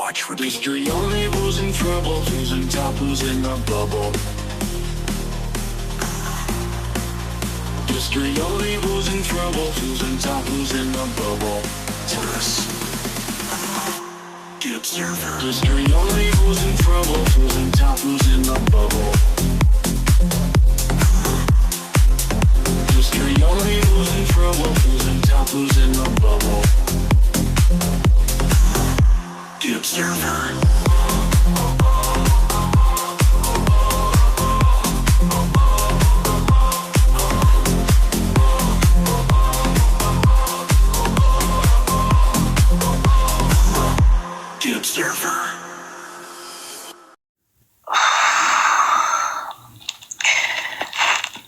watch with history only, who's in trouble, who's in top, who's in the bubble. History only, who's in trouble, who's in top, who's in the bubble. Yes. The Observer. History only, who's in trouble, who's in top, who's in the bubble. History only, who's in trouble, who's in top, who's in the bubble. The Observer.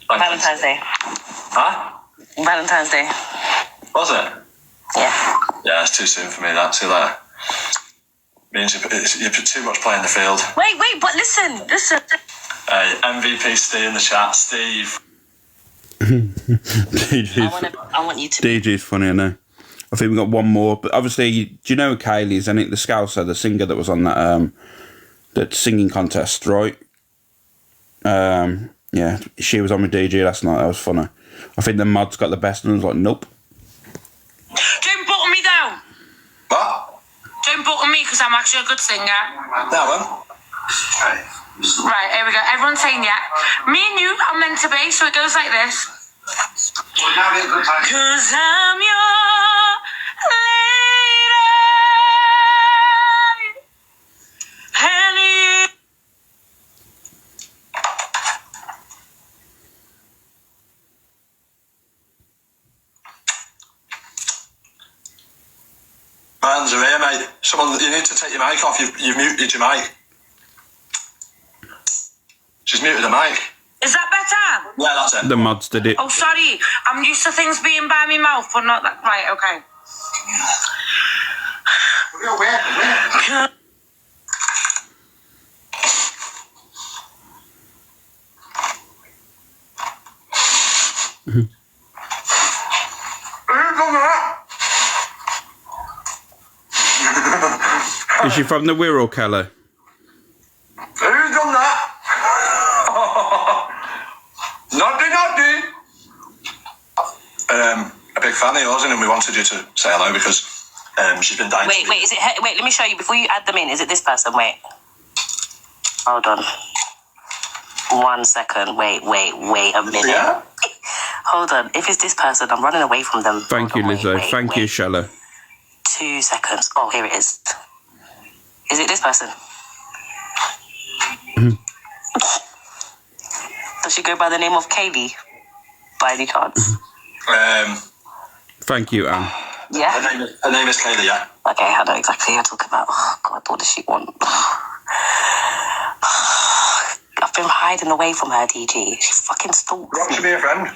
Valentine's Day. Huh? Valentine's Day. Was it? Yeah. Yeah, it's too soon for me, that. See you later. Means you put too much play in the field. Wait, but listen. MVP Steve in the chat. Steve. I want you to... DJ's funny, I know. I think we got one more, but obviously, do you know Kaylee's, and the Scouser, the singer that was on that singing contest, right? Yeah, she was on with DJ last night. That was funny. I think the mods got the best, and I was like, nope. Don't bottom me down. What? Don't bottom me, because I'm actually a good singer. No, Right, here we go. Everyone's saying yeah. Me and you are meant to be, so it goes like this. Cause I'm your lady, and you... Man's are here, mate. Someone, you need to take your mic off. You've muted your mic. She's muted the mic. Is that better? Yeah, that's it. The mods did it. Oh, sorry. I'm used to things being by my mouth, but not that. Right, okay. Is she from the Wirral, Kelly? Who's done that? Naughty. A big fan of yours, and we wanted you to say hello because she's been dying. Wait, is it? Wait, let me show you before you add them in. Is it this person? Wait. Hold on. 1 second. Wait a minute. Yeah? Hold on. If it's this person, I'm running away from them. Thank you, Lizzo. Thank you, Shella. 2 seconds. Oh, here it is. Is it this person? Does she go by the name of Kaylee? By any chance? Thank you, Anne. Yeah? Her name is Kaylee, yeah. Okay, I know exactly who you're talking about. Oh, God, what does she want? I've been hiding away from her, DG. She fucking stalks Rob me. should be a friend.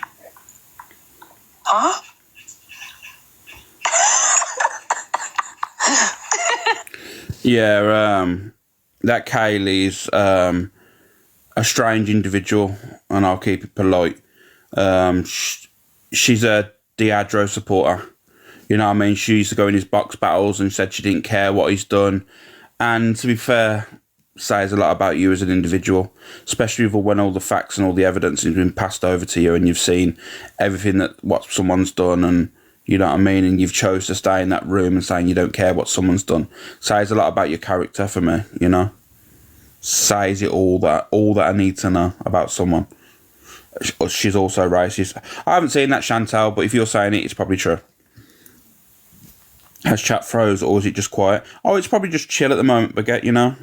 Huh? Yeah, that Kaylee's a strange individual, and I'll keep it polite. She's a Diageo supporter. You know what I mean? She used to go in his box battles and said she didn't care what he's done. And to be fair, says a lot about you as an individual, especially when all the facts and all the evidence has been passed over to you and you've seen everything that what someone's done, and you know what I mean, and you've chose to stay in that room and saying you don't care what someone's done. Says a lot about your character for me, you know. Says it all that I need to know about someone. She's also racist. I haven't seen that, Chantal, but if you're saying it, it's probably true. Has chat froze, or is it just quiet? Oh, it's probably just chill at the moment, Baguette, you know.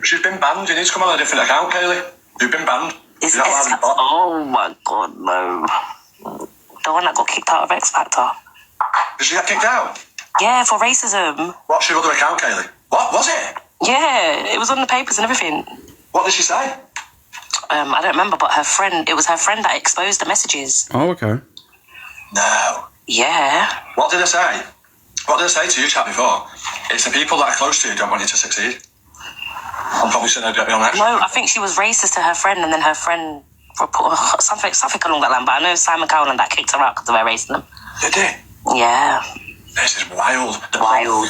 She's been banned. You need to come on a different account, Kaylee. You've been banned. Oh my God, no. The one that got kicked out of X Factor. Did she get kicked out? Yeah, for racism. What's your other account, Kaylee? What was it? Yeah, it was on the papers and everything. What did she say? I don't remember, but it was her friend that exposed the messages. Oh, okay. No. Yeah. What did I say? What did I say to you, chat, before? It's the people that are close to you don't want you to succeed. I'm probably saying I'd get me on that. No, I think she was racist to her friend, and then her friend reported something along that line. But I know Simon Cowell that kicked her out because of her racism. Did they? Yeah. This is wild. Wild.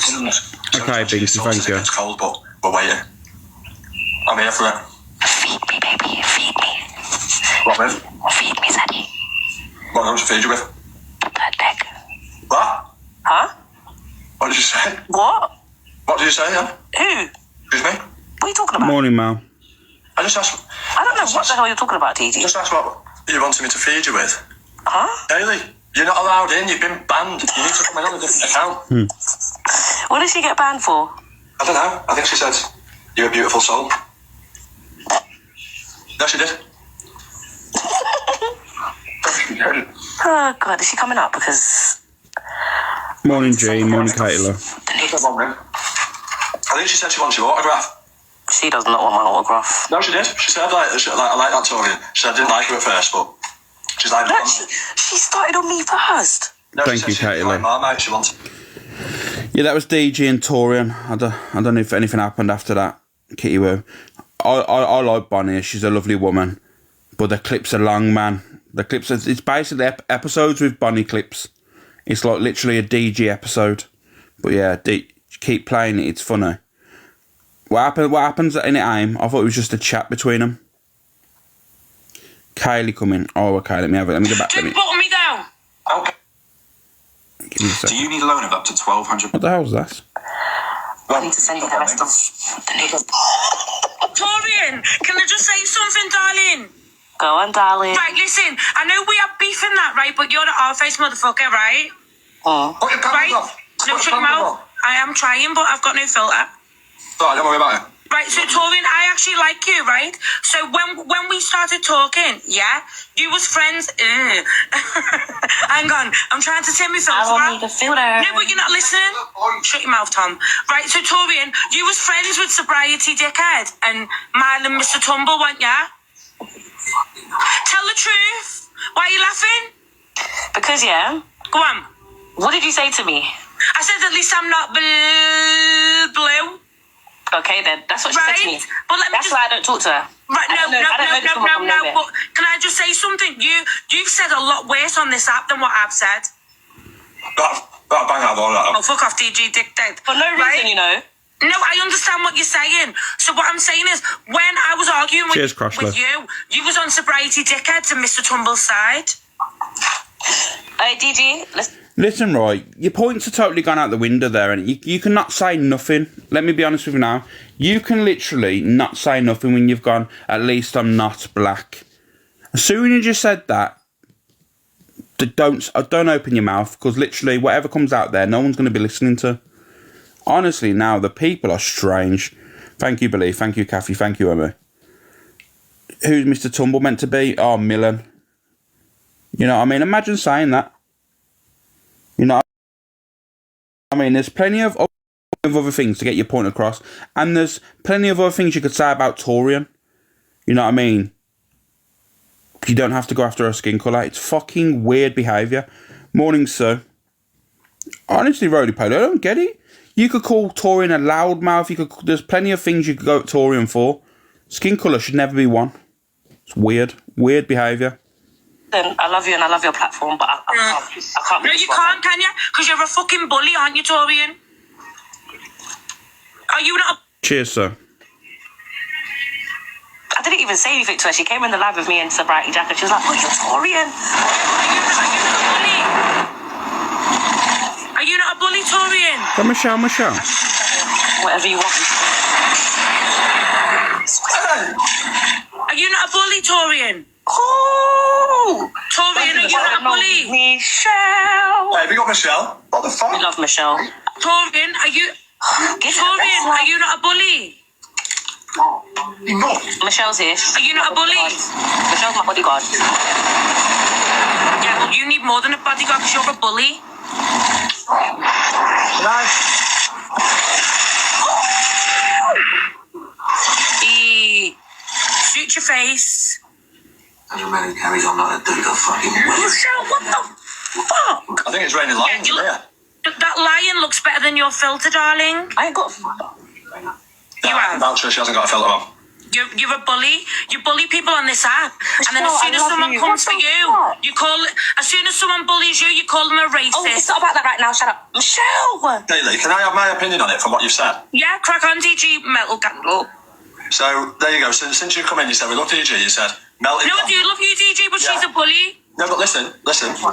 Okay, Binksy, thank you. It's cold, but we're waiting. I'm here for it. Feed me, baby. Feed me. What with? Feed me, Zaddy. What am I to feed you with? That dick. What? Huh? What did you say? What? What did you say, yeah? Who? Excuse me? What are you talking about? Morning, Mal. I just asked... I don't know what the hell you're talking about, TG. Just asked what you wanted me to feed you with. Huh? Hayley, you're not allowed in. You've been banned. You need to come in on a different account. What did she get banned for? I don't know. I think she said, you're a beautiful soul. No, she did. Oh, God. Is she coming up? Because... Morning, Jean. Morning, Kayla. I think she said she wants your autograph. She does not want my autograph. No, she did. She said, I like that Torian. She said, I didn't like her at first, but she's like... No, she started on me first. No, Thank you, Caitlin. Like Marmite, she wants. Yeah, that was DG and Torian. I don't know if anything happened after that. Kitty Woo. I like Bonnie. She's a lovely woman. But the clips are long, man. The clips, it's basically episodes with Bonnie clips. It's like literally a DG episode. But yeah, keep playing it. It's funny. What happens in it, Aim? I thought it was just a chat between them. Kylie coming. Oh, okay. Let me have it. Let me go back. Don't bottom me down. Okay. Give me a sec. Do you need a loan of up to 1,200? What the hell is that? I need to send you the rest of the news. Torian, can I just say something, darling? Go on, darling. Right, listen, I know we have beef in that, right? But you're the R-face motherfucker, right? Oh. Put your Right? cameras off. No, shut your mouth. I am trying, but I've got no filter. Right, don't worry about it. Right, so Torian, I actually like you, right? So when we started talking, yeah, you was friends. Hang on, I'm trying to turn my filter I don't out. need a filter. No, but you're not listening. Shut your mouth, Tom. Right, so Torian, you was friends with Sobriety Dickhead and Mile and Mr. Tumble, weren't ya? Tell the truth. Why are you laughing? Because, yeah, Go on. what did you say to me? I said at least I'm not blue. Okay, then. That's what she said to me. Right, but let me That's just... why I don't talk to her. Right, I don't know this woman from nowhere. But can I just say something? You've said a lot worse on this app than what I've said. That bang out of all that. Oh, fuck off, DG Dick Dead. For no reason, you know. No, I understand what you're saying. So what I'm saying is, when I was arguing Cheers, with Crashler. you was on Sobriety Dickheads and Mr. Tumble's side. Hey, DG, Listen, right, your points are totally gone out the window there, and you cannot say nothing. Let me be honest with you now. You can literally not say nothing when you've gone, at least I'm not black. As soon as you said that, don't open your mouth, because literally whatever comes out there, no one's going to be listening to. Honestly, now, the people are strange. Thank you, Billy. Thank you, Kathy. Thank you, Emma. Who's Mr. Tumble meant to be? Oh, Millen. You know what I mean? Imagine saying that. You know, I mean, there's plenty of other things to get your point across, and there's plenty of other things you could say about Torian. You know what I mean? You don't have to go after her skin colour. It's fucking weird behaviour. Morning, sir. Honestly, Roly Poly, I don't get it. You could call Torian a loudmouth. There's plenty of things you could go at Torian for. Skin colour should never be one. It's weird. Weird behaviour. I love you and I love your platform, but I can't. No, you can't, can you? Because you're a fucking bully, aren't you, Torian? Are you not a... Cheers, sir. I didn't even say anything to her. She came in the lab with me in Sobriety Jack and she was like, oh, you're Torian. Are you not a bully, Torian? Go, Michelle. Whatever you want. Are you not a bully, Torian? Oh! Torian, are you not a bully? Michelle. Hey, have you got Michelle? What the fuck? We love Michelle. Torian, are you... Give her Torian, a are you not a bully? Michelle's here. Are you not a bully? Michelle's my bodyguard. Yeah, well, you need more than a bodyguard because you're a bully. Suit your face. As a man who carries on like a dude, I fucking will. Michelle, what the fuck? I think it's raining lions you look- there. That lion looks better than your filter, darling. I ain't got... You have. Voucher, she hasn't got a filter on. You're a bully. You bully people on this app, and then as Michelle, soon I as love someone you. comes What for the you, fuck? you call. As soon as someone bullies you call them a racist. Oh, it's not about that right now. Shut up, Michelle. Daily, can I have my opinion on it from what you've said? Yeah, crack on, DG Metal Candle. So, there you go. Since you come in, you said, we love DG, you said, melted No, I candle. do love you, DG, but Yeah. she's a bully. No, but listen.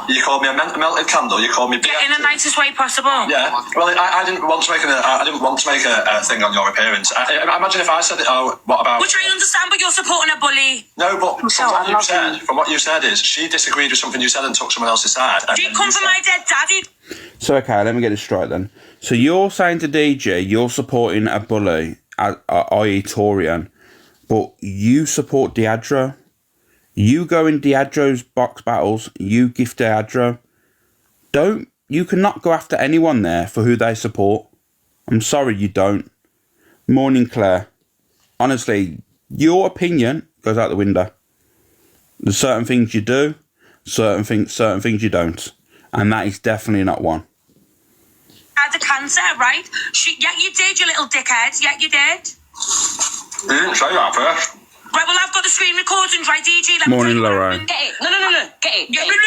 You called me a melted candle. You called me Yeah, in the BX. nicest way possible. Yeah. Well, I didn't want to make a thing on your appearance. Imagine if I said it. Oh, what about? Which I understand, but you're supporting a bully. No, but Michelle, I love you. from what you said is she disagreed with something you said and took someone else's side. Do you come from my dead daddy? So, okay, let me get this straight then. So, you're saying to DJ, you're supporting a bully, i.e. Torian, but you support Deadro. You go in Deadro's box battles, you gift Deadro. You cannot go after anyone there for who they support. I'm sorry, you don't. Morning, Claire. Honestly, your opinion goes out the window. There's certain things you do, certain things you don't. And that is definitely not one. Had a cancer, right? Yeah, you did, you little dickhead. Yeah, you did. You didn't say that first. Right, well, I've got the screen recordings, right, DG? Let me Morning, tell you what Lorraine. happened. Get it. No. Get it. Yeah, Get it.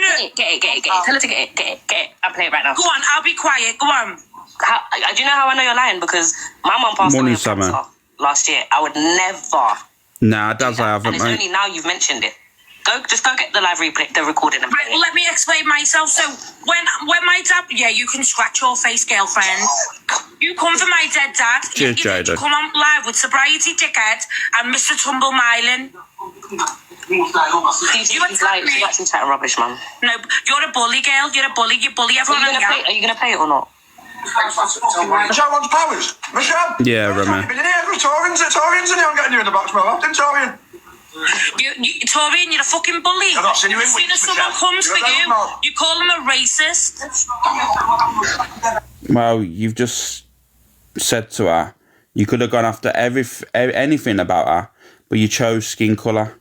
no. Get it. Tell her to get it. I'm playing it right now. Go on, I'll be quiet. Go on. Do you know how I know you're lying? Because my mum passed Morning, away of Summer. cancer last year. I would never. Nah, Daz, I haven't, And it's mate. only now you've mentioned it. Just go get the live replay, the recording, and Right, play well, it. let me explain myself. So, when my dad... Yeah, you can scratch your face, girlfriend. You come from my dead dad. Cheers, You Jada. come on live with Sobriety Dickhead and Mr. Tumble Mylan. She's You like, attack me. she's actually chatting rubbish, man. No, you're a bully, girl. You're a bully. You bully everyone on the app. Are you gonna play it or not? Michelle wants powers. Michelle. Yeah, Remy. You've been in here with Torians in here. I'm getting you in the box more often, Torian. Torian, you're a fucking bully. I've not seen you in As soon weeks, as someone Michelle. comes You're for a you, loudmouth. you call them a racist. Well, you've just said to her, you could have gone after anything about her, but you chose skin colour.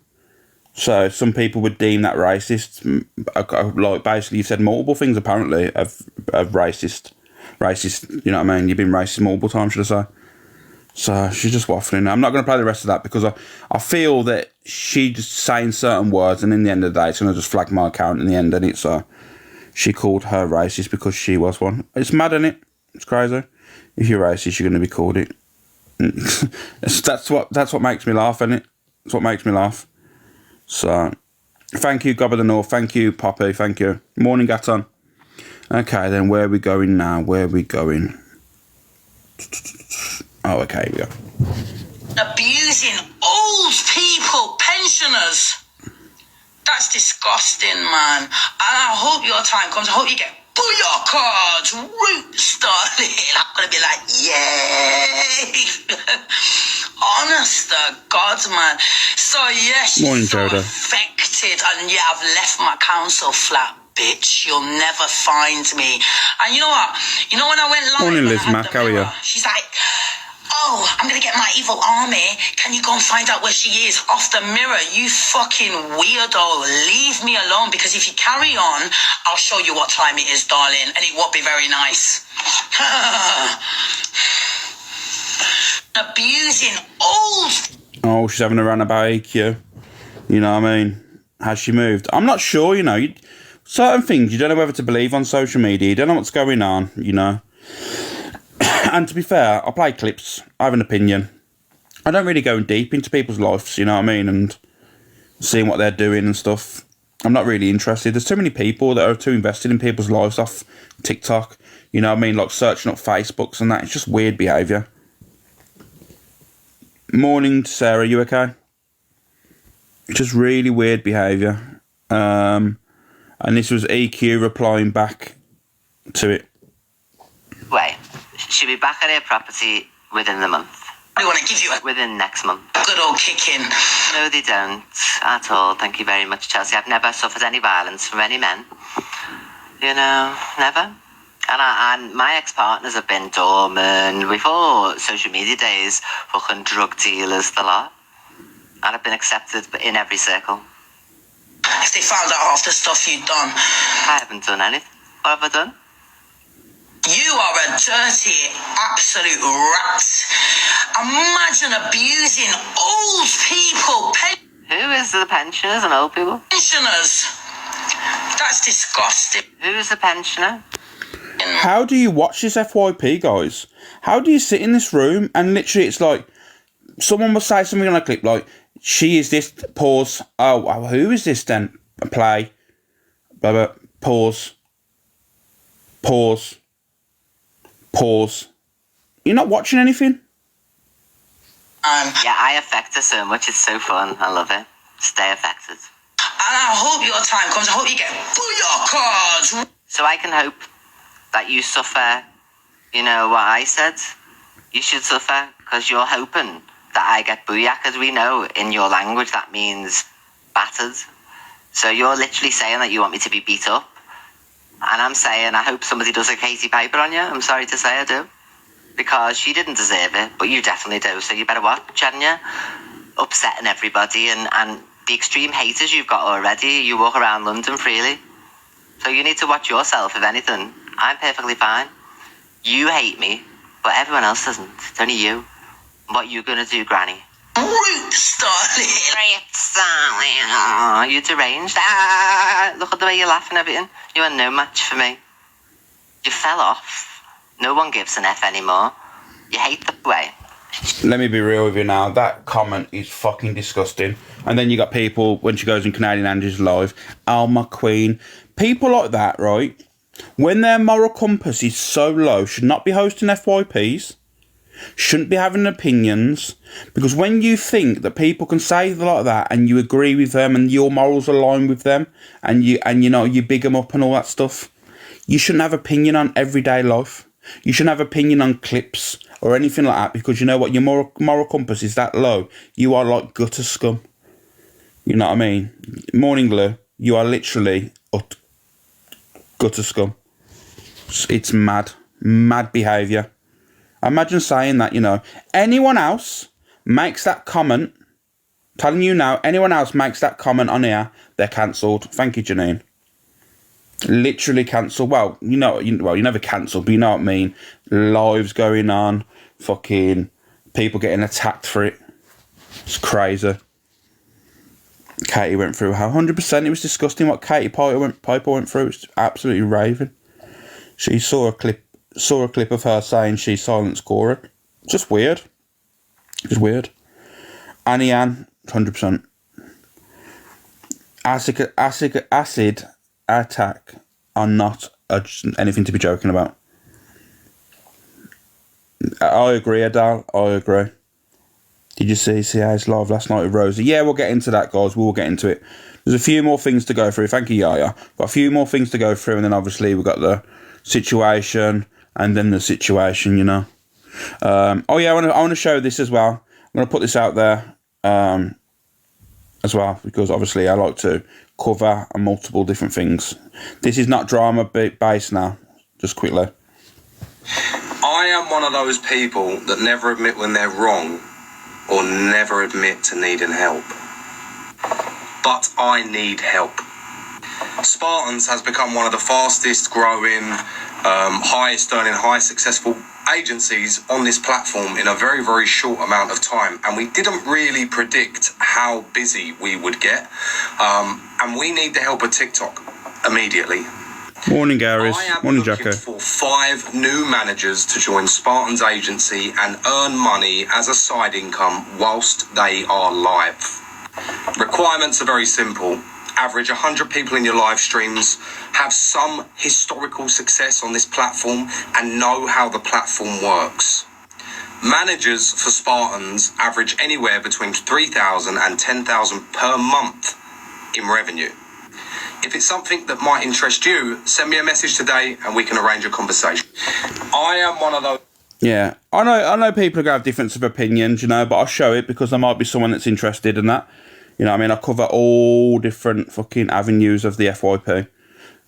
So some people would deem that racist. Like, basically, you've said multiple things, apparently, of racist. Racist, you know what I mean? You've been racist multiple times, should I say. So she's just waffling. I'm not going to play the rest of that because I feel that she's just saying certain words, and in the end of the day, it's going to just flag my account in the end, and it's she called her racist because she was one. It's mad, isn't it? It's crazy. If you're racist, you're going to be called it. that's what makes me laugh, isn't it? That's what makes me laugh. So, thank you, Gob of the North. Thank you, Poppy. Thank you. Morning, Gaton. Okay, then where are we going now? Where are we going? Oh, okay, here we go. Abusing old people, pensioners. That's disgusting, man. And I hope your time comes. I hope you get booyah cards, roots, darling. I'm gonna be like, yay. Honest to God, man. So, yeah, she's Morning, so Joda. affected. And yeah, I've left my council flat. Bitch, you'll never find me. And you know what? You know when I went live, Morning, when Liz I had Mack, the how are you? mirror, she's like, oh, I'm gonna get my evil army. Can you go and find out where she is? Off the mirror, you fucking weirdo. Leave me alone, because if you carry on, I'll show you what time it is, darling, and it won't be very nice. Abusing old. Oh, she's having a rant about AQ. You know what I mean? Has she moved? I'm not sure, you know. Certain things you don't know whether to believe on social media. You don't know what's going on, you know. And to be fair, I play clips. I have an opinion. I don't really go deep into people's lives, you know what I mean? And seeing what they're doing and stuff. I'm not really interested. There's too many people that are too invested in people's lives off TikTok. You know what I mean? Like searching up Facebooks and that. It's just weird behaviour. Morning, Sarah. You okay? It's just really weird behaviour. And this was EQ replying back to it. Wait, she'll be back at her property within the month. I want to give you a Within next month. good old kicking. No, they don't at all. Thank you very much, Chelsea. I've never suffered any violence from any men. You know, never. And my ex-partners have been doormen before social media days, fucking drug dealers, the lot. And I've been accepted in every circle. If they found out half the stuff you'd done. I haven't done anything. What have I done? You are a Dirty, absolute rats. Imagine abusing old people, Who is the pensioners and old people? pensioners. That's disgusting. Who's the pensioner? How do you watch this FYP, guys? How do you sit in this room and literally it's like someone will say something on a clip like, she is this, pause, oh, who is this then? Play, blah, blah, pause, pause, pause. You're not watching anything? Yeah, I affect her so much. It's so fun. I love it. Stay affected. And I hope your time comes. I hope you get booyah cards. So I can hope that you suffer, you know, what I said. You should suffer because you're hoping that I get booyah, because we know in your language that means battered. So you're literally saying that you want me to be beat up. And I'm saying I hope somebody does a Katie Piper on you. I'm sorry to say I do. Because she didn't deserve it, but you definitely do. So you better watch, hadn't you? Upsetting everybody and the extreme haters you've got already. You walk around London freely. So you need to watch yourself, if anything. I'm perfectly fine. You hate me, but everyone else doesn't. It's only you. What you gonna do, Granny? Roots, darling. Oh, you deranged. Ah, look at the way you laugh and everything. You are no match for me. You fell off. No one gives an F anymore. You hate the way. Let me be real with you now. That comment is fucking disgusting. And then you got people, when she goes in Canadian Andrews live, Alma Queen. People like that, right? When their moral compass is so low, should not be hosting FYPs. Shouldn't be having opinions. Because when you think that people can say like that and you agree with them and your morals align with them and you know you big them up and all that stuff, you shouldn't have opinion on everyday life. You shouldn't have opinion on clips or anything like that, because you know what, your moral compass is that low. You are like gutter scum. You know what I mean? Morning Glue, you are literally gutter scum. It's mad behaviour. Imagine saying that, you know. Anyone else makes that comment, telling you now, anyone else makes that comment on here, they're cancelled. Thank you, Janine. Literally cancelled. Well, you never cancelled, but you know what I mean. Lives going on, fucking people getting attacked for it. It's crazy. Katie went through how 100%. It was disgusting what Katie Piper went through. It's absolutely raving. She saw a clip of her saying she silenced Cora. Just weird. Just weird. Annie Ann, 100%. Acid attack are not anything to be joking about. I agree, Adele. I agree. Did you see CA's live last night with Rosie? Yeah, we'll get into that, guys. We'll get into it. There's a few more things to go through. Thank you, Yaya. Got a few more things to go through, and then obviously we've got the situation, and then the situation, you know. Oh yeah, I want to show this as well. I'm going to put this out there as well, because obviously I like to cover multiple different things. This is not drama based now. Just quickly. I am one of those people that never admit when they're wrong or never admit to needing help. But I need help. Spartans has become one of the fastest growing, highest earning, highest successful agencies on this platform in a very, very short amount of time. And we didn't really predict how busy we would get. And we need the help of TikTok immediately. Morning, Garys. Morning, Jacko. I am looking for 5 new managers to join Spartan's agency and earn money as a side income whilst they are live. Requirements are very simple. Average 100 people in your live streams, have some historical success on this platform, and know how the platform works. Managers for Spartans average anywhere between 3,000 and 10,000 per month in revenue. If it's something that might interest you, send me a message today and we can arrange a conversation. I am one of those... Yeah, I know people are going to have difference of opinions, you know, but I'll show it because there might be someone that's interested in that. You know what I mean? I cover all different fucking avenues of the FYP.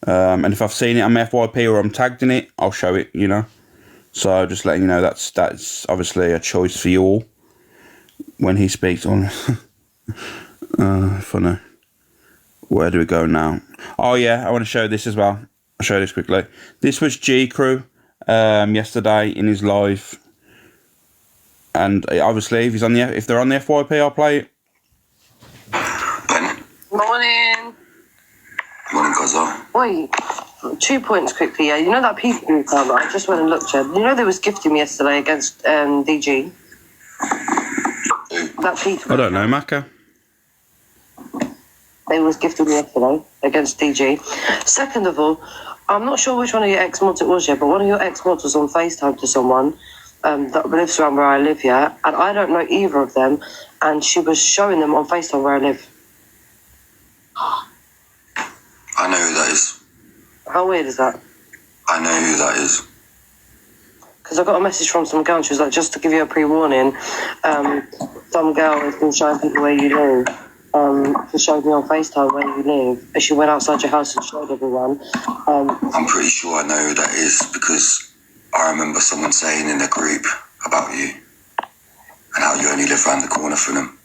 And if I've seen it on my FYP or I'm tagged in it, I'll show it, you know. So just letting you know that's obviously a choice for you all. When he speaks on... funny. Where do we go now? Oh yeah, I want to show this as well. I'll show this quickly. This was G Crew yesterday in his live. And obviously, if they're on the FYP, I'll play it. Ben, Morning. morning, Gaza. Wait, 2 points quickly. Yeah, you know that people account that I just went and looked at. You know they was gifting me yesterday against DG. That people. I don't know, Macca. They was gifting me yesterday against DG. Second of all, I'm not sure which one of your ex-mods it was yet, but one of your ex-mods was on FaceTime to someone that lives around where I live, yeah, and I don't know either of them, and she was showing them on FaceTime where I live. I know who that is. How weird is that? I know who that is. Because I got a message from some girl, and she was like, just to give you a pre-warning, some girl has been showing people where you live. She showed me on FaceTime where you live. And she went outside your house and showed everyone. I'm pretty sure I know who that is because I remember someone saying in the group about you and how you only live around the corner from them.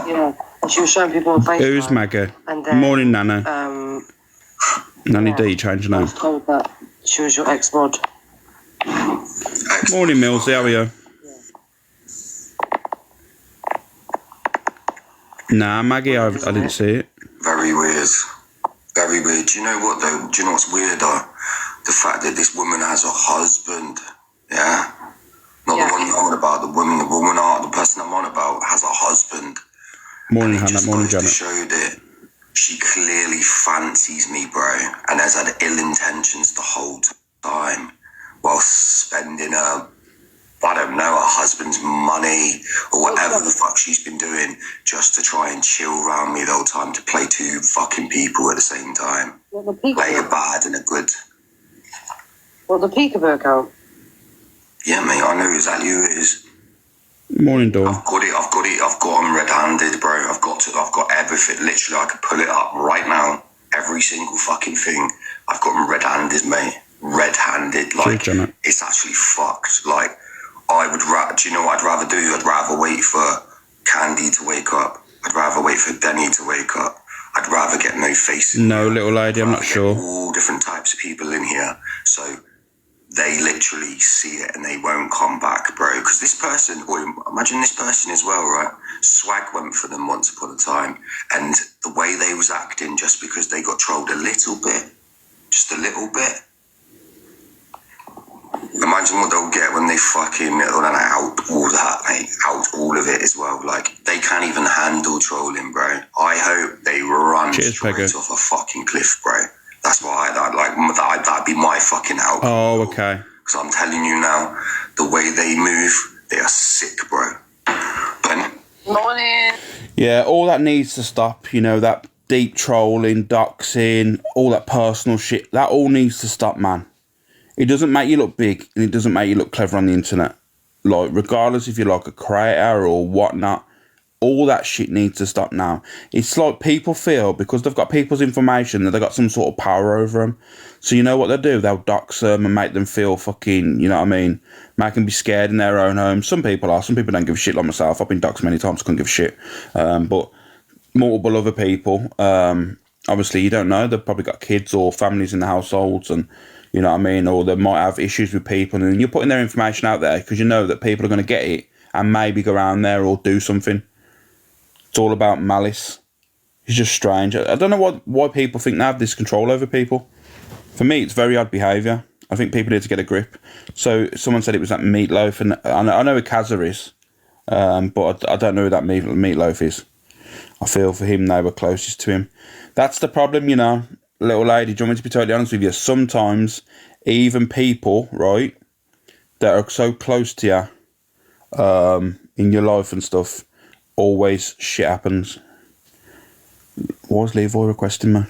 Yeah, and she was showing people on FaceTime. Who's Magga? And then, Morning, Nana. Nanny D, change your I name. was told that she was your ex-mod. Morning, Millsy, how are you? Nah, Maggie, I didn't see it. Very weird. Very weird. Do you know what though? Do you know what's weirder? The fact that this woman has a husband. Yeah? Not the one you're on about. The person I'm on about has a husband. Morning, And it Hannah. just Morning, goes to Janet. show that she clearly fancies me, bro, and has had ill intentions the whole time while spending her husband's money or whatever the fuck she's been doing just to try and chill around me the whole time to play two fucking people at the same time. Play a bad and a good. What, the Peekaboo account? Yeah, mate, I know exactly who it is. Morning, Dawn. I've got them red-handed, bro. I've got everything. Literally, I could pull it up right now. Every single fucking thing. I've got them red-handed, mate. Red-handed. Like, Janet. it's actually fucked. Like, do you know what I'd rather do? I'd rather wait for Candy to wake up. I'd rather wait for Denny to wake up. I'd rather get no faces. No, little lady, I'm not sure. All different types of people in here. So they literally see it and they won't come back, bro. Because this person, imagine this person as well, right? Swag went for them once upon a time. And the way they was acting just because they got trolled a little bit, just a little bit. Imagine what they'll get when they fucking out all that, mate. Out all of it as well. Like, they can't even handle trolling, bro. I hope they run straight off a fucking cliff, bro. That's why that'd be my fucking outcome. Oh, okay. Because I'm telling you now, the way they move, they are sick, bro. Ben? Morning. Yeah, all that needs to stop, you know, that deep trolling, doxing, all that personal shit, that all needs to stop, man. It doesn't make you look big, and it doesn't make you look clever on the internet. Like, regardless if you're like a creator or whatnot, all that shit needs to stop now. It's like people feel, because they've got people's information, that they've got some sort of power over them. So you know what they'll do? They'll dox them and make them feel fucking, you know what I mean? Make them be scared in their own home. Some people are. Some people don't give a shit, like myself. I've been doxed many times, couldn't give a shit. But multiple other people, obviously you don't know. They've probably got kids or families in the households, and you know what I mean? Or they might have issues with people, and you're putting their information out there because you know that people are going to get it and maybe go around there or do something. It's all about malice. It's just strange. I don't know why people think they have this control over people. For me, it's very odd behaviour. I think people need to get a grip. So someone said it was that Meatloaf, and I know who Kazza is, but I don't know who that Meatloaf is. I feel for him, they were closest to him. That's the problem, you know. Little lady, do you want me to be totally honest with you? Sometimes, even people, right, that are so close to you, in your life and stuff, always shit happens. Why is Levoy requesting me?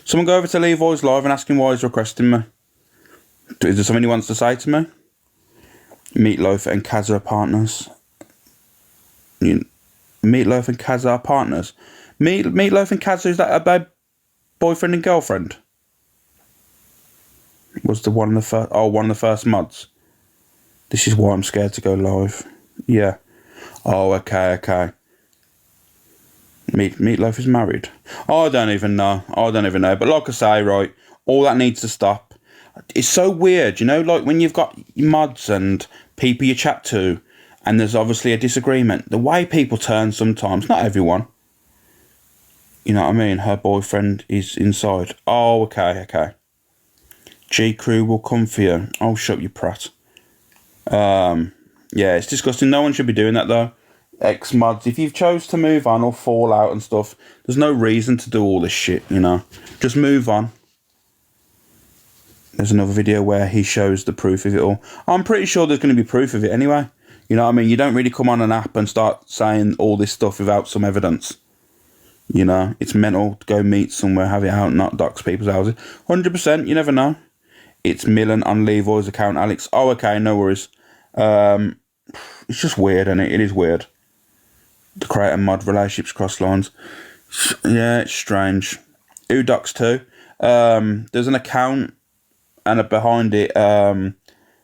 Someone go over to Levoy's live and ask him why he's requesting me. Is there something he wants to say to me? Meatloaf and Kazza are partners. Meatloaf and Kazza are partners. Meatloaf and Kazza, is that a boyfriend and girlfriend? Was one of the first mods? This is why I'm scared to go live. Yeah. Oh, okay. Meatloaf is married. I don't even know. But like I say, right, all that needs to stop. It's so weird, you know, like when you've got mods and people you chat to, and there's obviously a disagreement. The way people turn sometimes, not everyone. You know what I mean? Her boyfriend is inside. Oh, okay. G Crew will come for you. Oh, shut your prat. Yeah, it's disgusting. No one should be doing that, though. X-mods, if you've chose to move on or fall out and stuff, there's no reason to do all this shit, you know. Just move on. There's another video where he shows the proof of it all. I'm pretty sure there's going to be proof of it anyway. You know what I mean? You don't really come on an app and start saying all this stuff without some evidence. You know, it's mental to go meet somewhere, have it out, not dox people's houses. 100%, you never know. It's Millen on Levoy's account, Alex. Oh, okay, no worries. It's just weird, isn't it? It is weird. To create a mod relationships cross lines. Yeah, it's strange. Udox too. There's an account, and behind it,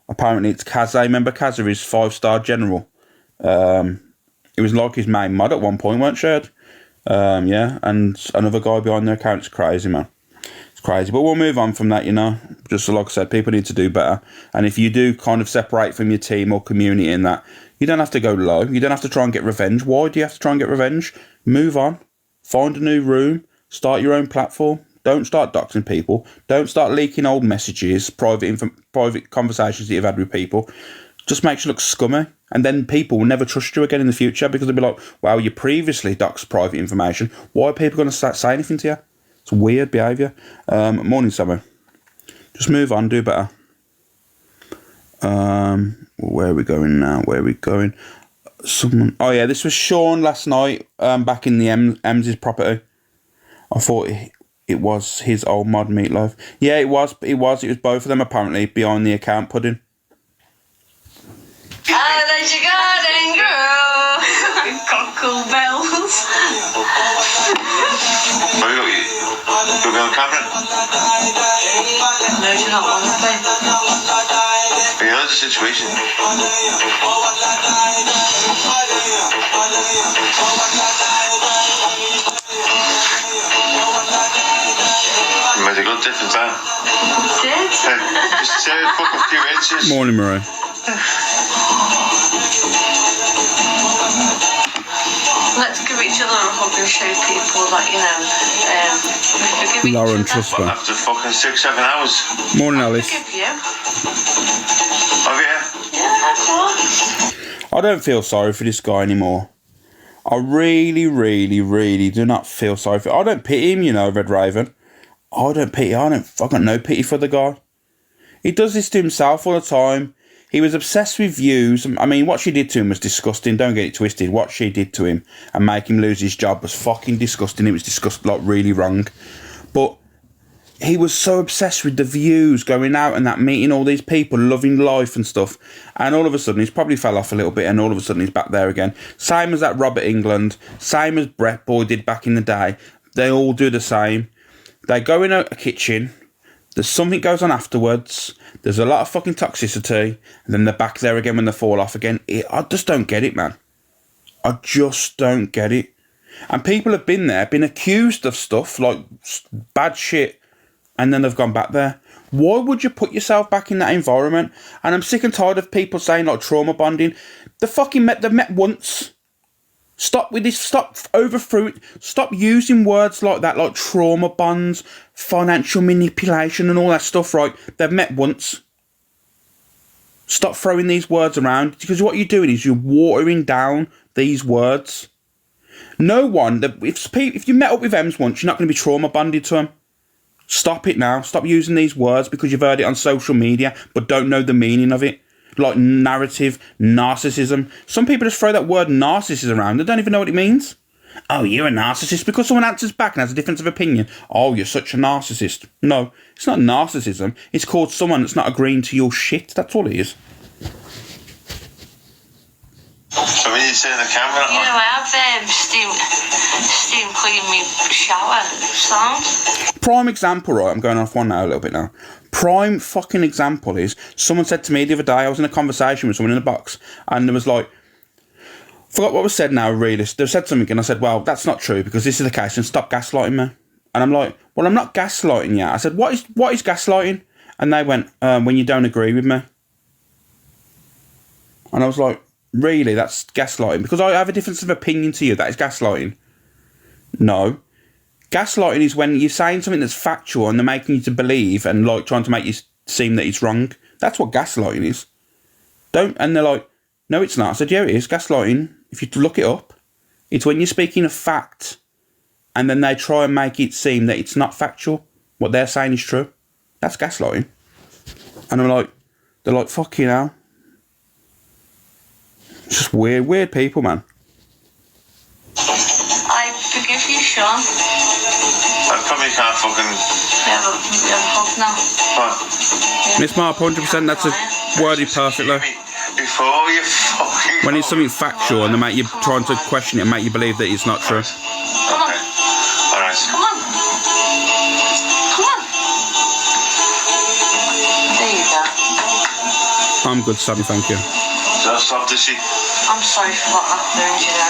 apparently it's Kaze. Remember Kaze is 5-star general. It was like his main mod at one point, weren't shared? Yeah, and another guy behind their account. It's crazy, man. It's crazy. But we'll move on from that, you know. Just like I said, people need to do better. And if you do kind of separate from your team or community in that, you don't have to go low. You don't have to try and get revenge. Why do you have to try and get revenge? Move on. Find a new room. Start your own platform. Don't start doxing people. Don't start leaking old messages, private conversations that you've had with people. Just makes you look scummy. And then people will never trust you again in the future because they'll be like, well, you previously doxed private information. Why are people going to start saying anything to you? It's weird behaviour. Morning, Summer. Just move on. Do better. Where are we going now? Someone. Oh, yeah, this was Sean last night back in the Ems's property. I thought it was his old mod Meatloaf. Yeah, it was. It was both of them apparently behind the account pudding. I let your garden grow. Cockle bells. Where are you? You'll be on camera? No, do you not want to play? You know the situation. You made a good difference, huh? Did? Just fuck a few inches. Morning, Marie. Let's give each other a hug and show people that, you know, we forgive each Lauren other. Trusper. After fucking 6-7 hours. Morning, Alice. Forgive you. Have you? Yeah, of course. I don't feel sorry for this guy anymore. I really, really, really do not feel sorry for him. I don't pity him, you know, Red Raven. I don't got no pity for the guy. He does this to himself all the time. He was obsessed with views. I mean, what she did to him was disgusting. Don't get it twisted. What she did to him and make him lose his job was fucking disgusting. It was disgusting, like really wrong. But he was so obsessed with the views, going out and that, meeting all these people, loving life and stuff. And all of a sudden, he's probably fell off a little bit and all of a sudden he's back there again. Same as that Robert England. Same as Brett Boy did back in the day. They all do the same. They go in a kitchen. There's something goes on afterwards. There's a lot of fucking toxicity. And then they're back there again when they fall off again. I just don't get it, man. I just don't get it. And people have been there, been accused of stuff, like bad shit, and then they've gone back there. Why would you put yourself back in that environment? And I'm sick and tired of people saying, like, trauma bonding. They've met once. Stop with this. Stop Stop using words like that, like trauma bonds, financial manipulation and all that stuff, right? They've met once. Stop throwing these words around, because what you're doing is you're watering down these words. No one, if you met up with Ems once, you're not going to be trauma bonded to them. Stop it now. Stop using these words because you've heard it on social media but don't know the meaning of it. Like narrative, narcissism. Some people just throw that word narcissism around. They don't even know what it means. Oh, you're a narcissist. Because someone answers back and has a difference of opinion. Oh, you're such a narcissist. No, it's not narcissism. It's called someone that's not agreeing to your shit. That's all it is. So when you say the camera, You know, I have steam clean me shower sound. Prime example, right? I'm going off one now a little bit now. Prime fucking example is, someone said to me the other day, I was in a conversation with someone in a box, and there was like, forgot what was said now, really. They said something, and I said, well, that's not true, because this is the case, and stop gaslighting me. And I'm like, well, I'm not gaslighting you. I said, what is gaslighting? And they went, when you don't agree with me. And I was like, really? That's gaslighting? Because I have a difference of opinion to you. That is gaslighting. No. Gaslighting is when you're saying something that's factual and they're making you to believe and like trying to make you seem that it's wrong. That's what gaslighting is. And they're like, no, it's not. I said, yeah, it is. Gaslighting, if you look it up, it's when you're speaking a fact and then they try and make it seem that it's not factual. What they're saying is true. That's gaslighting. And I'm like, they're like, fucking hell. It's just weird people, man. I forgive you, Sean. I probably can't fucking... We have a hug now. What? Miss Marp, 100%, that's worded perfectly. Before you fucking... When it's something factual and they make you trying to question it and make you believe that it's not true. Come on. Alright. Come on. Come on. There you go. I'm good, Sammy, thank you. Just stop this shit. I'm sorry for what happened, you know.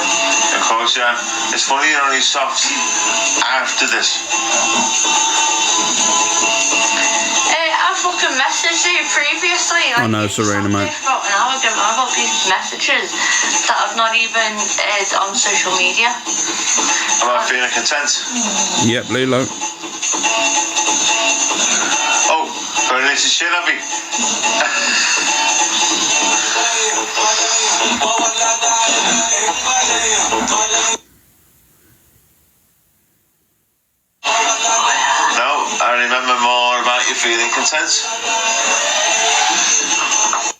Of course, yeah. It's funny you only stopped after this. I fucking messaged you previously. I know, Serena, mate. About an hour ago, I got these messages that I've not even on social media. Am I feeling content? Yep, Lilo. Oh, got a little shit on me. No, I remember more about you feeling content.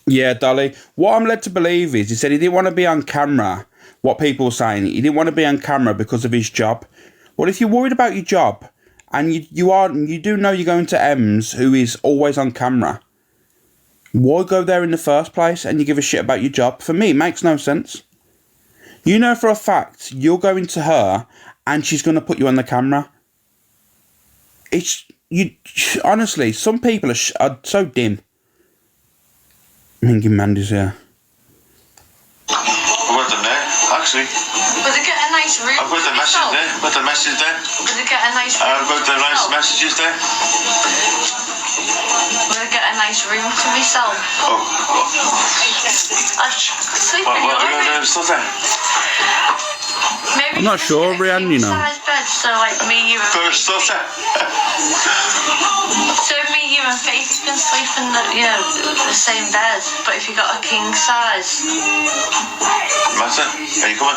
Yeah, Dolly. What I'm led to believe is he said he didn't want to be on camera. What people were saying, he didn't want to be on camera because of his job. Well, if you're worried about your job and you do know you're going to Ems, who is always on camera, why go there in the first place and you give a shit about your job? For me, it makes no sense. You know for a fact you're going to her and she's going to put you on the camera. Honestly, some people are so dim. Mingy Mandy's here. I've got them there, actually. Would it get a nice room? I've got the message there. Got the message there. Would it get a nice room? I've got the nice messages there. Would it get a nice room to myself? Oh. I'd sleep What in your are you room. doing stuff there? Maybe I'm not sure, Rianne, you know. size bed, so like me, you and Got stuff there. so me, you and Faith can sleep in the same bed. But if you got a king size, Matter? Are you coming?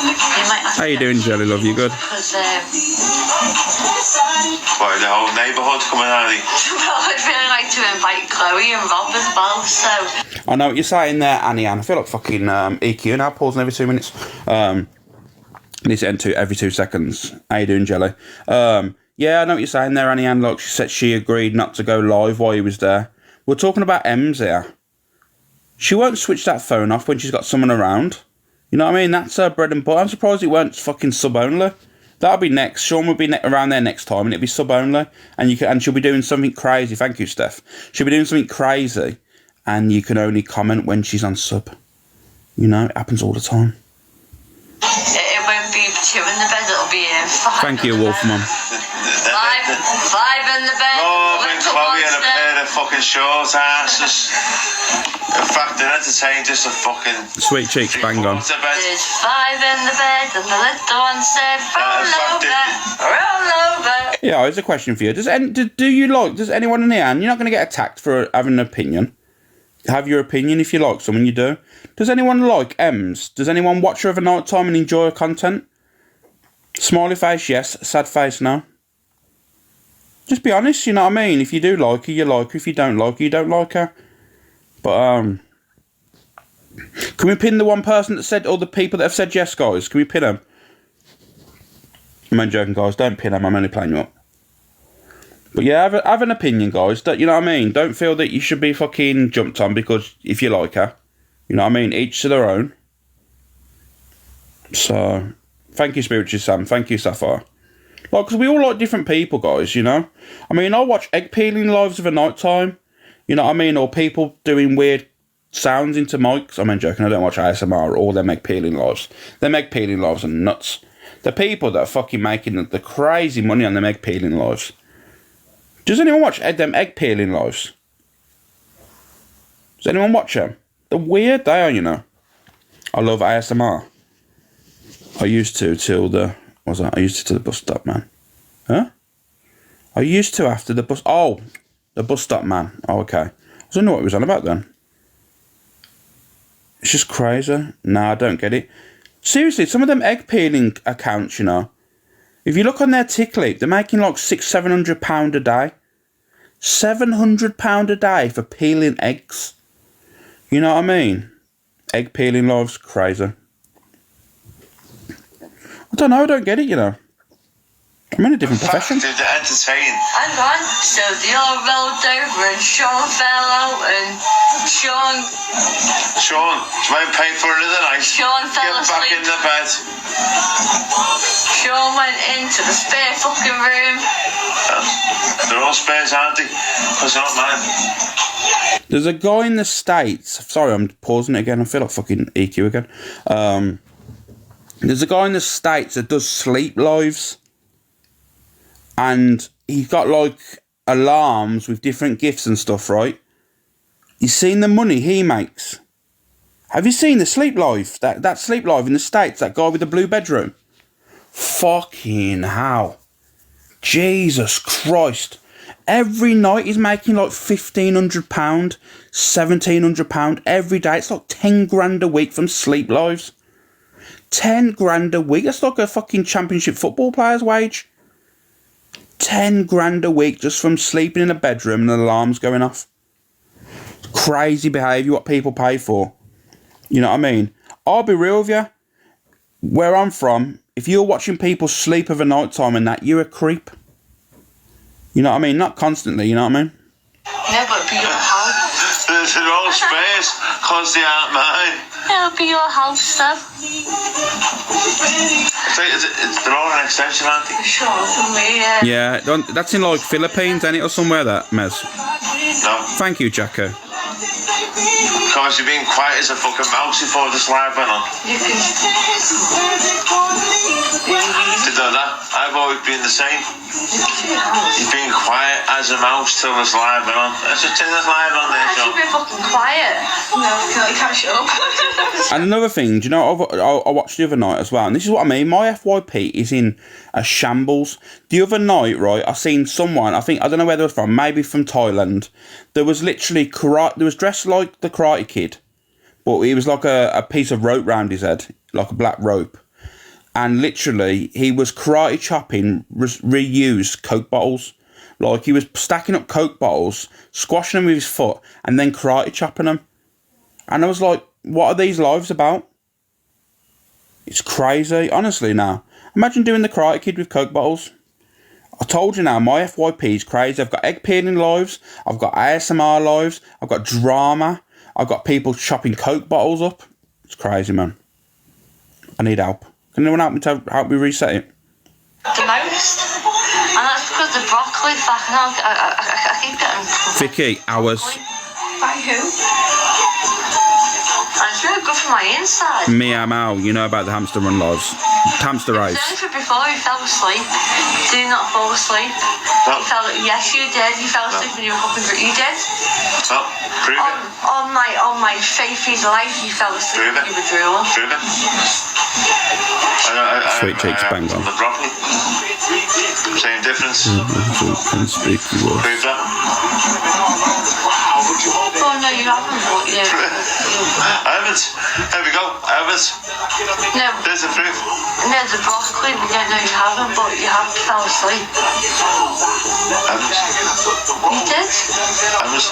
you might have How you doing, Jelly Love? You good? Because What, the whole neighbourhood coming out of the... well, I'd really like to invite Chloe and Rob as well. So I know what you're saying there, Annie Ann. I feel like fucking EQ now, pausing every 2 minutes. Need to end every 2 seconds. How you doing, Jelly? Yeah, I know what you're saying there, Annie Ann. Look, she said she agreed not to go live while he was there. We're talking about Ems here. She won't switch that phone off when she's got someone around. You know what I mean? That's her bread and butter. I'm surprised it weren't fucking sub-only. That'll be next. Sean will be around there next time, and it'll be sub-only. And she'll be doing something crazy. Thank you, Steph. She'll be doing something crazy, and you can only comment when she's on sub. You know, it happens all the time. it won't be 2 in the bed. It'll be 5. Thank you, Wolf Mum. 5 in the bed. Rob and little Chloe and a monster. pair of fucking short asses. In fact, they're entertained just a fucking... Sweet cheeks, bang on. There's 5 in the bed, and the little one said, roll over, roll over. Yeah, here's a question for you. Does anyone in the end, you're not going to get attacked for having an opinion. Have your opinion if you like someone, you do. Does anyone like Ems? Does anyone watch her over night time and enjoy her content? Smiley face, yes. Sad face, no. Just be honest, you know what I mean? If you do like her, you like her. If you don't like her, you don't like her. But, can we pin the one person that said, or the people that have said yes, guys? Can we pin them? I'm only joking, guys. Don't pin them. I'm only playing you up. But yeah, have an opinion, guys. You know what I mean? Don't feel that you should be fucking jumped on because if you like her. You know what I mean? Each to their own. So, thank you, Spiritual Sam. Thank you, Sapphire. Like, because we all like different people, guys, you know? I mean, I watch egg peeling lives of a night time. You know what I mean? Or people doing weird sounds into mics. I'm joking. I don't watch ASMR or their egg peeling lives. Their egg peeling lives are nuts. The people that are fucking making the crazy money on their egg peeling lives. Does anyone watch them egg peeling lives? Does anyone watch them? They're weird, they are, you know. I love ASMR. I used to till the... What was that? I used to till the bus stop, man. Huh? I used to after the bus... Oh, the bus stop, man. Oh, okay. I don't know what it was on about then. It's just crazy. Nah, I don't get it. Seriously, some of them egg peeling accounts, you know, if you look on their tick leap, they're making like £600-700 a day. £700 a day for peeling eggs. You know what I mean? Egg peeling lives, crazy. I don't know, I don't get it, you know. I'm in a different profession. To entertain. Hang on, so they all rolled over and Sean fell out and Sean, Sean, do you mind paying for another night? Sean fell Get back asleep. in the bed. Sean went into the spare fucking room. They're all spares, aren't they? Because they're not mine. There's a guy in the States. Sorry, I'm pausing it again. I feel like fucking EQ again. There's a guy in the States that does sleep lives. And he's got like alarms with different gifts and stuff, right? You seen the money he makes? Have you seen the sleep live? That sleep live in the States, that guy with the blue bedroom? Fucking hell. Jesus Christ. Every night he's making like £1,500, £1,700 every day. It's like 10 grand a week from sleep lives. 10 grand a week. That's like a fucking championship football player's wage. 10 grand a week just from sleeping in a bedroom and the alarms going off. Crazy behaviour what people pay for. You know what I mean? I'll be real with you. Where I'm from, if you're watching people sleep of a night time and that, you're a creep. You know what I mean? Not constantly, you know what I mean? No, but it'll be your house. They're all spares because they aren't mine. It'll be your house, though. They're all an extension, aren't they? Sure, for me, yeah. Yeah, that's in like Philippines, ain't it, or somewhere that, Mez? No. Thank you, Jacko. Because you're being quiet as a fucking mouse before this live went on. You can... Did know that? I've always been the same. You've been quiet as a mouse till this live went on. Let's just turn this live on there, I Sean. should be fucking quiet. No, you can't shut up. And another thing, do you know, I watched the other night as well, and this is what I mean, my FYP is in a shambles. The other night, right, I seen someone, I don't know where they were from, maybe from Thailand, there was literally, there was dressed like the Karate Kid, but he was like a piece of rope round his head, like a black rope, and literally, he was karate chopping reused Coke bottles. Like, he was stacking up Coke bottles, squashing them with his foot, and then karate chopping them. And I was like, what are these lives about? It's crazy. Honestly, now. Imagine doing the Karate Kid with Coke bottles. I told you now, my FYP is crazy. I've got egg peeling lives. I've got ASMR lives. I've got drama. I've got people chopping Coke bottles up. It's crazy, man. I need help. Can anyone help me reset it? The most. And that's because the broccoli fucking out. I keep getting... Vicky, hours. By who? And it's really good for my inside. Meow meow, you know about the hamster run lives. Hamster race. It's only for before you fell asleep. Do not fall asleep. No. Yes, you did. You fell asleep when you were fucking drunk. You did. Oh, prove it. On my faith's life, you fell asleep when you were drooling. Prove it. Sweet cheeks, bang on. The broccoli. Same difference. Can speak Prove that. Oh no, you haven't. But yeah. I haven't. There we go. I haven't. No. There's the proof. No, the broccoli. We don't know you haven't, but you have fell asleep. I haven't. You did. I haven't.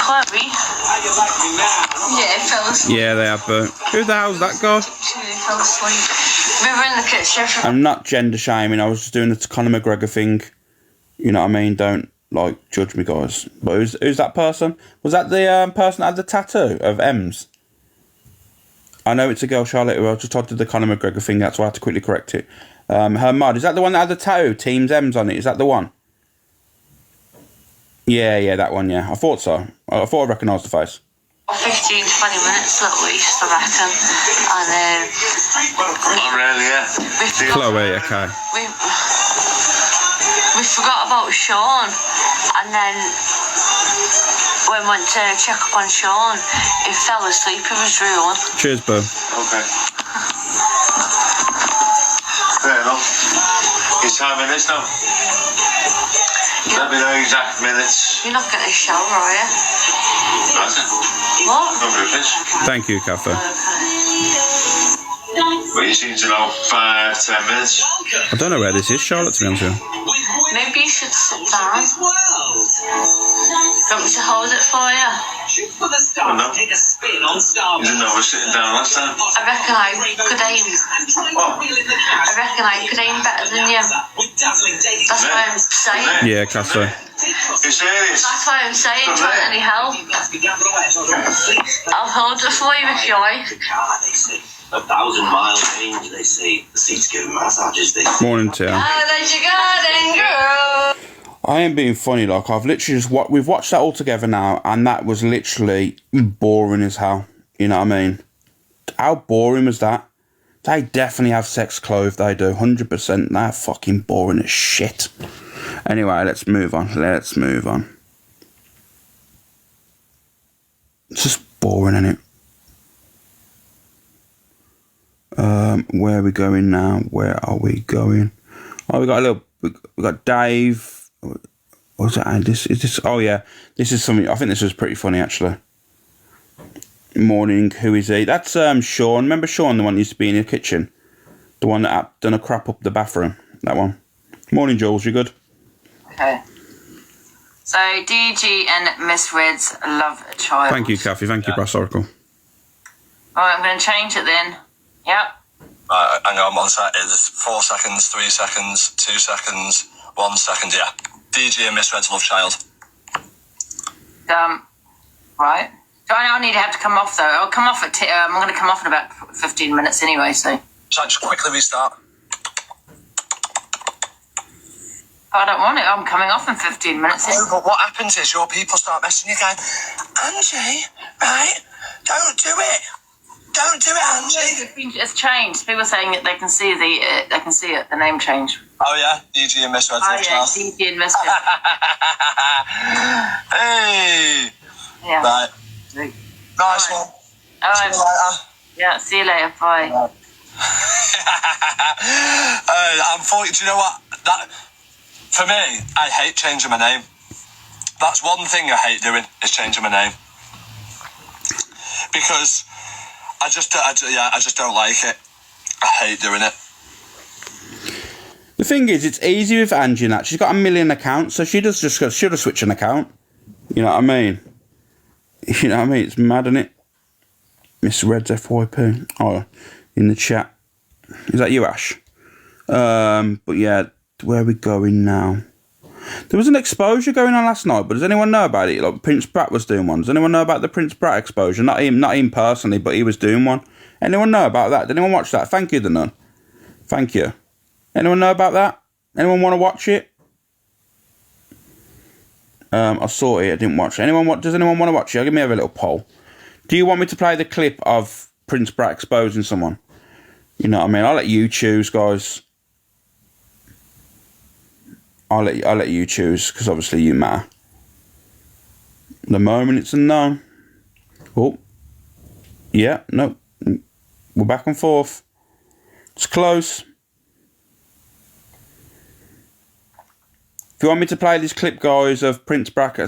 Chloe. Yeah, fell asleep. Yeah, they have, but who the hell's that guy? She fell asleep. We were in the kitchen. I'm not gender shaming, I was just doing the Conor McGregor thing. You know what I mean? Don't, like, judge me, guys. But who's that person? Was that the person that had the tattoo of M's? I know it's a girl, Charlotte, who I just tried to do the Conor McGregor thing, that's why I had to quickly correct it. Her mud, is that the one that had the tattoo? Teams M's on it, is that the one? Yeah, that one, yeah. I thought so. I thought I recognised the face. 15-20 minutes at least, I reckon. And Not really, yeah. Chloe, okay. we we forgot about Sean, and then when we went to check up on Sean, he fell asleep in his room. Cheers, Bo. Okay. Fair enough. It's how minutes now. Let me know exact minutes. You're not getting a shower, are you? What? No privilege. Thank you, Cather. But you seem to know 5-10 minutes. I don't know where this is, Charlotte, to be honest with you. Maybe you should sit down. Do you want me to hold it for you? Oh, no. You didn't know I was sitting down last time. I reckon I could aim. I reckon I could aim better than you. That's why I'm saying. Yeah, Cather. You serious? That's why I'm saying. Do you want any help? I'll hold it for you if you like. 1,000-mile range, they say. The seats give massages. Morning, Tim. I ain't being funny, like, I've literally just we've watched that all together now, and that was literally boring as hell. You know what I mean? How boring was that? They definitely have sex clothes, they do, 100%. They're fucking boring as shit. Anyway, let's move on. It's just boring, innit? Where are we going now? Where are we going? Oh, we got Dave. What's that? This? Oh yeah, this is something. I think this was pretty funny actually. Morning. Who is he? That's Sean. Remember Sean, the one who used to be in the kitchen, the one that had done a crap up the bathroom. That one. Morning, Jules. You good? Okay. So DG and Miss Reds love a child. Thank you, Kathy. Thank you, Brass Oracle. Alright, I'm going to change it then. Yep. Hang on, 1 sec. It's 4 seconds, 3 seconds, 2 seconds, 1 second, yeah. DG and Miss Red's love child. Right. So I need to have to come off though. I'll come off at I'm going to come off in about 15 minutes anyway, so. Shall I just quickly restart? I don't want it. I'm coming off in 15 minutes. No, but what happens is your people start messaging you going, Angie, right, don't do it. Don't do it, Angie. It's changed. People are saying that they can see the name change. Oh yeah, DG and Miss Red's love child. DG and Miss Red. Hey. Yeah. Right. Nice one. All See right. you later. Yeah, see you later. Bye. I'm 40. Do you know what? That for me, I hate changing my name. That's one thing I hate doing is changing my name because I just don't like it. I hate doing it. The thing is, it's easy with Angie and that. She's got 1 million accounts, so she'll just switch an account. You know what I mean? You know what I mean? It's mad, isn't it? Miss Red's FYP. Oh, in the chat. Is that you, Ash? But yeah, where are we going now? There was an exposure going on last night, but does anyone know about it? Like Prince Brat was doing one. Does anyone know about the Prince Brat exposure? Not him personally, but he was doing one. Anyone know about that? Did anyone watch that? Thank you, the nun. Thank you. Anyone know about that? Anyone want to watch it? I saw it. I didn't watch it. Does anyone want to watch it? Give me a little poll. Do you want me to play the clip of Prince Brat exposing someone? You know what I mean? I'll let you choose, guys. I'll let you choose because obviously you matter. At the moment it's a no. Oh, yeah, no. We're back and forth. It's close. If you want me to play this clip, guys, of Prince Brat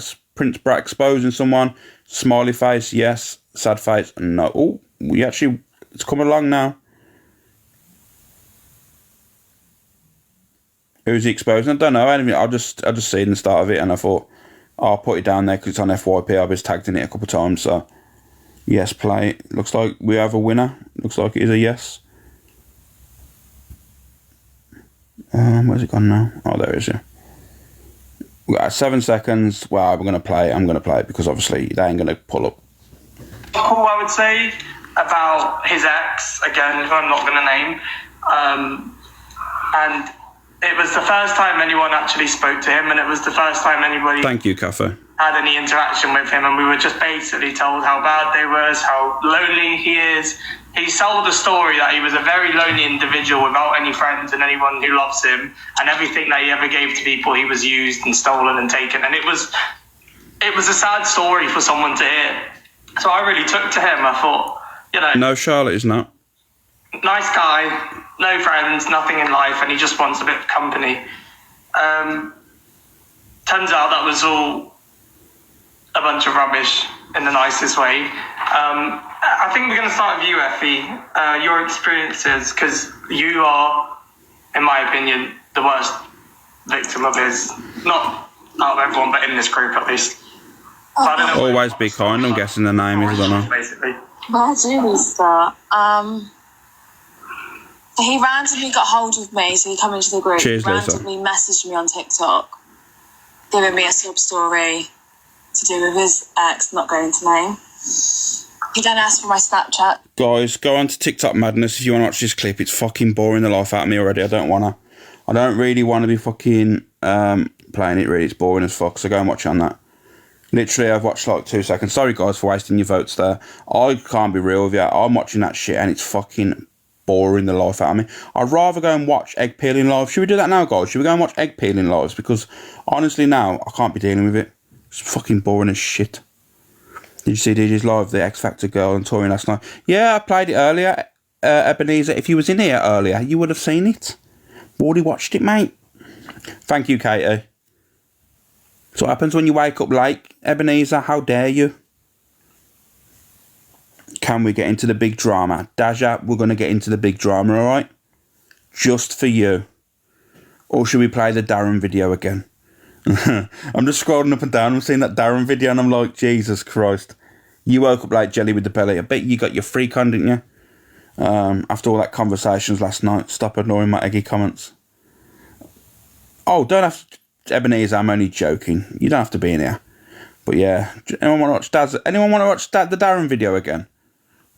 exposing someone, smiley face, yes. Sad face, no. Oh, it's coming along now. Who's he exposing? I don't know. I just seen the start of it and I thought I'll put it down there because it's on FYP. I've just tagged in it a couple of times. So yes, play it. Looks like we have a winner. Looks like it is a yes. Where's it gone now? Oh, there it is. Yeah. We got 7 seconds. Well, we're gonna play it. I'm gonna play it because obviously they ain't gonna pull up. All I would say about his ex, again, who I'm not gonna name, and it was the first time anyone actually spoke to him, and it was the first time anybody... Thank you, Cafe. had any interaction with him, and we were just basically told how bad they were, how lonely he is. He sold a story that he was a very lonely individual without any friends and anyone who loves him, and everything that he ever gave to people, he was used and stolen and taken. And it was a sad story for someone to hear. So I really took to him. I thought, you know, No, Charlotte is not. nice guy, no friends, nothing in life, and he just wants a bit of company. Turns out that was all a bunch of rubbish in the nicest way. I think we're going to start with you, Effie. Your experiences, because you are, in my opinion, the worst victim of his. Not out of everyone, but in this group at least. So I don't know. Always be kind, I'm guessing the name is, I don't know. Basically. Where do we start? He randomly got hold of me, so he come into the group. Cheers, Lisa. Randomly messaged me on TikTok, giving me a sub story to do with his ex, not going to name. He then asked for my Snapchat. Guys, go on to TikTok Madness if you want to watch this clip. It's fucking boring the life out of me already. I don't really want to be fucking playing it, really. It's boring as fuck, so go and watch it on that. Literally, I've watched like 2 seconds. Sorry, guys, for wasting your votes there. I can't be real with you. I'm watching that shit and it's fucking boring the life out of me. I'd rather go and watch egg peeling live. Should we do that now, guys? Should we go and watch egg peeling lives? Because honestly, now I can't be dealing with it. It's fucking boring as shit. Did you see DJ's live, the X Factor girl and touring last night? Yeah, I played it earlier. Ebenezer, if you was in here earlier, you would have seen it. Already watched it, mate. Thank you, Katie. So what happens when you wake up late, Ebenezer? How dare you? Can we get into the big drama? Daja, we're going to get into the big drama, alright? Just for you. Or should we play the Darren video again? I'm just scrolling up and down. I'm seeing that Darren video and I'm like, Jesus Christ. You woke up like jelly with the belly. I bet you got your freak on, didn't you? After all that conversations last night. Stop ignoring my eggy comments. Oh, don't have to... Ebenezer, I'm only joking. You don't have to be in here. But yeah. Anyone want to watch the Darren video again?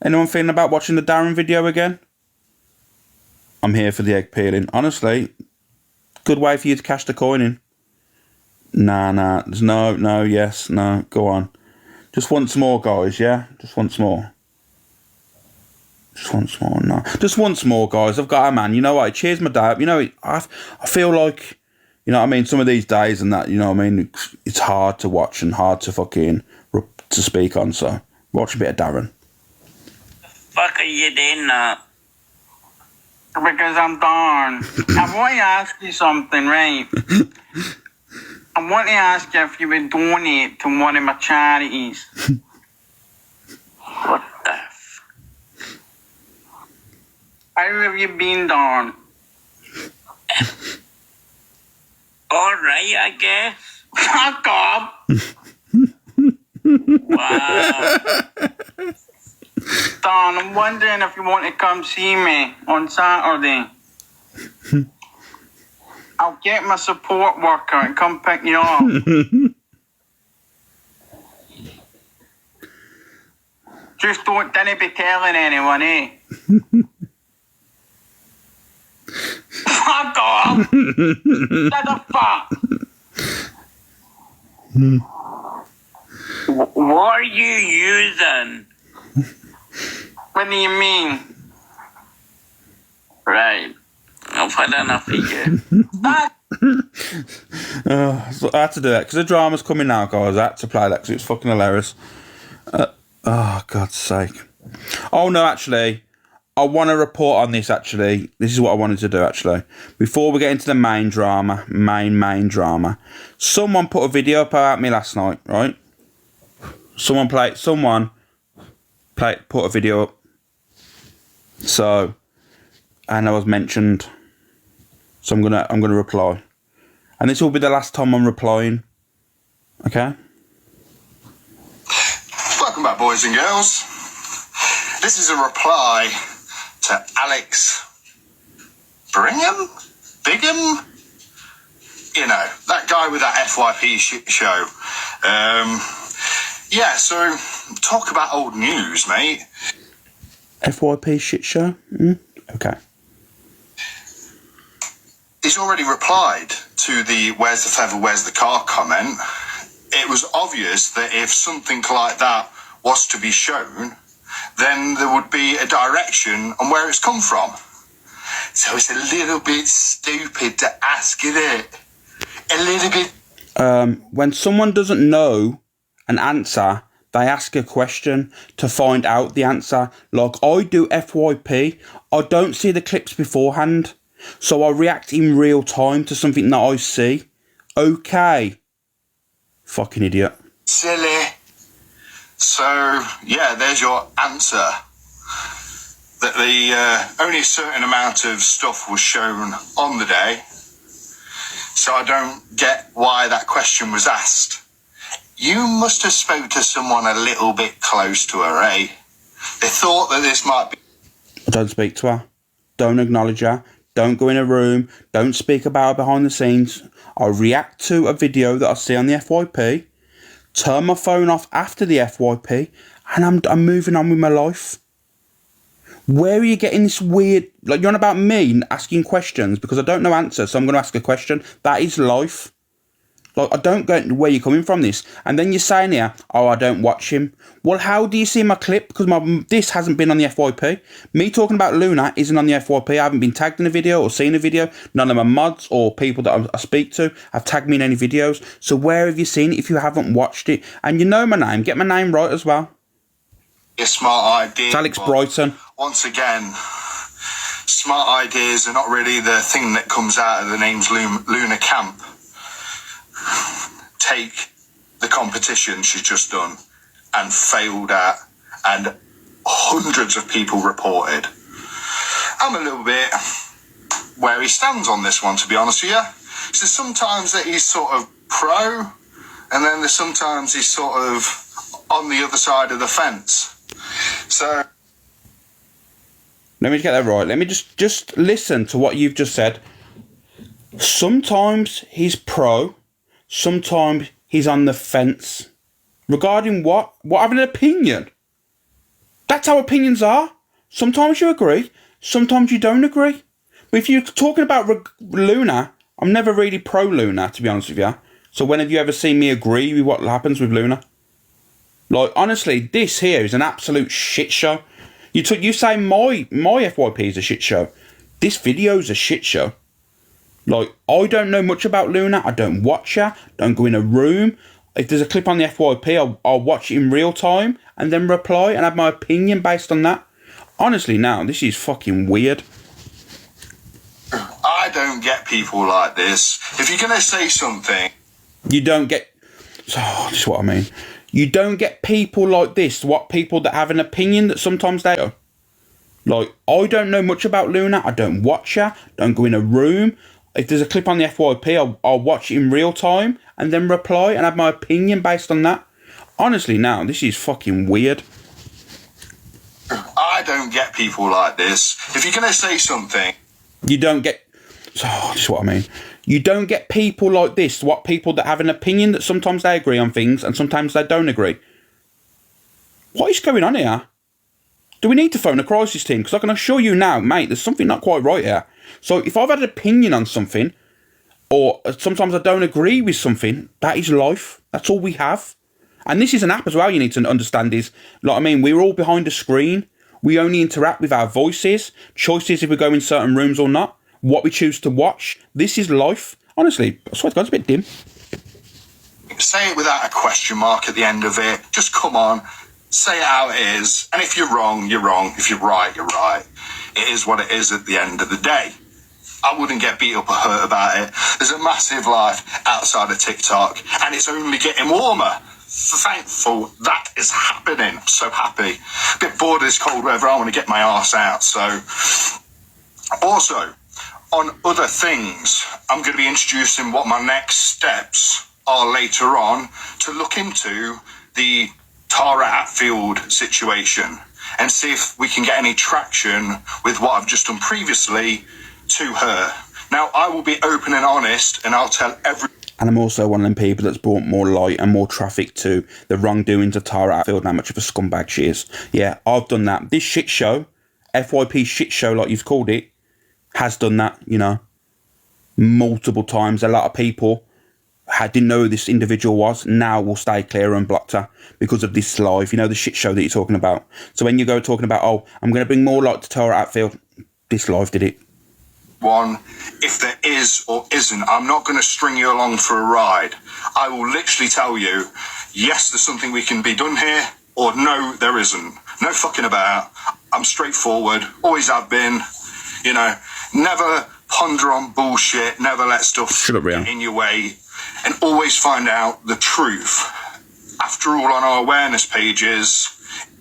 Anyone feeling about watching the Darren video again? I'm here for the egg peeling. Honestly, good way for you to cash the coin in. Nah. There's no, yes, no. Go on. Just once more, guys, yeah? Just once more. No. Just once more, guys. I've got a man. You know what? It cheers my day up. You know, I feel like, you know what I mean? Some of these days and that, you know what I mean? It's hard to watch and hard to fucking to speak on, so watch a bit of Darren. Fuck are you doing that? Because I'm darn. I want to ask you something, right? I want to ask you if you would donate to one of my charities. What the f... How have you been, darn? Alright, I guess. Fuck up! Wow. Don, I'm wondering if you want to come see me on Saturday. I'll get my support worker and come pick you up. Just don't be telling anyone, eh? Fuck off! Shut the fuck! What are you using? What do you mean? Right. I've had enough of you. So I had to do that because the drama's coming now, guys. I had to play that because it's fucking hilarious. Oh, God's sake. Oh, no, actually, I want to report on this, actually. This is what I wanted to do, actually. Before we get into the main drama, main drama, someone put a video up about me last night, right? Someone put a video up. So, and I was mentioned. So I'm gonna reply. And this will be the last time I'm replying. Okay? Welcome back, boys and girls. This is a reply to Alex Bigham? You know, that guy with that FYP shit show. Yeah, so talk about old news, mate. FYP shit show? Okay. He's already replied to the "Where's the feather, where's the car" comment it was obvious that if something like that was to be shown, then there would be a direction on where it's come from. So it's a little bit stupid to ask it. A little bit. When someone doesn't know an answer, they ask a question to find out the answer. Like I do FYP, I don't see the clips beforehand, so I react in real time to something that I see. Okay. Fucking idiot. Silly. So, yeah, there's your answer. That only a certain amount of stuff was shown on the day. So I don't get why that question was asked. You must have spoke to someone a little bit close to her, eh? They thought that this might be... I don't speak to her. Don't acknowledge her. Don't go in a room. Don't speak about her behind the scenes. I react to a video that I see on the FYP, turn my phone off after the FYP, and I'm moving on with my life. Where are you getting this weird... Like, you're on about me asking questions because I don't know answers, so I'm going to ask a question. That is life. Like, I don't get where you're coming from this. And then you're saying here, oh, I don't watch him. Well, how do you see my clip? Because this hasn't been on the FYP. Me talking about Luna isn't on the FYP. I haven't been tagged in a video or seen a video. None of my mods or people that I speak to have tagged me in any videos. So where have you seen it if you haven't watched it? And you know my name. Get my name right as well. A smart idea. It's Alex Brighton. Once again, smart ideas are not really the thing that comes out of the name's Luna Camp. Take the competition she's just done and failed at, and hundreds of people reported. I'm a little bit where he stands on this one, to be honest with you. So sometimes that he's sort of pro, and then there's sometimes he's sort of on the other side of the fence. So let me get that right. Let me just listen to what you've just said. Sometimes he's pro, sometimes he's on the fence. Regarding what? What, having an opinion? That's how opinions are. Sometimes you agree, sometimes you don't agree. But if you're talking about Luna, I'm never really pro Luna, to be honest with you. So when have you ever seen me agree with what happens with Luna? Like, honestly, this here is an absolute shit show. You say my FYP is a shit show. This video's a shit show. Like, I don't know much about Luna. I don't watch her. Don't go in a room. If there's a clip on the FYP, I'll watch it in real time and then reply and have my opinion based on that. Honestly, now, this is fucking weird. I don't get people like this. If you're going to say something... You don't get... Oh, this is what I mean. You don't get people like this. What, people that have an opinion that sometimes they do? Like, I don't know much about Luna. I don't watch her. Don't go in a room. If there's a clip on the FYP, I'll watch it in real time and then reply and have my opinion based on that. Honestly, now, this is fucking weird. I don't get people like this. If you're going to say something... You don't get... Oh, this is what I mean. You don't get people like this. What, people that have an opinion that sometimes they agree on things and sometimes they don't agree. What is going on here? Do we need to phone a crisis team? Because I can assure you now, mate, there's something not quite right here. So if I've had an opinion on something, or sometimes I don't agree with something, that is life. That's all we have. And this is an app as well, you need to understand is, like, I mean, we're all behind a screen. We only interact with our voices, choices if we go in certain rooms or not, what we choose to watch. This is life. Honestly, I swear to God, it's a bit dim. Say it without a question mark at the end of it. Just come on, say it how it is. And if you're wrong, you're wrong. If you're right, you're right. It is what it is at the end of the day. I wouldn't get beat up or hurt about it. There's a massive life outside of TikTok, and it's only getting warmer. Thankful that is happening. I'm so happy. A bit bored of this cold weather. I want to get my arse out. So, also, on other things, I'm going to be introducing what my next steps are later on to look into the Tara Atfield situation and see if we can get any traction with what I've just done previously to her. Now, I will be open and honest, and I'll tell every... And I'm also one of them people that's brought more light and more traffic to the wrongdoings of Tara Atfield and how much of a scumbag she is. Yeah, I've done that. This shit show, FYP shit show like you've called it, has done that, you know, multiple times. A lot of people I didn't know who this individual was, now will stay clear and blocked her because of this live, you know, the shit show that you're talking about. So when you go talking about, oh, I'm going to bring more light to Tara Atfield, this live did it. One, if there is or isn't, I'm not going to string you along for a ride. I will literally tell you, yes, there's something we can be done here, or no, there isn't. No fucking about. I'm straightforward, always have been, you know, never ponder on bullshit, never let stuff get in your way, and always find out the truth. After all, on our awareness pages,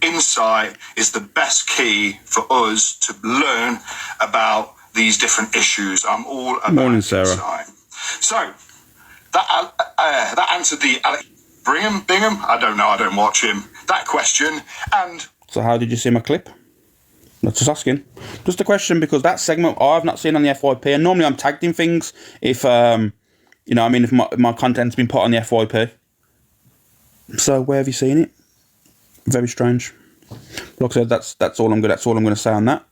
insight is the best key for us to learn about these different issues. I'm all about Morning, Sarah. insight. So, that answered the Bingham? I don't know, I don't watch him. That question, and... So how did you see my clip? Not just asking. Just a question, because that segment I've not seen on the FYP, and normally I'm tagged in things if, you know, I mean, if my content's been put on the FYP. So where have you seen it? Very strange. Like I said, that's all I'm going to say on that.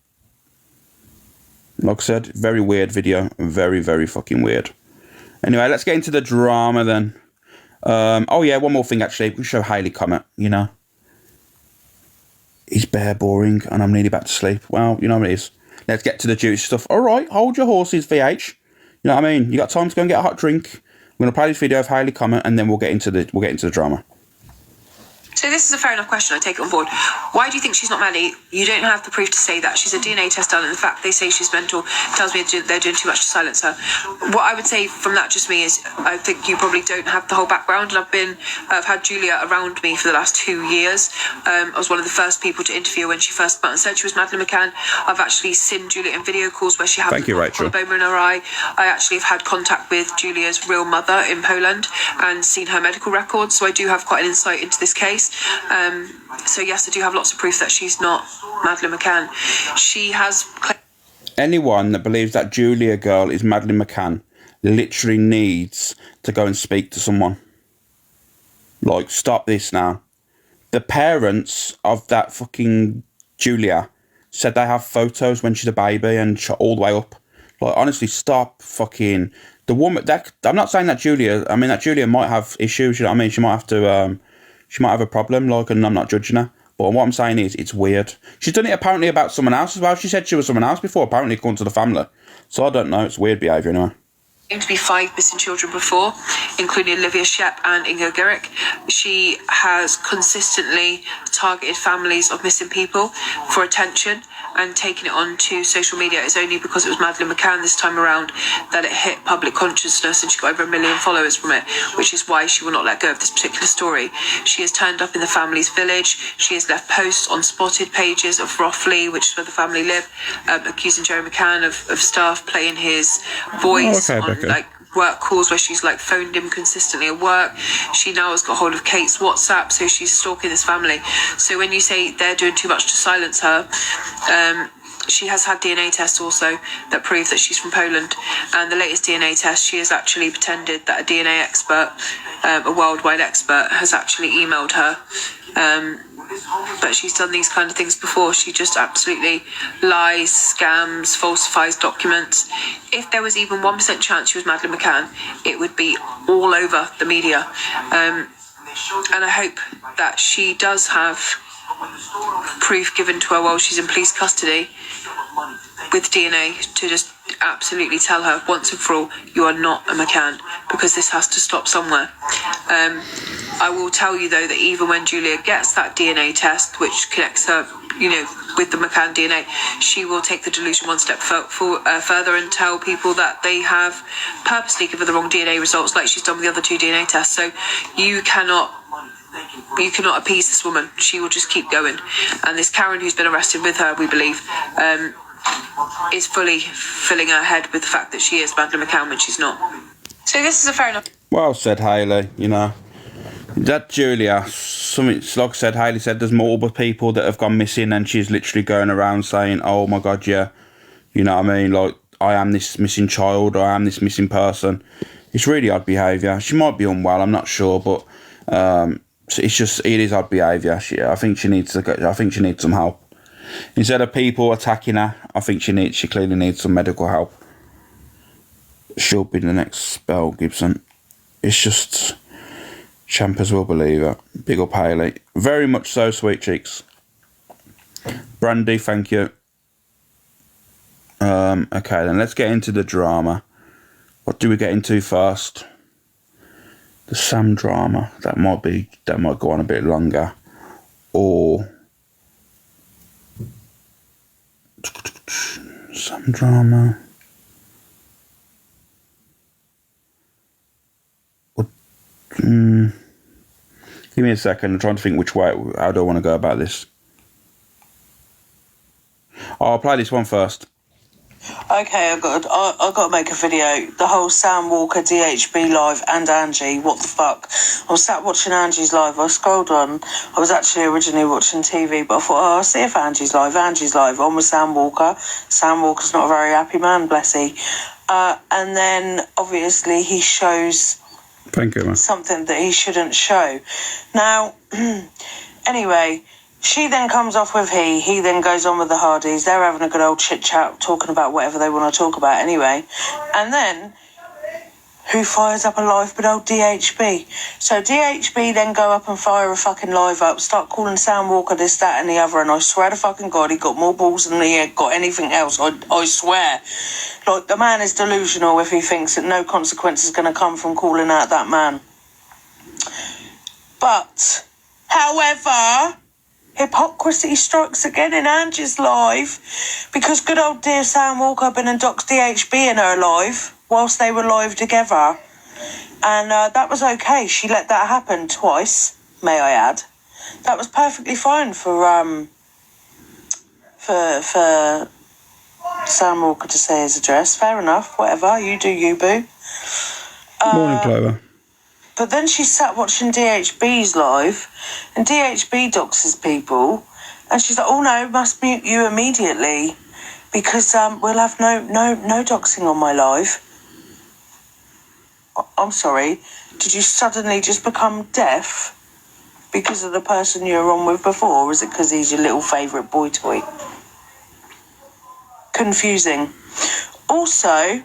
Like I said, very weird video, very, very fucking weird. Anyway, let's get into the drama then. Oh yeah, one more thing actually. We show Hayley comment, you know. He's bare boring and I'm nearly back to sleep. Well, you know what it is. Let's get to the juicy stuff. Alright, hold your horses, VH. You know what I mean? You got time to go and get a hot drink. I'm gonna play this video of Hayley comment and then we'll get into the drama. So this is a fair enough question, I take it on board. Why do you think she's not Maddie? You don't have the proof to say that. She's a DNA test done, and the fact they say she's mental tells me they're doing too much to silence her. What I would say from that just me is, I think you probably don't have the whole background, and I've had Julia around me for the last 2 years. I was one of the first people to interview when she first met and said she was Madeleine McCann. I've actually seen Julia in video calls where she had a collarbone in her eye. I actually have had contact with Julia's real mother in Poland and seen her medical records, so I do have quite an insight into this case. So yes, I do have lots of proof that she's not Madeleine McCann. She has... Anyone that believes that Julia girl is Madeleine McCann literally needs to go and speak to someone. Like, stop this now. The parents of that fucking Julia said they have photos when she's a baby and all the way up. Like, honestly, stop fucking... The woman... I'm not saying that Julia... I mean, that Julia might have issues, you know what I mean? She might have to... She might have a problem, like, and I'm not judging her. But what I'm saying is, it's weird. She's done it apparently about someone else as well. She said she was someone else before, apparently, according to the family. So I don't know. It's weird behaviour anyway. To be 5 missing children before, including Olivia Shep and Inga Girick. She has consistently targeted families of missing people for attention and taken it on to social media. It's only because it was Madeleine McCann this time around that it hit public consciousness and she got over 1 million followers from it, which is why she will not let go of this particular story. She has turned up in the family's village. She has left posts on spotted pages of Rothley, which is where the family live, accusing Jerry McCann of staff playing his voice on like work calls where she's like phoned him consistently at work. She now has got hold of Kate's WhatsApp, so she's stalking this family. So when you say they're doing too much to silence her, she has had DNA tests also that prove that she's from Poland, and the latest DNA test, she has actually pretended that a DNA expert, a worldwide expert, has actually emailed her. But she's done these kind of things before. She just absolutely lies, scams, falsifies documents. If there was even 1% chance she was Madeleine McCann, it would be all over the media. And I hope that she does have proof given to her while she's in police custody with DNA to just absolutely tell her once and for all, you are not a McCann, because this has to stop somewhere. I will tell you though that even when Julia gets that DNA test, which connects her, you know, with the McCann DNA, she will take the delusion one step further and tell people that they have purposely given the wrong DNA results, like she's done with the other 2 DNA tests. So you cannot appease this woman. She will just keep going. And this Karen who's been arrested with her, we believe, is fully filling her head with the fact that she is Madeleine McCann when she's not. So this is a fair enough... Well said, Hayley, you know. That Julia, something, like I said, Hayley said there's multiple people that have gone missing and she's literally going around saying, oh my God, yeah, you know what I mean, like, I am this missing child, or I am this missing person. It's really odd behaviour. She might be unwell, I'm not sure, but it's just, it is odd behaviour. I think she needs some help. Instead of people attacking her, I think she clearly needs some medical help. She'll be the next Belle Gibson. it's just champers will believe it. Big up Hayley. Very much so, sweet cheeks. Brandy, thank you. Okay, then let's get into the drama. What do we get into first? The Sam drama. That might go on a bit longer. Or Sam drama. Give me a second. I'm trying to think how do I want to go about this. I'll play this one first. Okay, I've got to make a video. The whole Sam Walker, DHB live, and Angie. What the fuck? I was sat watching Angie's live. I scrolled on. I was actually originally watching TV, but I thought, I'll see if Angie's live. Angie's live. On with Sam Walker. Sam Walker's not a very happy man, bless he. And then obviously he shows Thank you, man. something that he shouldn't show. Now, anyway. She then comes off with he then goes on with the Hardys. They're having a good old chit-chat, talking about whatever they want to talk about anyway. And then, who fires up a live but old DHB? So DHB then go up and fire a fucking live up, start calling Sam Walker this, that and the other, and I swear to fucking God, he got more balls than he had got anything else. I swear. Like, the man is delusional if he thinks that no consequence is going to come from calling out that man. But, however, hypocrisy strikes again in Angie's live, because good old dear Sam Walker been and doxed DHB in her live whilst they were live together, and that was okay. She let that happen twice, may I add. That was perfectly fine for Sam Walker to say his address. Fair enough, whatever, you do you, boo. Morning, Clover. But then she sat watching DHB's live, and DHB doxes people, and she's like, "Oh no, must mute you immediately, because we'll have no doxing on my live." I'm sorry, did you suddenly just become deaf because of the person you were on with before, or is it because he's your little favourite boy toy? Confusing. Also,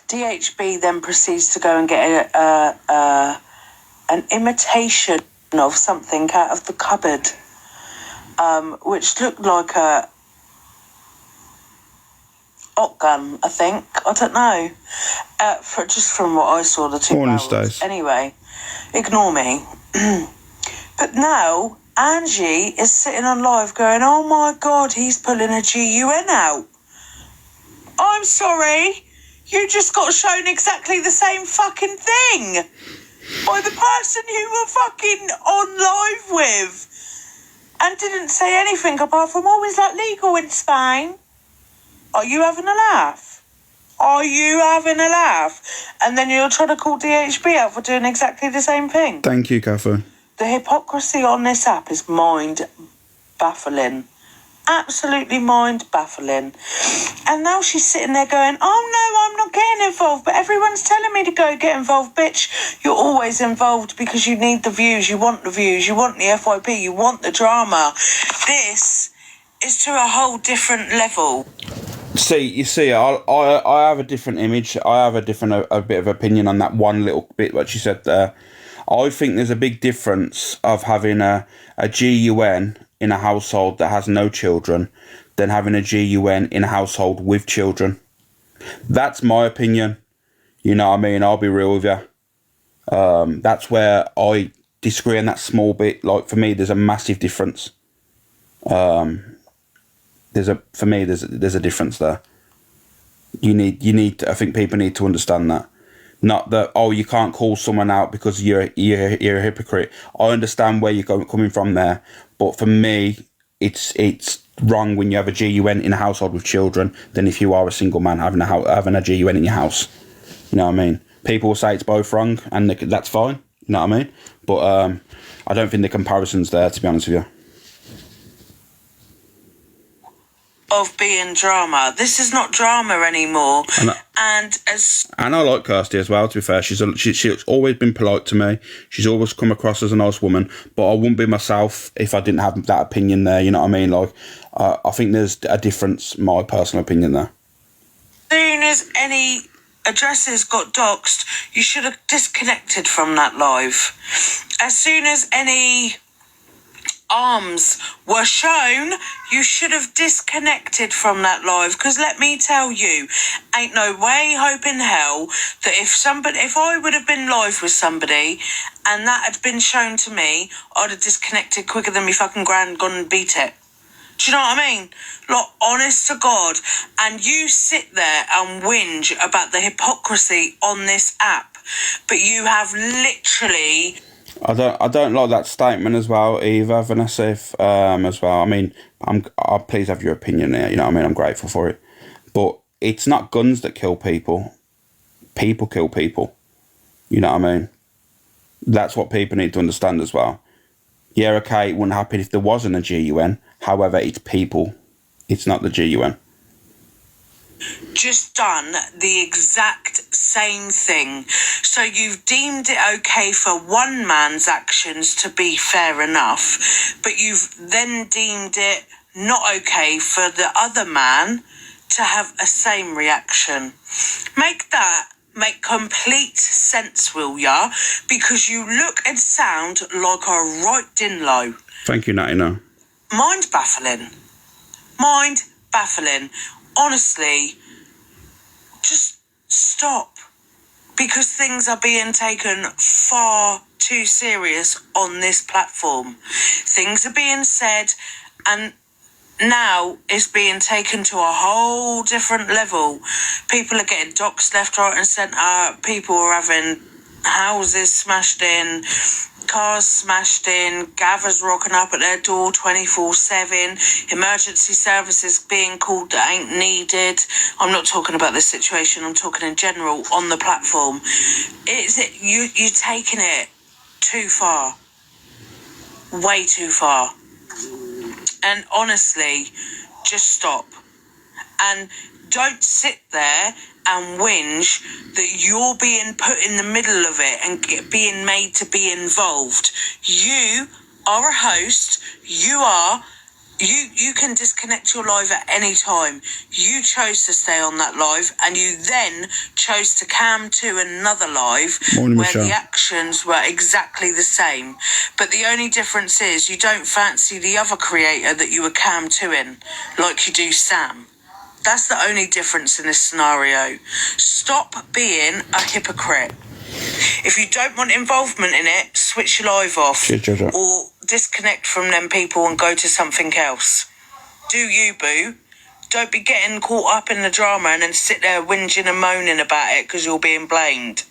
DHB then proceeds to go and get an imitation of something out of the cupboard, which looked like a hot gun, I think. I don't know. Just from what I saw, the two barrels. Anyway, ignore me. But now Angie is sitting on live going, "Oh my God, he's pulling a GUN out." I'm sorry. You just got shown exactly the same fucking thing by the person you were fucking on live with, and didn't say anything apart from, "Oh, is that legal in Spain?" Are you having a laugh? Are you having a laugh? And then you're trying to call DHB out for doing exactly the same thing. Thank you, Catherine. The hypocrisy on this app is mind-baffling. Absolutely mind-baffling. And now she's sitting there going, "Oh no, I'm not getting involved, but everyone's telling me to go get involved." Bitch, you're always involved because you need the views, you want the FYP, you want the drama. This is to a whole different level. You see, I have a different image. I have a bit of opinion on that one little bit what she said there. I think there's a big difference of having a GUN in a household that has no children than having a GUN in a household with children. That's my opinion. You know what I mean? I'll be real with you. That's where I disagree on that small bit. Like, for me, there's a massive difference. There's a difference there. I think people need to understand that. Not that, oh, you can't call someone out because you're a hypocrite. I understand where you're coming from there, but for me, it's wrong when you have a GUN in a household with children than if you are a single man having a GUN in your house. You know what I mean? People will say it's both wrong, and that's fine. You know what I mean? But I don't think the comparison's there, to be honest with you. Of being drama. This is not drama anymore. And I like Kirsty as well, to be fair. She's always been polite to me. She's always come across as a nice woman, but I wouldn't be myself if I didn't have that opinion there, you know what I mean? Like, I think there's a difference, my personal opinion there. As soon as any addresses got doxed, you should have disconnected from that live. As soon as any arms were shown, you should have disconnected from that live, because let me tell you, ain't no way, hope in hell that if I would have been live with somebody and that had been shown to me, I'd have disconnected quicker than me fucking grand gone and beat it. Do you know what I mean? Like, honest to God. And you sit there and whinge about the hypocrisy on this app, but you have literally... I don't like that statement as well either, Vanessa, as well. I mean, I'll please have your opinion there, you know what I mean? I'm grateful for it. But it's not guns that kill people. People kill people. You know what I mean? That's what people need to understand as well. Yeah, okay, it wouldn't happen if there wasn't a GUN. However, it's people. It's not the GUN. Just done the exact same thing. So you've deemed it okay for one man's actions to be fair enough, but you've then deemed it not okay for the other man to have a same reaction. Make complete sense, will ya? Because you look and sound like a right dinlow. Thank you, Natty. No. Mind baffling. Mind baffling. Honestly, just stop. Because things are being taken far too serious on this platform. Things are being said, and now it's being taken to a whole different level. People are getting doxed left, right and centre. People are having houses smashed in, cars smashed in, gathers rocking up at their door 24/7, emergency services being called that ain't needed. I'm not talking about this situation, I'm talking in general on the platform. You're taking it too far. Way too far. And honestly, just stop. And don't sit there and whinge that you're being put in the middle of it and being made to be involved. You are a host. You can disconnect your live at any time. You chose to stay on that live, and you then chose to cam to another live where the actions were exactly the same. But the only difference is you don't fancy the other creator that you were cam to in, like you do Sam. That's the only difference in this scenario. Stop being a hypocrite. If you don't want involvement in it, switch your live off. Or disconnect from them people and go to something else. Do you, boo. Don't be getting caught up in the drama and then sit there whinging and moaning about it because you're being blamed.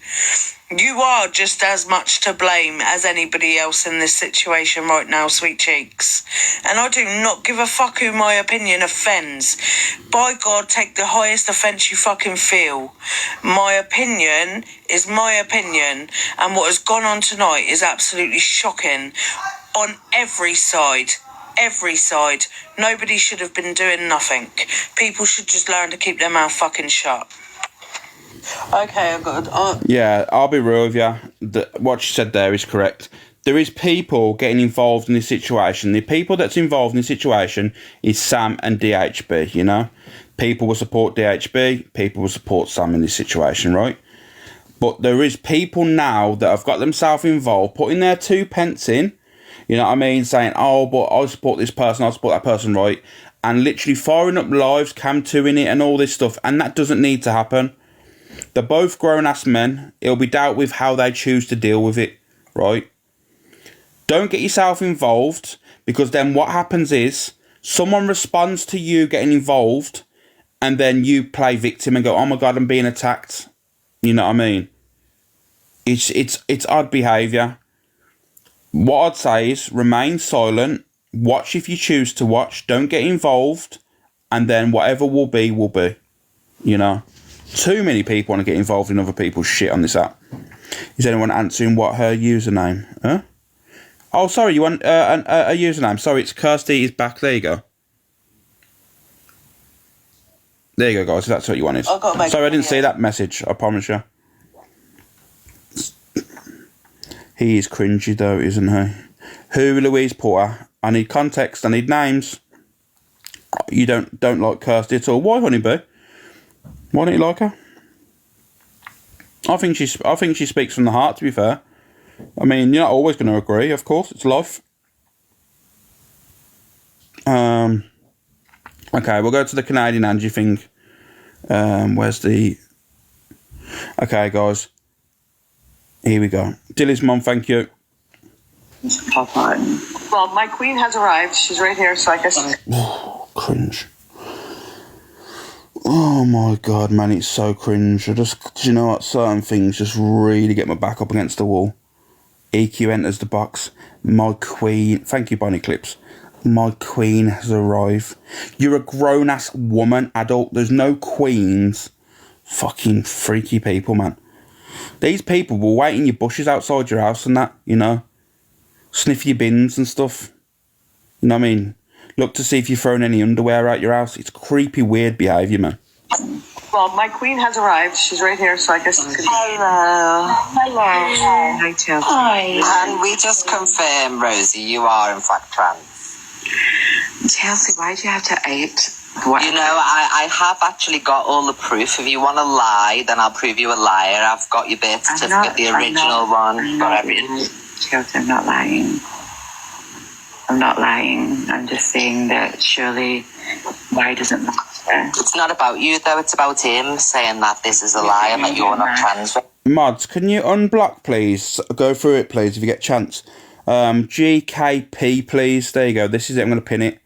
You are just as much to blame as anybody else in this situation right now, sweet cheeks. And I do not give a fuck who my opinion offends. By God, take the highest offence you fucking feel. My opinion is my opinion, and what has gone on tonight is absolutely shocking on every side. Every side. Nobody should have been doing nothing. People should just learn to keep their mouth fucking shut. Okay, I've got... Yeah, I'll be real with you. What you said there is correct. There is people getting involved in this situation. The people that's involved in this situation is Sam and DHB, you know? People will support DHB, people will support Sam in this situation, right? But there is people now that have got themselves involved, putting their 2 pence in, you know what I mean? Saying, oh, but I support this person, I support that person, right? And literally firing up lives, cam 2 in it and all this stuff. And that doesn't need to happen. They're both grown-ass men. It'll be dealt with how they choose to deal with it, right? Don't get yourself involved, because then what happens is someone responds to you getting involved, and then you play victim and go, oh my God, I'm being attacked. You know what I mean? It's odd behaviour. What I'd say is remain silent, watch if you choose to watch, don't get involved, and then whatever will be, you know? Too many people want to get involved in other people's shit on this app. Is anyone answering what her username? Huh? Oh, sorry, you want a username? Sorry, it's Kirsty is back. There you go. There you go, guys. That's what you wanted. Sorry, I didn't see that message. I promise you. He is cringy though, isn't he? Who, Louise Porter? I need context. I need names. You don't like Kirsty at all. Why, honeybee? Why don't you like her? I think she speaks from the heart, to be fair. I mean, you're not always going to agree, of course. It's life. Okay, we'll go to the Canadian Angie thing. Where's the... Okay, guys. Here we go. Dilly's mum, thank you. Well, my queen has arrived. She's right here, so I guess... Cringe. Oh my god, man, it's so cringe. Do you know what? Certain things just really get my back up against the wall. EQ enters the box. My queen... Thank you, Bonnie Clips. My queen has arrived. You're a grown-ass woman, adult. There's no queens. Fucking freaky people, man. These people will wait in your bushes outside your house and that, you know. Sniff your bins and stuff. You know what I mean? Look to see if you've thrown any underwear out your house. It's creepy, weird behaviour, man. Well, my queen has arrived. She's right here, so I guess... Hello. Hello. Hi, Chelsea. Hi. And we just confirmed, Rosie, you are in fact trans. Chelsea, why do you have to hate? You know, I have actually got all the proof. If you want to lie, then I'll prove you a liar. I've got your birth certificate, the original one. Got everything. Chelsea, I'm not lying. I'm not lying. I'm just saying that surely why doesn't matter? It's not about you, though. It's about him saying that this is a lie and that you're not trans. Mods, can you unblock, please? Go through it, please, if you get a chance. GKP, please. There you go. This is it. I'm going to pin it.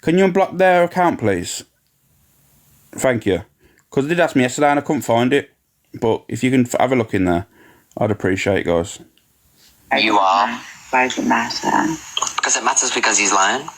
Can you unblock their account, please? Thank you. Because they did ask me yesterday and I couldn't find it. But if you can have a look in there, I'd appreciate it, guys. You are. Why does it matter? Because it matters because he's lying.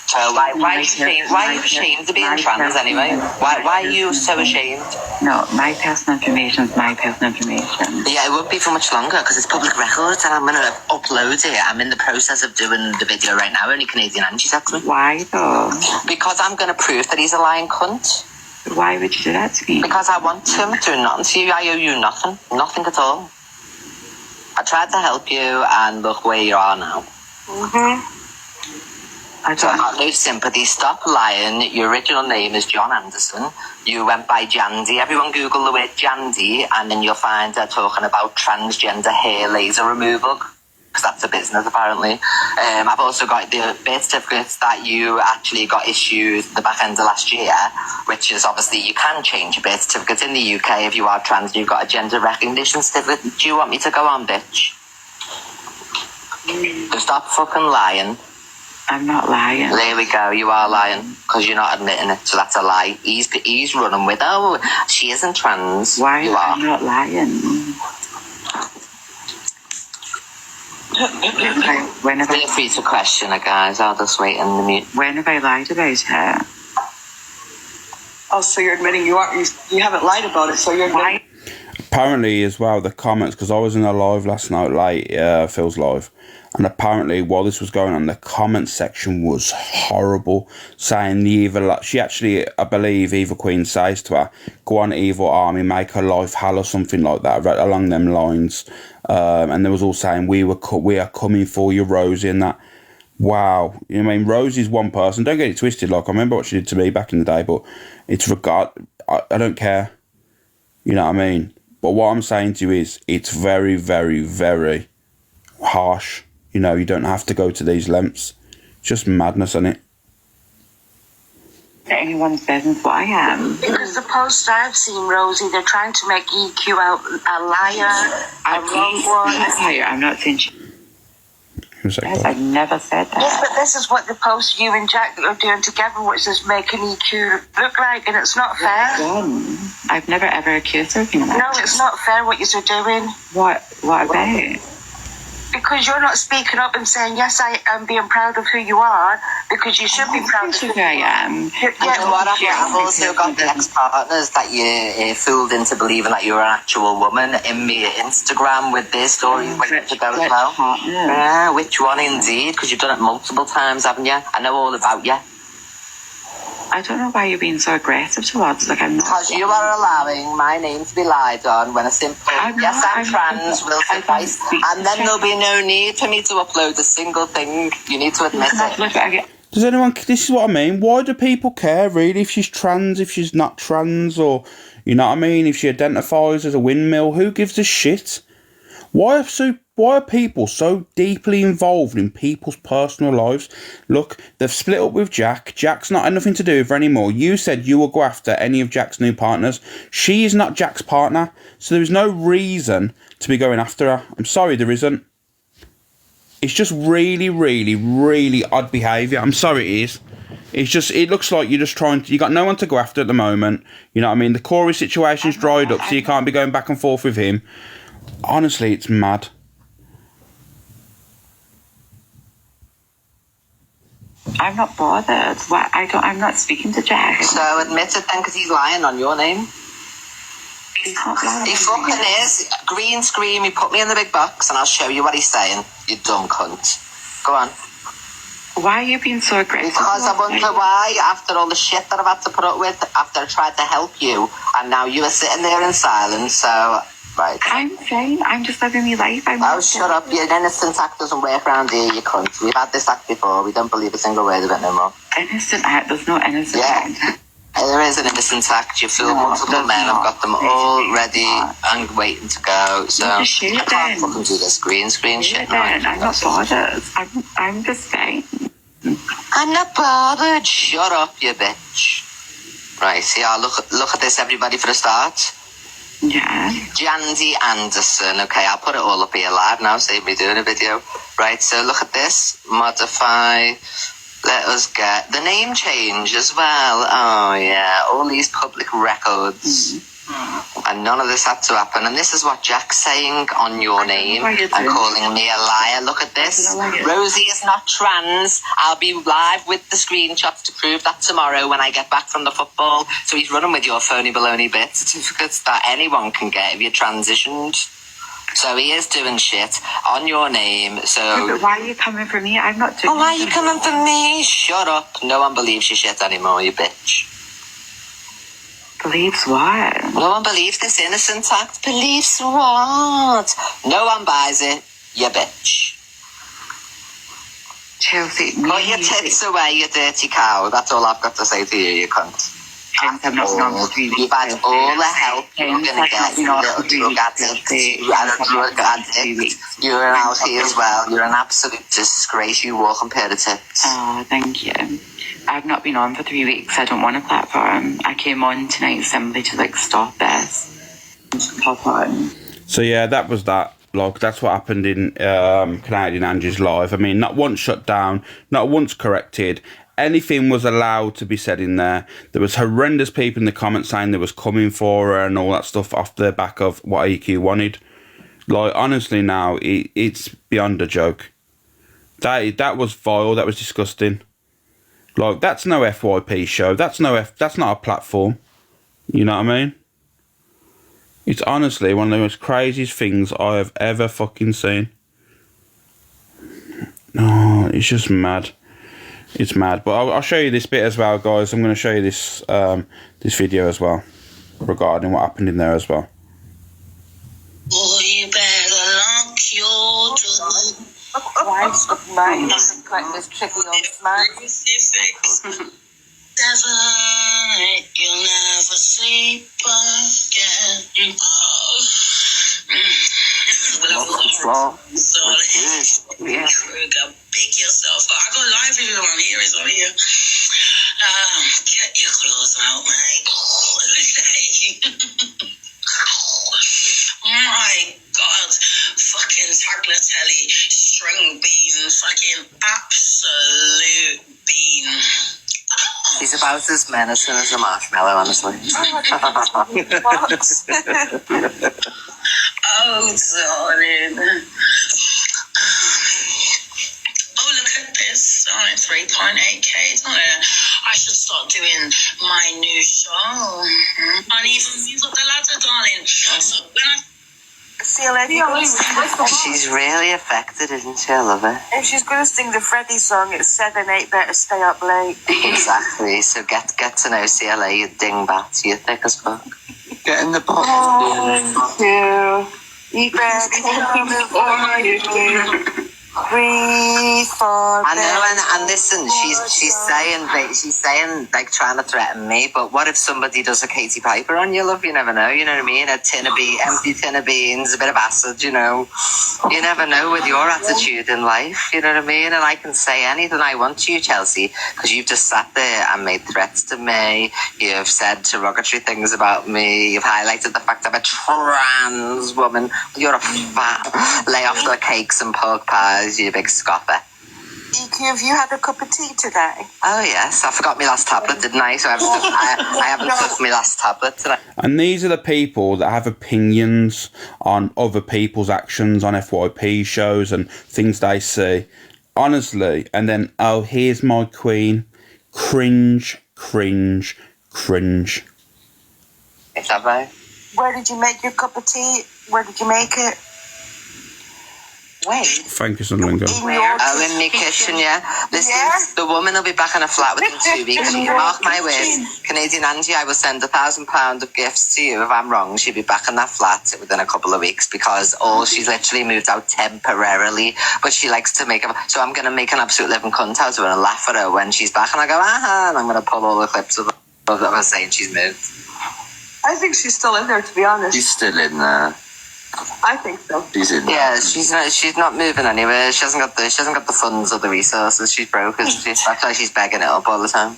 So why are you ashamed of being trans anyway? Why are you so ashamed? No, my personal information is my personal information. Yeah, it won't be for much longer because it's public record and I'm going to upload it. I'm in the process of doing the video right now. Only Canadian Angie texted me. Why though? Because I'm going to prove that he's a lying cunt. Why would you do that to me? Because I want him to do nothing to you. I owe you nothing. Nothing at all. I tried to help you and look where you are now. I got no sympathy. Stop lying. Your original name is John Anderson. You went by Jandy. Everyone Google the word Jandy and then you'll find they're talking about transgender hair laser removal because that's a business apparently. I've also got the birth certificates that you actually got issued the back end of last year, which is obviously you can change your birth certificate in the UK if you are trans. You've got a gender recognition certificate. Do you want me to go on, bitch? So stop fucking lying. I'm not lying. There we go. You are lying because you're not admitting it. So that's a lie. He's running with, oh, she isn't trans. Why you am I not lying? Feel free to question her, guys. I'll just wait in the mute. When have I lied about her? Oh, so you're admitting you haven't lied about it, so you're admitting. Apparently, as well, the comments, because I was in a live last night, late, Phil's live, and apparently, while this was going on, the comment section was horrible, saying the evil, she actually, I believe, Evil Queen says to her, go on, evil army, make her life hell, or something like that, right along them lines, and they was all saying, we are coming for you, Rosie, and that. Wow, you know what I mean? Rosie's one person, don't get it twisted, like, I remember what she did to me back in the day, but it's I don't care, you know what I mean? But what I'm saying to you is, it's very, very, very harsh. You know, you don't have to go to these lengths. It's just madness, isn't it? Anyone's business what I am. Because the posts I've seen, Rosie, they're trying to make EQ out a liar, a wrong one. I'm not saying she... Yes, I never said that. Yes, but this is what the post you and Jack are doing together, which is making EQ look like, and it's not fair. I've never ever accused her of being a liar. No, it's not fair what you're doing. What about? Because you're not speaking up and saying, yes, I am being proud of who you are, because you should be proud of who I am. And I've also got the ex-partners that you fooled into believing that you're an actual woman in my Instagram with their stories ready to go as well. Yeah, which one indeed? Because you've done it multiple times, haven't you? I know all about you. I don't know why you're being so aggressive towards like I'm not. Because you are allowing my name to be lied on when a simple I'm trans will suffice, and then there'll be no need for me to upload a single thing. You need to admit it. Does anyone... This is what I mean. Why do people care, really, if she's trans, if she's not trans, or... You know what I mean? If she identifies as a windmill, who gives a shit? Why are people so deeply involved in people's personal lives? Look, they've split up with Jack. Jack's not had nothing to do with her anymore. You said you will go after any of Jack's new partners. She is not Jack's partner, so there is no reason to be going after her. I'm sorry, there isn't. It's just really, really, really odd behaviour. I'm sorry it is. It's just, it looks like you're just trying to, you got no one to go after at the moment. You know what I mean? The Corey situation's dried up, so you can't be going back and forth with him. Honestly, it's mad. I'm not bothered. I'm not speaking to Jack. So admit it then, because he's lying on your name. He's not lying. He fucking is. Green screen, he put me in the big box and I'll show you what he's saying. You dumb cunt. Go on. Why are you being so aggressive? Because I wonder why, after all the shit that I've had to put up with, after I tried to help you, and now you are sitting there in silence, so... Right. I'm fine. I'm just living my life. Shut up. Your innocent act doesn't work around here, you cunt. We've had this act before. We don't believe a single word of it no more. Innocent act? There's no innocent act. There is an innocent act. You fooled multiple men. I've got them all ready and waiting to go. So I can't fucking do this green screen shit. I'm not bothered. I'm just fine. I'm not bothered. Shut up, you bitch. Right, see, look at this, everybody, for a start. Yeah. Jandy Anderson. Okay, I'll put it all up here live now, save me doing a video. Right, so look at this. Modify. Let us get the name change as well. Oh, yeah. All these public records. And none of this had to happen. And this is what Jack's saying on your name and calling me a liar. Look at this. Rosie is not trans. I'll be live with the screenshots to prove that tomorrow when I get back from the football. So he's running with your phony baloney birth certificates that anyone can get if you're transitioned. So he is doing shit on your name. So but why are you coming for me? I'm not doing. Oh, why are you coming for me? Shut up. No one believes your shit anymore, you bitch. Believes what? No one believes this innocent act. Believes what? No one buys it, you bitch. Chelsea, put your tits away, you dirty cow. That's all I've got to say to you, you cunt. I'm not You've had all the help you're going to get, you little drug addict. You had a drug addict. You're an outie as well. You're an absolute disgrace, you walking pair of tits. Oh, thank you. I've not been on for 3 weeks. I don't want a platform. I came on tonight simply to stop this. Pop on. So yeah, that was that. Like, that's what happened in Canadian Angie's live. I mean, not once shut down, not once corrected. Anything was allowed to be said in there. There was horrendous people in the comments saying they was coming for her and all that stuff off the back of what EQ wanted. Like, honestly now, it's beyond a joke. That was vile, that was disgusting. Like, that's no FYP show. That's not a platform. You know what I mean? It's honestly one of the most craziest things I have ever fucking seen. Oh, it's just mad. It's mad. But I'll show you this bit as well, guys. I'm going to show you this this video as well regarding what happened in there as well. Oh, you better lock your door. Why doesn't crack this tricky old smile? You'll never sleep again. Oh. Trigger, pick yourself up. I got live video on here, it's on here. Get your clothes out, mate. My God, fucking tagliatelle, string bean, fucking absolute bean. He's about as menacing as a marshmallow, honestly. Oh, darling. Oh, look at this. Oh, 3.8k, darling. I should start doing my new show. And even move up the ladder, darling. So when I See you later. She's really affected, isn't she? I love her. If she's going to sing the Freddie song, it's 7, 8, better stay up late. Exactly. So get to know CLA, you dingbat. You're thick as fuck. Get in the box. Oh, you. You better come before you do. 3, 4. I know, and listen, she's saying like trying to threaten me. But what if somebody does a Katie Piper on you, love? You never know. You know what I mean? Empty tin of beans, a bit of acid. You know, you never know with your attitude in life. You know what I mean? And I can say anything I want to you, Chelsea, because you've just sat there and made threats to me. You've said derogatory things about me. You've highlighted the fact I'm a trans woman. You're a fat. Lay off the cakes and pork pies, you big scoffer. EQ, have you had a cup of tea today? Oh yes, I forgot my last tablet, didn't I? So I haven't took my last tablet today. And these are the people that have opinions on other people's actions on FYP shows and things they see. Honestly, and then, oh, here's my queen. Cringe, cringe, cringe. Have I? Where did you make your cup of tea? Where did you make it? Wait. Thank you, Sunlingo. Oh, in my kitchen, yeah. Listen, the woman will be back in a flat within 2 weeks. You can mark my words. Canadian Angie, I will send £1,000 of gifts to you. If I'm wrong, she'll be back in that flat within a couple of weeks because she's literally moved out temporarily, but she likes to make so I'm going to make an absolute living cunt out of her and laugh at her when she's back, and I go, and I'm going to pull all the clips of her saying she's moved. I think she's still in there, to be honest. She's still in there. I think so. She's in there. Yeah, she's not moving anywhere. She hasn't got the funds or the resources. She's broke, isn't she? That's why she's begging it up all the time.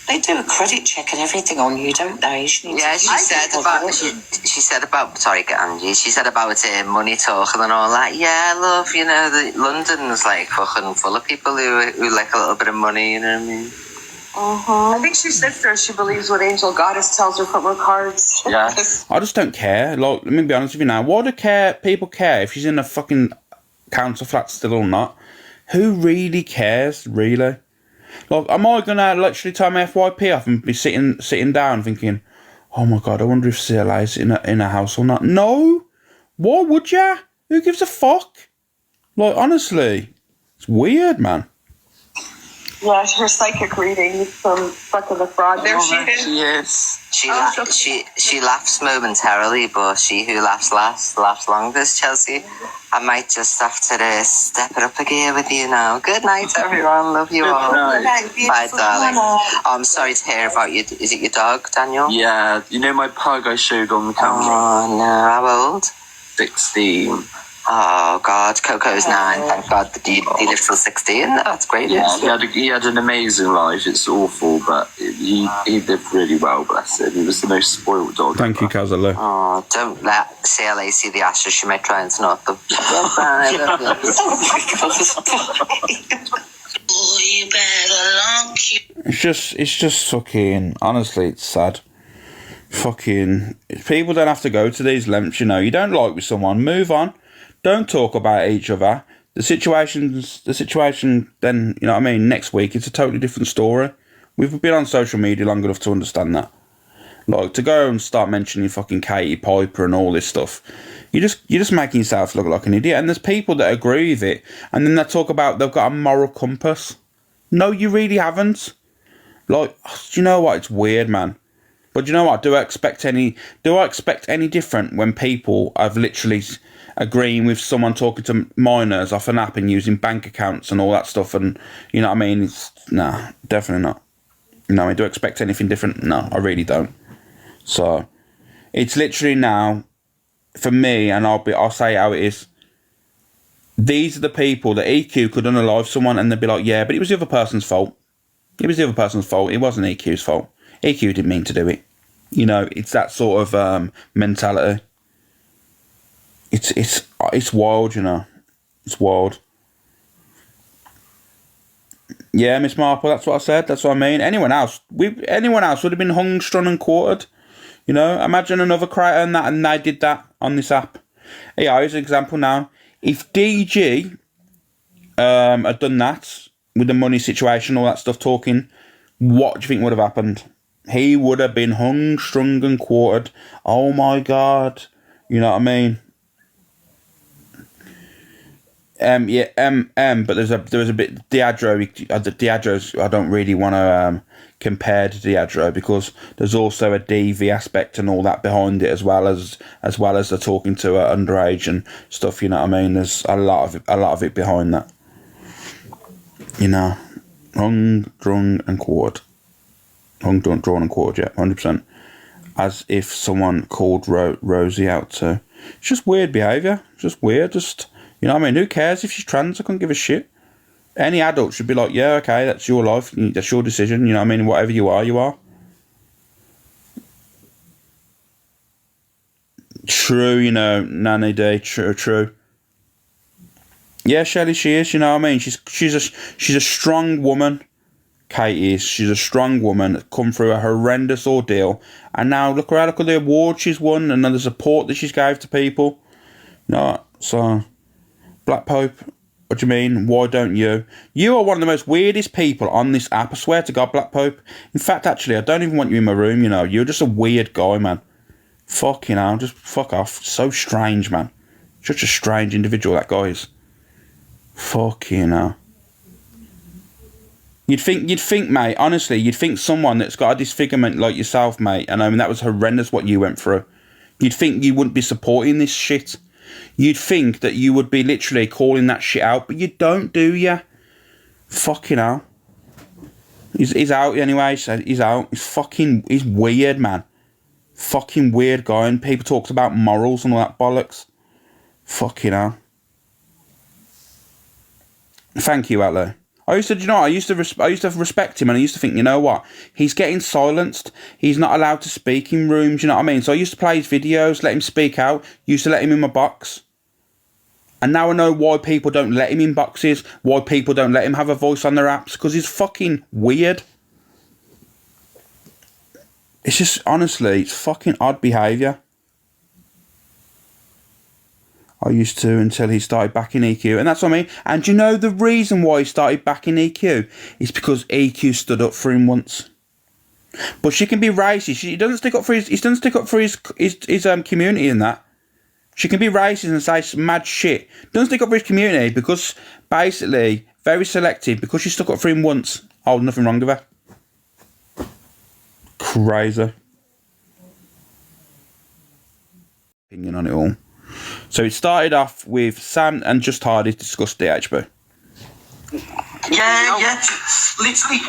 They do a credit check and everything on you, don't they? She said about sorry, Angie. She said about money talking and all that. Yeah, love. You know, London's like fucking full of people who like a little bit of money. You know what I mean? I think she sits there. She believes what Angel Goddess tells her from her cards. Yeah. I just don't care. Like, let me be honest with you now. Why do people care if she's in a fucking council flat still or not? Who really cares, really? Like, am I gonna literally turn my FYP off and be sitting down thinking, oh my god, I wonder if CLA's in a house or not? No. Why would ya? Who gives a fuck? Like, honestly, it's weird, man. Yeah, her psychic reading from fucking the fraud. There she is. She is. She laughs momentarily, but she who laughs last laughs longest, Chelsea. I might just have to step it up a gear with you now. Good night, everyone. Love you all. Bye, darling. Oh, I'm sorry to hear about you. Is it your dog, Daniel? Yeah, you know my pug I showed on the camera? Oh, no. How old? 16. Oh, God. Coco's 9. Thank God. He lived till 16. That's great. Yeah, he had an amazing life. It's awful, but he lived really well, bless him. He was the most spoiled dog. Thank you, Kazalo. Oh, don't let CLA see the ashes. She might try and snort them. It's just fucking, honestly, it's sad. Fucking, people don't have to go to these lengths, you know. You don't like with someone, move on. Don't talk about each other. The situation then, you know what I mean, next week, it's a totally different story. We've been on social media long enough to understand that. Like, to go and start mentioning fucking Katie Piper and all this stuff, you're just making yourself look like an idiot. And there's people that agree with it, and then they talk about they've got a moral compass. No, you really haven't. Like, do you know what? It's weird, man. But do you know what? Do I expect any different when people have literally agreeing with someone talking to minors off an app and using bank accounts and all that stuff, and you know what I mean? Nah, definitely not. No, I do expect anything different? No, I really don't. So it's literally now for me, and I'll say how it is. These are the people that EQ could unalive someone and they'd be like, yeah, but it was the other person's fault. It was the other person's fault. It wasn't EQ's fault. EQ didn't mean to do it. You know, it's that sort of mentality. It's wild, you know. It's wild. Yeah, Miss Marple, that's what I said. That's what I mean. Anyone else would have been hung, strung and quartered. You know, imagine another creator and they did that on this app. Yeah, here's an example now. If DG had done that with the money situation, all that stuff talking, what do you think would have happened? He would have been hung, strung and quartered. Oh my God. You know what I mean? But there was a bit Diageo's. I don't really want to compare to Diageo because there's also a DV aspect and all that behind it as well as they're talking to her underage and stuff. You know what I mean? There's a lot of it behind that. You know, hung, drunk, and quartered. Hung, drunk, drawn, and quartered. Yeah, 100%. As if someone called Rosie out to. It's just weird behaviour. It's just weird. Just. You know what I mean? Who cares if she's trans? I couldn't give a shit. Any adult should be like, yeah, okay, that's your life. That's your decision. You know what I mean? Whatever you are, you are. True, you know, Nanny Day, true. Yeah, Shelley, she is, you know what I mean? She's a strong woman. Kate is. She's a strong woman that's come through a horrendous ordeal. And now look at the award she's won and the support that she's gave to people. You know, so... Black Pope, what do you mean? Why don't you? You are one of the most weirdest people on this app. I swear to God, Black Pope. In fact, actually, I don't even want you in my room, you know. You're just a weird guy, man. Fucking hell, just fuck off. So strange, man. Such a strange individual, that guy is. Fucking hell. You'd think, mate, honestly, you'd think someone that's got a disfigurement like yourself, mate, and I mean, that was horrendous what you went through. You'd think you wouldn't be supporting this shit. You'd think that you would be literally calling that shit out, but you don't, do ya? Fucking hell. He's out anyway, so he's out. He's weird, man. Fucking weird guy, and people talks about morals and all that bollocks. Fucking hell. Thank you, Atlo. I used to respect him, and I used to think, you know what? He's getting silenced. He's not allowed to speak in rooms, you know what I mean? So I used to play his videos, let him speak out, used to let him in my box. And now I know why people don't let him in boxes, why people don't let him have a voice on their apps, because he's fucking weird. It's just, honestly, it's fucking odd behaviour. I used to until he started backing EQ. And that's what I mean. And do you know the reason why he started backing EQ? It's because EQ stood up for him once. But she can be racist. He doesn't stick up for his community in that. She can be racist and say some mad shit. Doesn't stick up for his community because basically very selective because she stuck up for him once. Oh, nothing wrong with her. Crazy. Opinion on it all. So it started off with Sam and Just Hardy discussed DHB. Yeah. Literally.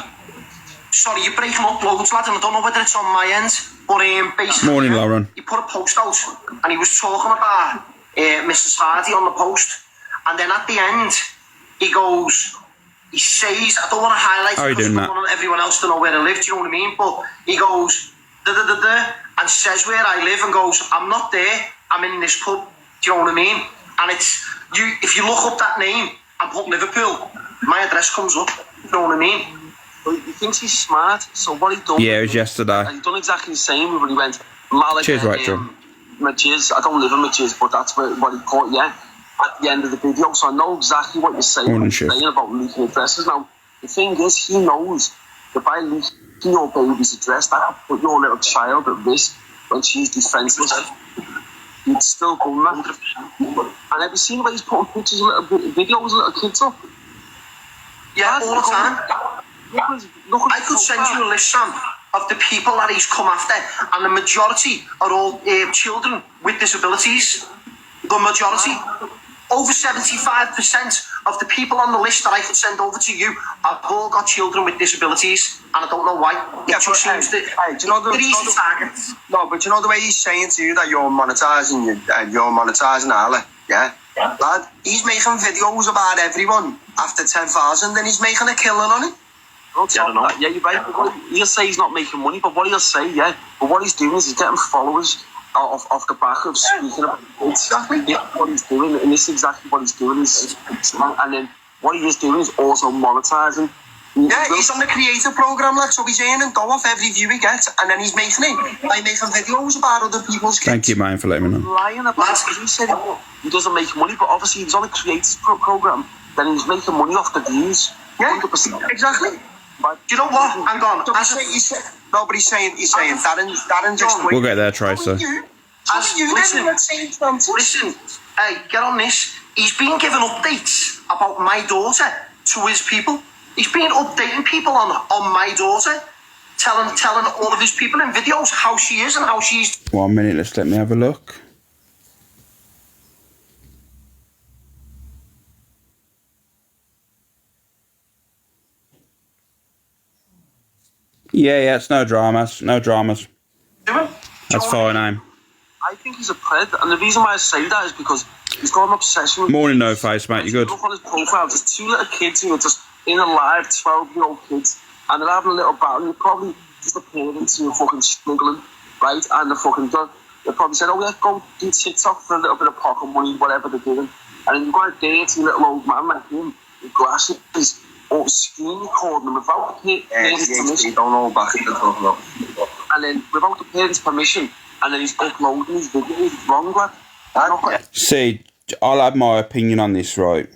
Sorry, you're breaking up loads, lad, and I don't know whether it's on my end, but basically... Morning, Lauren. He put a post out, and he was talking about Mrs. Hardy on the post, and then at the end, he says, I don't want to highlight it because I don't want everyone else to know where I live, do you know what I mean? But he goes, and says where I live, and goes, I'm not there, I'm in this pub. Do you know what I mean? And it's if you look up that name and put Liverpool, my address comes up. You know what I mean? Well, he thinks he's smart, so what he done... Yeah, it was yesterday. He done exactly the same when he went... Malaga, cheers, right, John. Majiz, I don't live in Majiz, but that's what he put, yeah, at the end of the video, so I know exactly what you're saying, about leaking addresses. Now, the thing is, he knows that by leaking your baby's address, that could put your little child at risk when she's defenseless. He'd still done that. And have you seen the way he's putting pictures of videos of little kids up? Yeah, all the time. I could send you a list, Sam, of the people that he's come after, and the majority are all children with disabilities. The majority. Over 75% of the people on the list that I could send over to you have all got children with disabilities, and I don't know why. Yeah, but, do you know the easy targets? No, but you know the way he's saying to you that you're monetizing Ali, yeah? Lad, he's making videos about everyone after 10,000, and he's making a killing on it. I don't know. Yeah, you're right. He'll say he's not making money, but what he'll say, yeah, but what he's doing is he's getting followers off the back of speaking about it. Exactly. Yeah, what he's doing, and this is exactly what he's doing. And then what he is doing is also monetizing. Yeah, he's on the creator program, like, so he's earning dough off every view he gets, and then he's making it by making videos about other people's kids. Thank you, man, for letting me know. Lying about it. He said he doesn't make money, but obviously he's on the creators program, then he's making money off the views. Yeah, 100%. Exactly. But do you know what? Hang on. No, but he's saying Darren just... We'll get there, Tracer. Listen, hey, get on this. He's been giving updates about my daughter to his people. He's been updating people on my daughter, telling all of his people in videos how she is and how she's... 1 minute, let me have a look. Yeah, it's no dramas. That's fine, I think he's a pred, and the reason why I say that is because he's got an obsession with... Morning, no face, mate, you good? Look on his profile, there's 2 little kids who are just in a live 12-year-old kids, and they're having a little battle, and you're probably just a parent who are fucking struggling, right? And they probably said, oh yeah, go do TikTok for a little bit of pocket money, whatever they're doing. And then you've got a dirty little old man like him, with glasses, or screen recording them without the parents' permission. Don't hold back at the top. And then without the parents' permission, and then he's uploading his videos. It's wrong, lad. See, I'll have my opinion on this, right?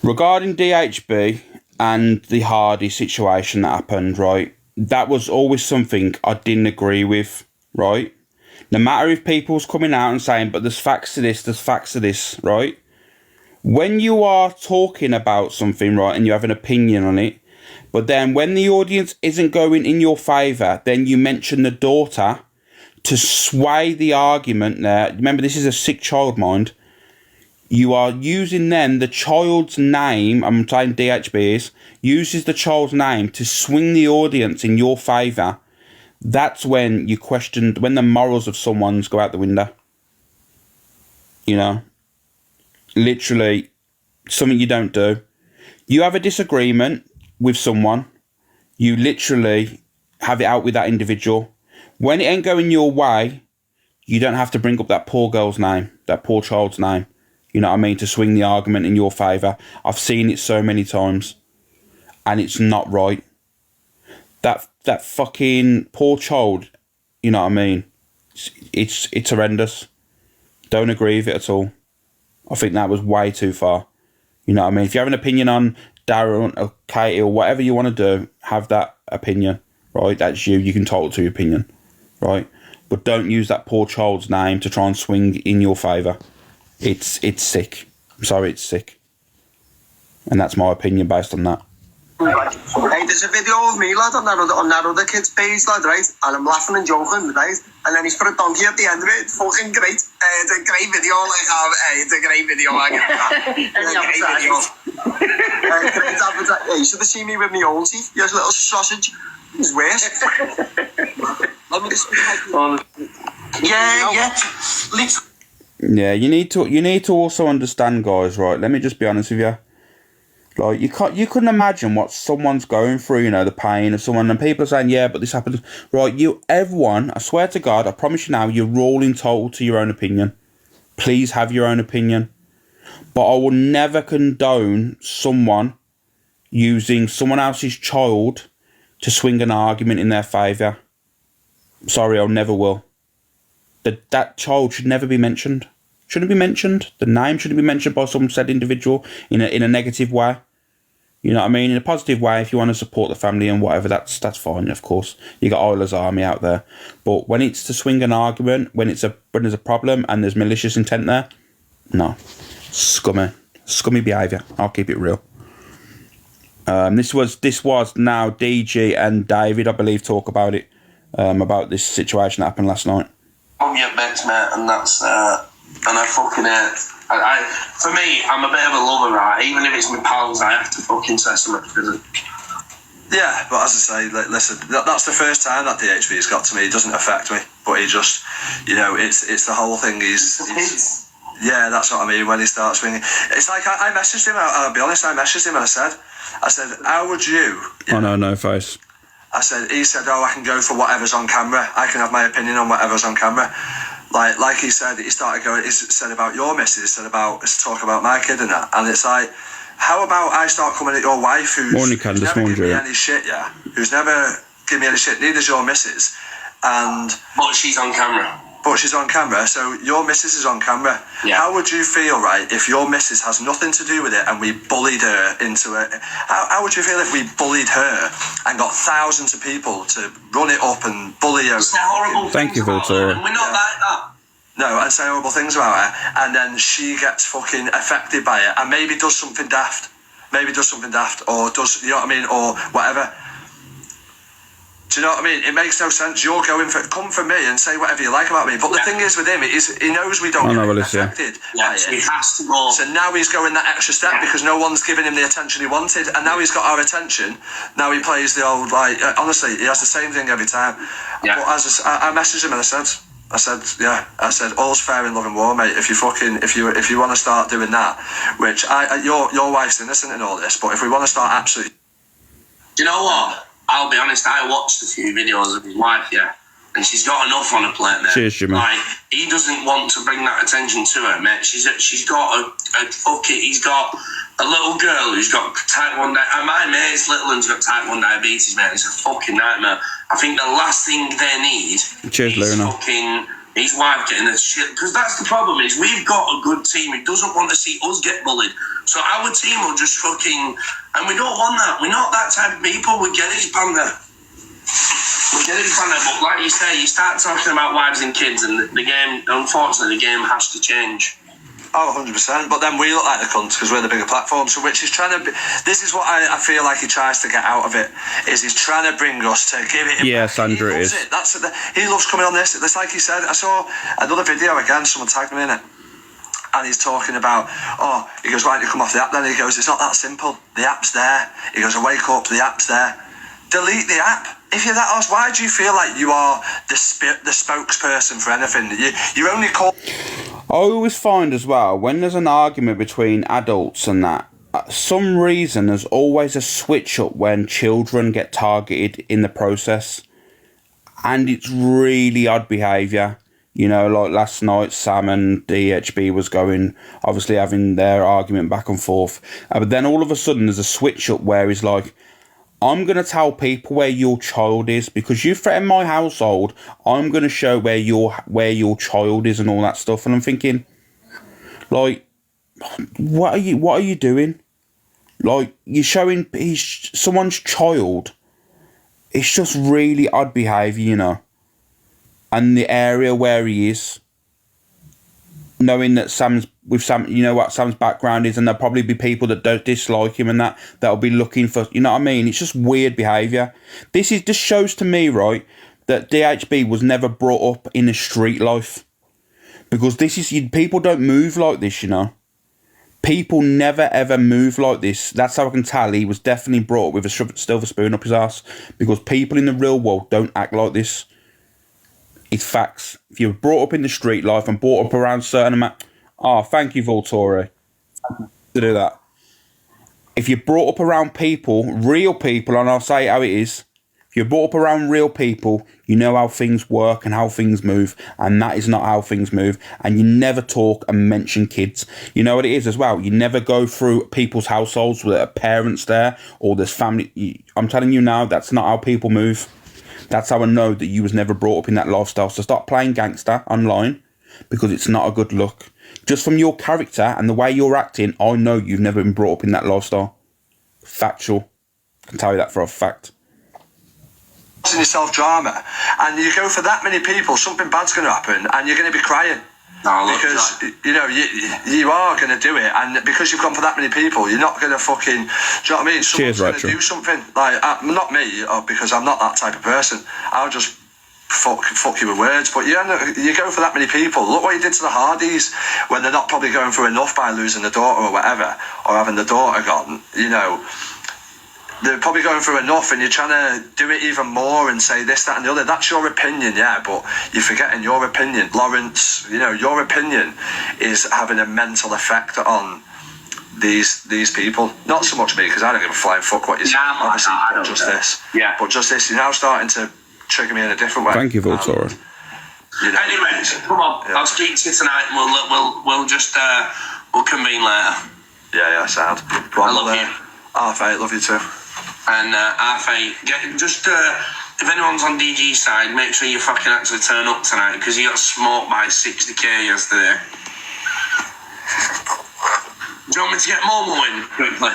Regarding DHB and the Hardy situation that happened, right? That was always something I didn't agree with, right? No matter if people's coming out and saying, but there's facts to this, right? When you are talking about something, right, and you have an opinion on it, but then when the audience isn't going in your favour, then you mention the daughter to sway the argument there. Remember, this is a sick child mind. You are using then the child's name, I'm saying DHB is, uses the child's name to swing the audience in your favour. That's when you question, when the morals of someone's go out the window. You know? Literally, something you don't do. You have a disagreement with someone, you literally have it out with that individual. When it ain't going your way, you don't have to bring up that poor girl's name, that poor child's name, you know what I mean, to swing the argument in your favour. I've seen it so many times, and it's not right. That fucking poor child, you know what I mean, it's horrendous. Don't agree with it at all. I think that was way too far. You know what I mean? If you have an opinion on Darren or Katie or whatever you want to do, have that opinion, right? That's you. You can talk to your opinion, right? But don't use that poor child's name to try and swing in your favour. It's sick. I'm sorry, it's sick. And that's my opinion based on that. Hey, there's a video of me, lad, on that other kid's page, lad, right? And I'm laughing and joking, right? And then he's put a donkey at the end of it. It's fucking great. It's a great video. It's a great video. Great advertising. Hey, you should have seen me with me old teeth. Here's a little sausage. It's worse. Let me just... Yeah, you need to also understand, guys, right? Let me just be honest with you. Like, you couldn't imagine what someone's going through, you know, the pain of someone, and people are saying, yeah, but this happens. Right, everyone, I swear to God, I promise you now, you're all entitled to your own opinion. Please have your own opinion. But I will never condone someone using someone else's child to swing an argument in their favour. Sorry, I never will. That child should never be mentioned. Shouldn't be mentioned. The name shouldn't be mentioned by some said individual in a negative way. You know what I mean? In a positive way, if you want to support the family and whatever, that's fine, of course. You got Euler's army out there. But when it's to swing an argument, when there's a problem and there's malicious intent there, no. Scummy behaviour. I'll keep it real. This was now DG and David, I believe, talk about it. About this situation that happened last night. I'm your best mate, and that's and I fucking for me, I'm a bit of a lover, right? Even if it's my pals, I have to fucking say something because Yeah, but as I say, listen, that's the first time that DHB has got to me. It doesn't affect me, but he just, you know, it's the whole thing. He's yeah, that's what I mean. When he starts swinging, it's like I messaged him. I'll be honest, I messaged him and I said, how would you? Oh no face. He said, oh, I can go for whatever's on camera. I can have my opinion on whatever's on camera. Like he said, he said about your missus, he said about, talk about my kid and that. And it's like, how about I start coming at your wife who's never given me any shit, yeah? Who's never given me any shit, neither's your missus. But she's on camera. But she's on camera, so your missus is on camera. Yeah. How would you feel, right, if your missus has nothing to do with it and we bullied her into it? How would you feel if we bullied her and got thousands of people to run it up and bully her? It's a horrible Thank you, Voltaire. We're not like that. No, and say horrible things about her, and then she gets fucking affected by it, and maybe does something daft. Or does, you know what I mean, or whatever. Do you know what I mean? It makes no sense. You're going for, come for me and say whatever you like about me. But the thing is with him, he knows we don't get affected by it. He has to go. So now he's going that extra step because no one's giving him the attention he wanted, and now he's got our attention. Now he plays the old, like, honestly, he has the same thing every time. Yeah. But I messaged him and I said, all's fair in love and war, mate. If you want to start doing that, which your wife's innocent in all this, but if we want to start absolutely, do you know what? I'll be honest. I watched a few videos of his wife, and she's got enough on her plate, mate. Cheers, Jimmy. Like, he doesn't want to bring that attention to her, mate. She's got he's got a little girl who's got type 1 diabetes. And my mate's little one's got type 1 diabetes, mate. It's a fucking nightmare. I think the last thing they need is fucking his wife getting the shit. Because that's the problem, is we've got a good team who doesn't want to see us get bullied. So our team will just fucking... And we don't want that. We're not that type of people. We get it, Panda. But like you say, you start talking about wives and kids, and the game, unfortunately, the game has to change. Oh, 100%. But then we look like the cunts because we're the bigger platform. So which is trying to... This is what I feel like he tries to get out of it, is he's trying to bring us to give it... Yeah, Sandra, it is. He loves coming on this. It's like he said, I saw another video again, someone tagged me in it. And he's talking about, he goes, why don't you come off the app then? He goes, it's not that simple. The app's there. He goes, I wake up, the app's there. Delete the app. If you're that honest, why do you feel like you are the spokesperson for anything? You only call... I always find as well, when there's an argument between adults and that, some reason there's always a switch up when children get targeted in the process. And it's really odd behaviour. You know, like last night, Sam and DHB was obviously having their argument back and forth. But then all of a sudden there's a switch up where he's like, I'm going to tell people where your child is because you threaten my household. I'm going to show where your child is and all that stuff. And I'm thinking, like, what are you doing? Like, you're showing someone's child. It's just really odd behaviour, you know. And the area where he is, knowing that Sam, you know what Sam's background is, and there'll probably be people that don't dislike him and that'll be looking for, you know what I mean? It's just weird behaviour. This shows to me, right, that DHB was never brought up in a street life, because people don't move like this, you know. People never ever move like this. That's how I can tell he was definitely brought up with a silver spoon up his ass, because people in the real world don't act like this. It's facts. If you're brought up in the street life and brought up around certain amount... thank you, Voltore, to do that. If you're brought up around people, real people, and I'll say how it is, if you're brought up around real people, you know how things work and how things move, and that is not how things move. And you never talk and mention kids. You know what it is as well? You never go through people's households with their parents there or there's family. I'm telling you now, that's not how people move. That's how I know that you was never brought up in that lifestyle. So stop playing gangster online, because it's not a good look. Just from your character and the way you're acting, I know you've never been brought up in that lifestyle. Factual. I can tell you that for a fact. Yourself drama, and you go for that many people, something bad's going to happen, and you're going to be crying. Because you know you are going to do it, and because you've gone for that many people, you're not going to fucking. Do you know what I mean? Someone's going to do something like not me, because I'm not that type of person. I'll just fuck you with words. But you go for that many people. Look what you did to the Hardys when they're not probably going through enough by losing the daughter or whatever, or having the daughter gone. You know. They're probably going through enough, and you're trying to do it even more and say this, that and the other. That's your opinion, yeah, but you're forgetting your opinion. Lawrence, you know, your opinion is having a mental effect on these people. Not so much me, because I don't give a flying fuck what you say. Obviously, just this. Yeah. But just this, you're now starting to trigger me in a different way. Thank you, Voltore. You know, anyway, come on, I'll speak to you tonight, and we'll just we'll convene later. Yeah, sound. I love you. Arfay, love you too. And Arfay, if anyone's on DG's side, make sure you fucking actually turn up tonight, because he got smoked by 60k yesterday. Do you want me to get Momo in quickly?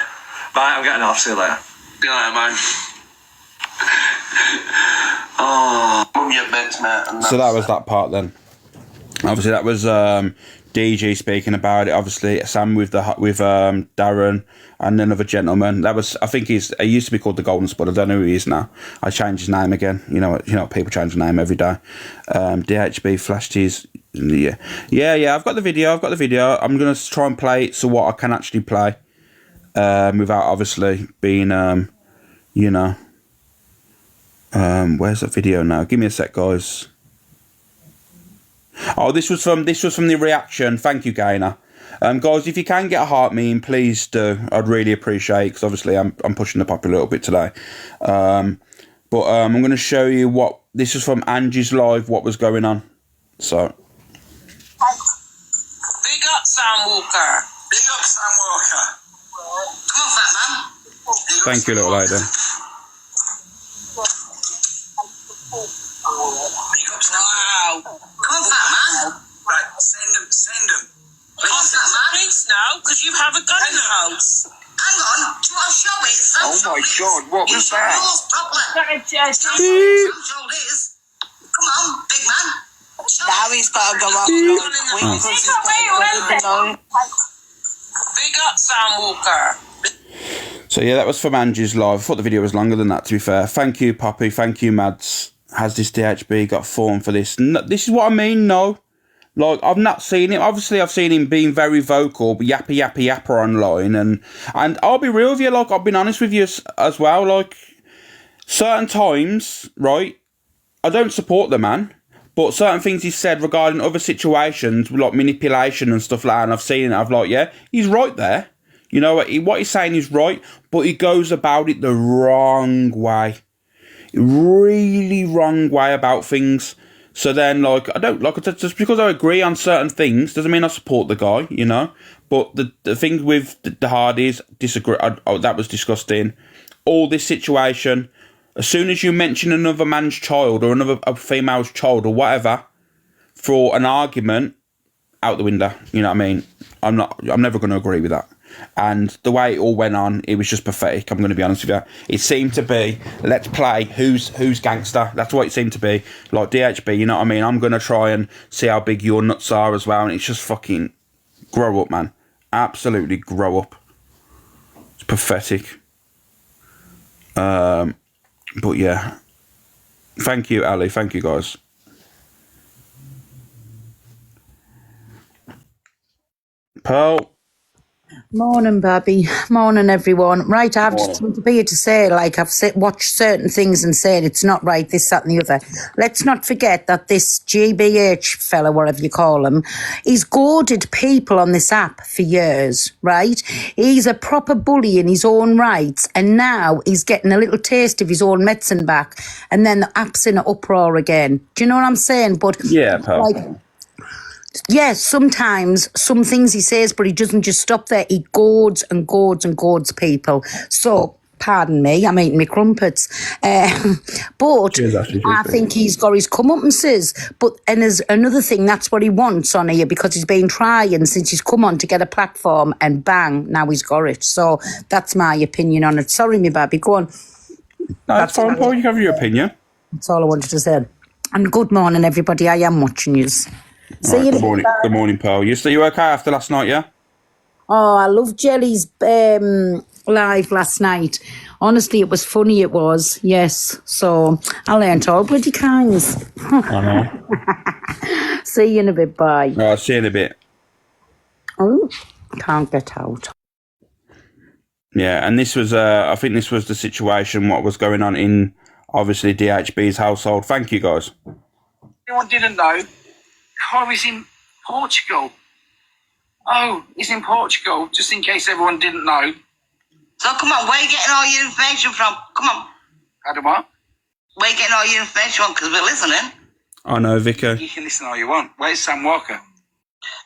Bye, I'm getting off. See you later. See you later, man. Oh, love your bits, mate. So that was that part then. Obviously, that was DG speaking about it. Obviously, Sam with Darren and another gentleman. That was, I think he used to be called the Golden Spud. I don't know who he is now. I changed his name again. You know, people change their name every day. DHB flashed his. Yeah. I've got the video. I'm gonna try and play it so what I can actually play, without obviously being, where's that video now? Give me a sec, guys. Oh, this was from the reaction. Thank you, Gainer. Guys, if you can get a heart meme, please do. I'd really appreciate it, because obviously I'm pushing the puppy a little bit today. But I'm going to show you what this was from Angie's live. What was going on? So. Big up, Sam Walker. Big up, Sam Walker. Come on, fat man. Thank you, little lady. Wow. Come on, fat man. Right, send him. Come on, fat man. Please now, because you have a gun in the house. Hang on, do you want to show it? Oh my God, what was that? Come on, big man. Now he's got to go up. Big up, Sam Walker. So yeah, that was from Angie's live. I thought the video was longer than that, to be fair. Thank you, Poppy. Thank you, Mads. Has this DHB got form for this? No, this is what I mean, no. Like, I've not seen him. Obviously, I've seen him being very vocal, but yapper online. And I'll be real with you, like, I've been honest with you as well. Like, certain times, right, I don't support the man. But certain things he said regarding other situations, like manipulation and stuff like that, and I've seen it, I've like, yeah, he's right there. You know, what he's saying is right, but he goes about it the wrong way. Really wrong way about things. So then, like, I don't, like, just because I agree on certain things doesn't mean I support the guy, you know? But the thing with the Hardys, disagree, that was disgusting. All this situation, as soon as you mention another man's child or a female's child or whatever for an argument, out the window. You know what I mean? I'm never going to agree with that. And the way it all went on, it was just pathetic. I'm going to be honest with you. It seemed to be, let's play who's gangster. That's what it seemed to be. Like DHB, you know what I mean? I'm going to try and see how big your nuts are as well. And it's just fucking grow up, man. Absolutely grow up. It's pathetic. But yeah. Thank you, Ali. Thank you, guys. Pearl. Morning, Babby. Morning, everyone. Right, I've just come to be here to say, like, I've watched certain things and said it's not right, this, that, and the other. Let's not forget that this GBH fella, whatever you call him, he's goaded people on this app for years, right? He's a proper bully in his own rights, and now he's getting a little taste of his own medicine back, and then the app's in an uproar again. Do you know what I'm saying? But yeah, Pearl. Like, yes, sometimes some things he says, but he doesn't just stop there. He goads and goads and goads people. So, pardon me, I'm eating my crumpets. But I think he's got his comeuppances. And there's another thing, that's what he wants on here, because he's been trying since he's come on to get a platform, and bang, now he's got it. So that's my opinion on it. Sorry, me baby, go on. No, that's fine, Paul. You have your opinion. That's all I wanted to say. And good morning, everybody. I am watching you. See you good morning. Good morning, Pearl. You okay after last night, yeah? Oh, I loved Jelly's live last night. Honestly, it was funny, it was. Yes. So I learned all bloody kinds. I know. See you in a bit, bye. All right, see you in a bit. Oh, can't get out. Yeah, and this was, I think this was the situation, what was going on in, obviously, DHB's household. Thank you, guys. Anyone didn't know, Corey's in Portugal. Oh, he's in Portugal, just in case everyone didn't know. So come on, where are you getting all your information from? Come on. I don't what? Where are you getting all your information from? Because we're listening. I know, Vicar. You can listen all you want. Where's Sam Walker?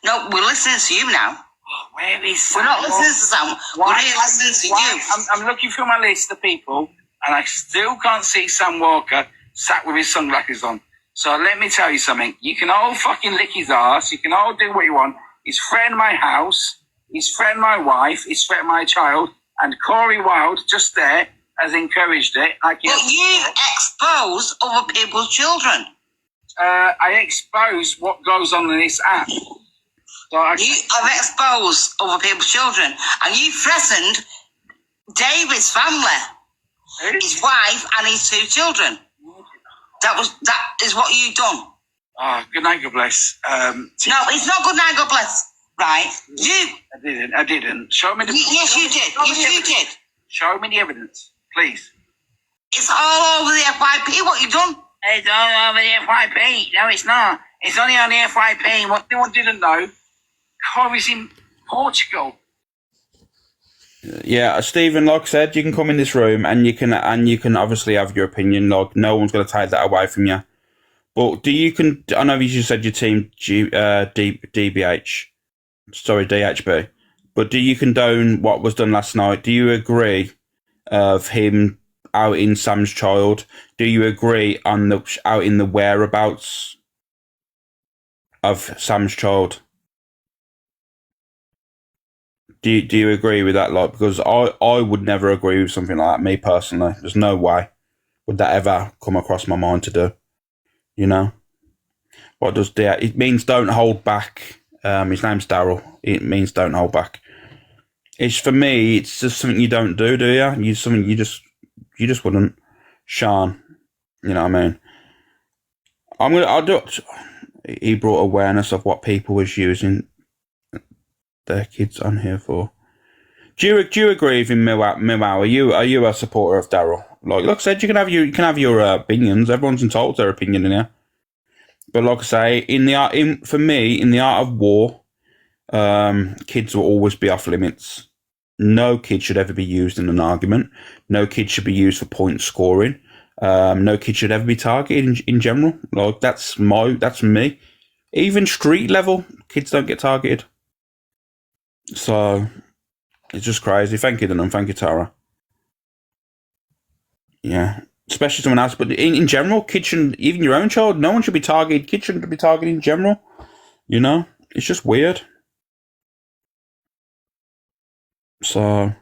No, we're listening to you now. Oh, where is Sam? We're not listening to Sam. We're here listening to you. I'm looking through my list of people, and I still can't see Sam Walker sat with his sunglasses on. So let me tell you something. You can all fucking lick his ass. You can all do what you want. He's threatened my house. He's threatened my wife. He's threatened my child. And Corey Wilde, just there, has encouraged it. But you expose other people's children. I expose what goes on in this app. You have exposed other people's children, and you threatened David's family, his wife, and his 2 children. That is what you done. Oh, good night, God bless. No, it's not good night, God bless. Right? I didn't. Show me the. Yes, you did. Yes, you did. Show me the evidence, please. It's all over the FYP. What you done? It's all over the FYP. No, it's not. It's only on the FYP. What anyone didn't know, Corey's in Portugal. Yeah, Stephen, like I said, you can come in this room and you can obviously have your opinion. Like, no one's going to take that away from you. But I know you just said your team DBH, sorry, DHB. But do you condone what was done last night? Do you agree of him outing Sam's child? Do you agree on outing the whereabouts of Sam's child? Do you agree with that? Like, because I would never agree with something like that, me personally. There's no way would that ever come across my mind to do. You know? What does it means don't hold back. His name's Daryl. It means don't hold back. It's, for me, it's just something you don't do you? Something you just wouldn't. Sean, you know what I mean? I'll do it. He brought awareness of what people was using their kids on here for. Do you agree with him, Mimau? Are you a supporter of Daryl? Like I said, you can have your opinions. Everyone's entitled to their opinion in here. But like I say, for me, in the art of war, kids will always be off limits. No kid should ever be used in an argument. No kid should be used for point scoring. No kid should ever be targeted in general. Like that's me. Even street level, kids don't get targeted. So it's just crazy. Thank you, Dunham. Thank you, Tara. Yeah, especially someone else. But in general, kids shouldn't, even your own child, no one should be targeted. Kids shouldn't be targeted in general. You know, it's just weird. So,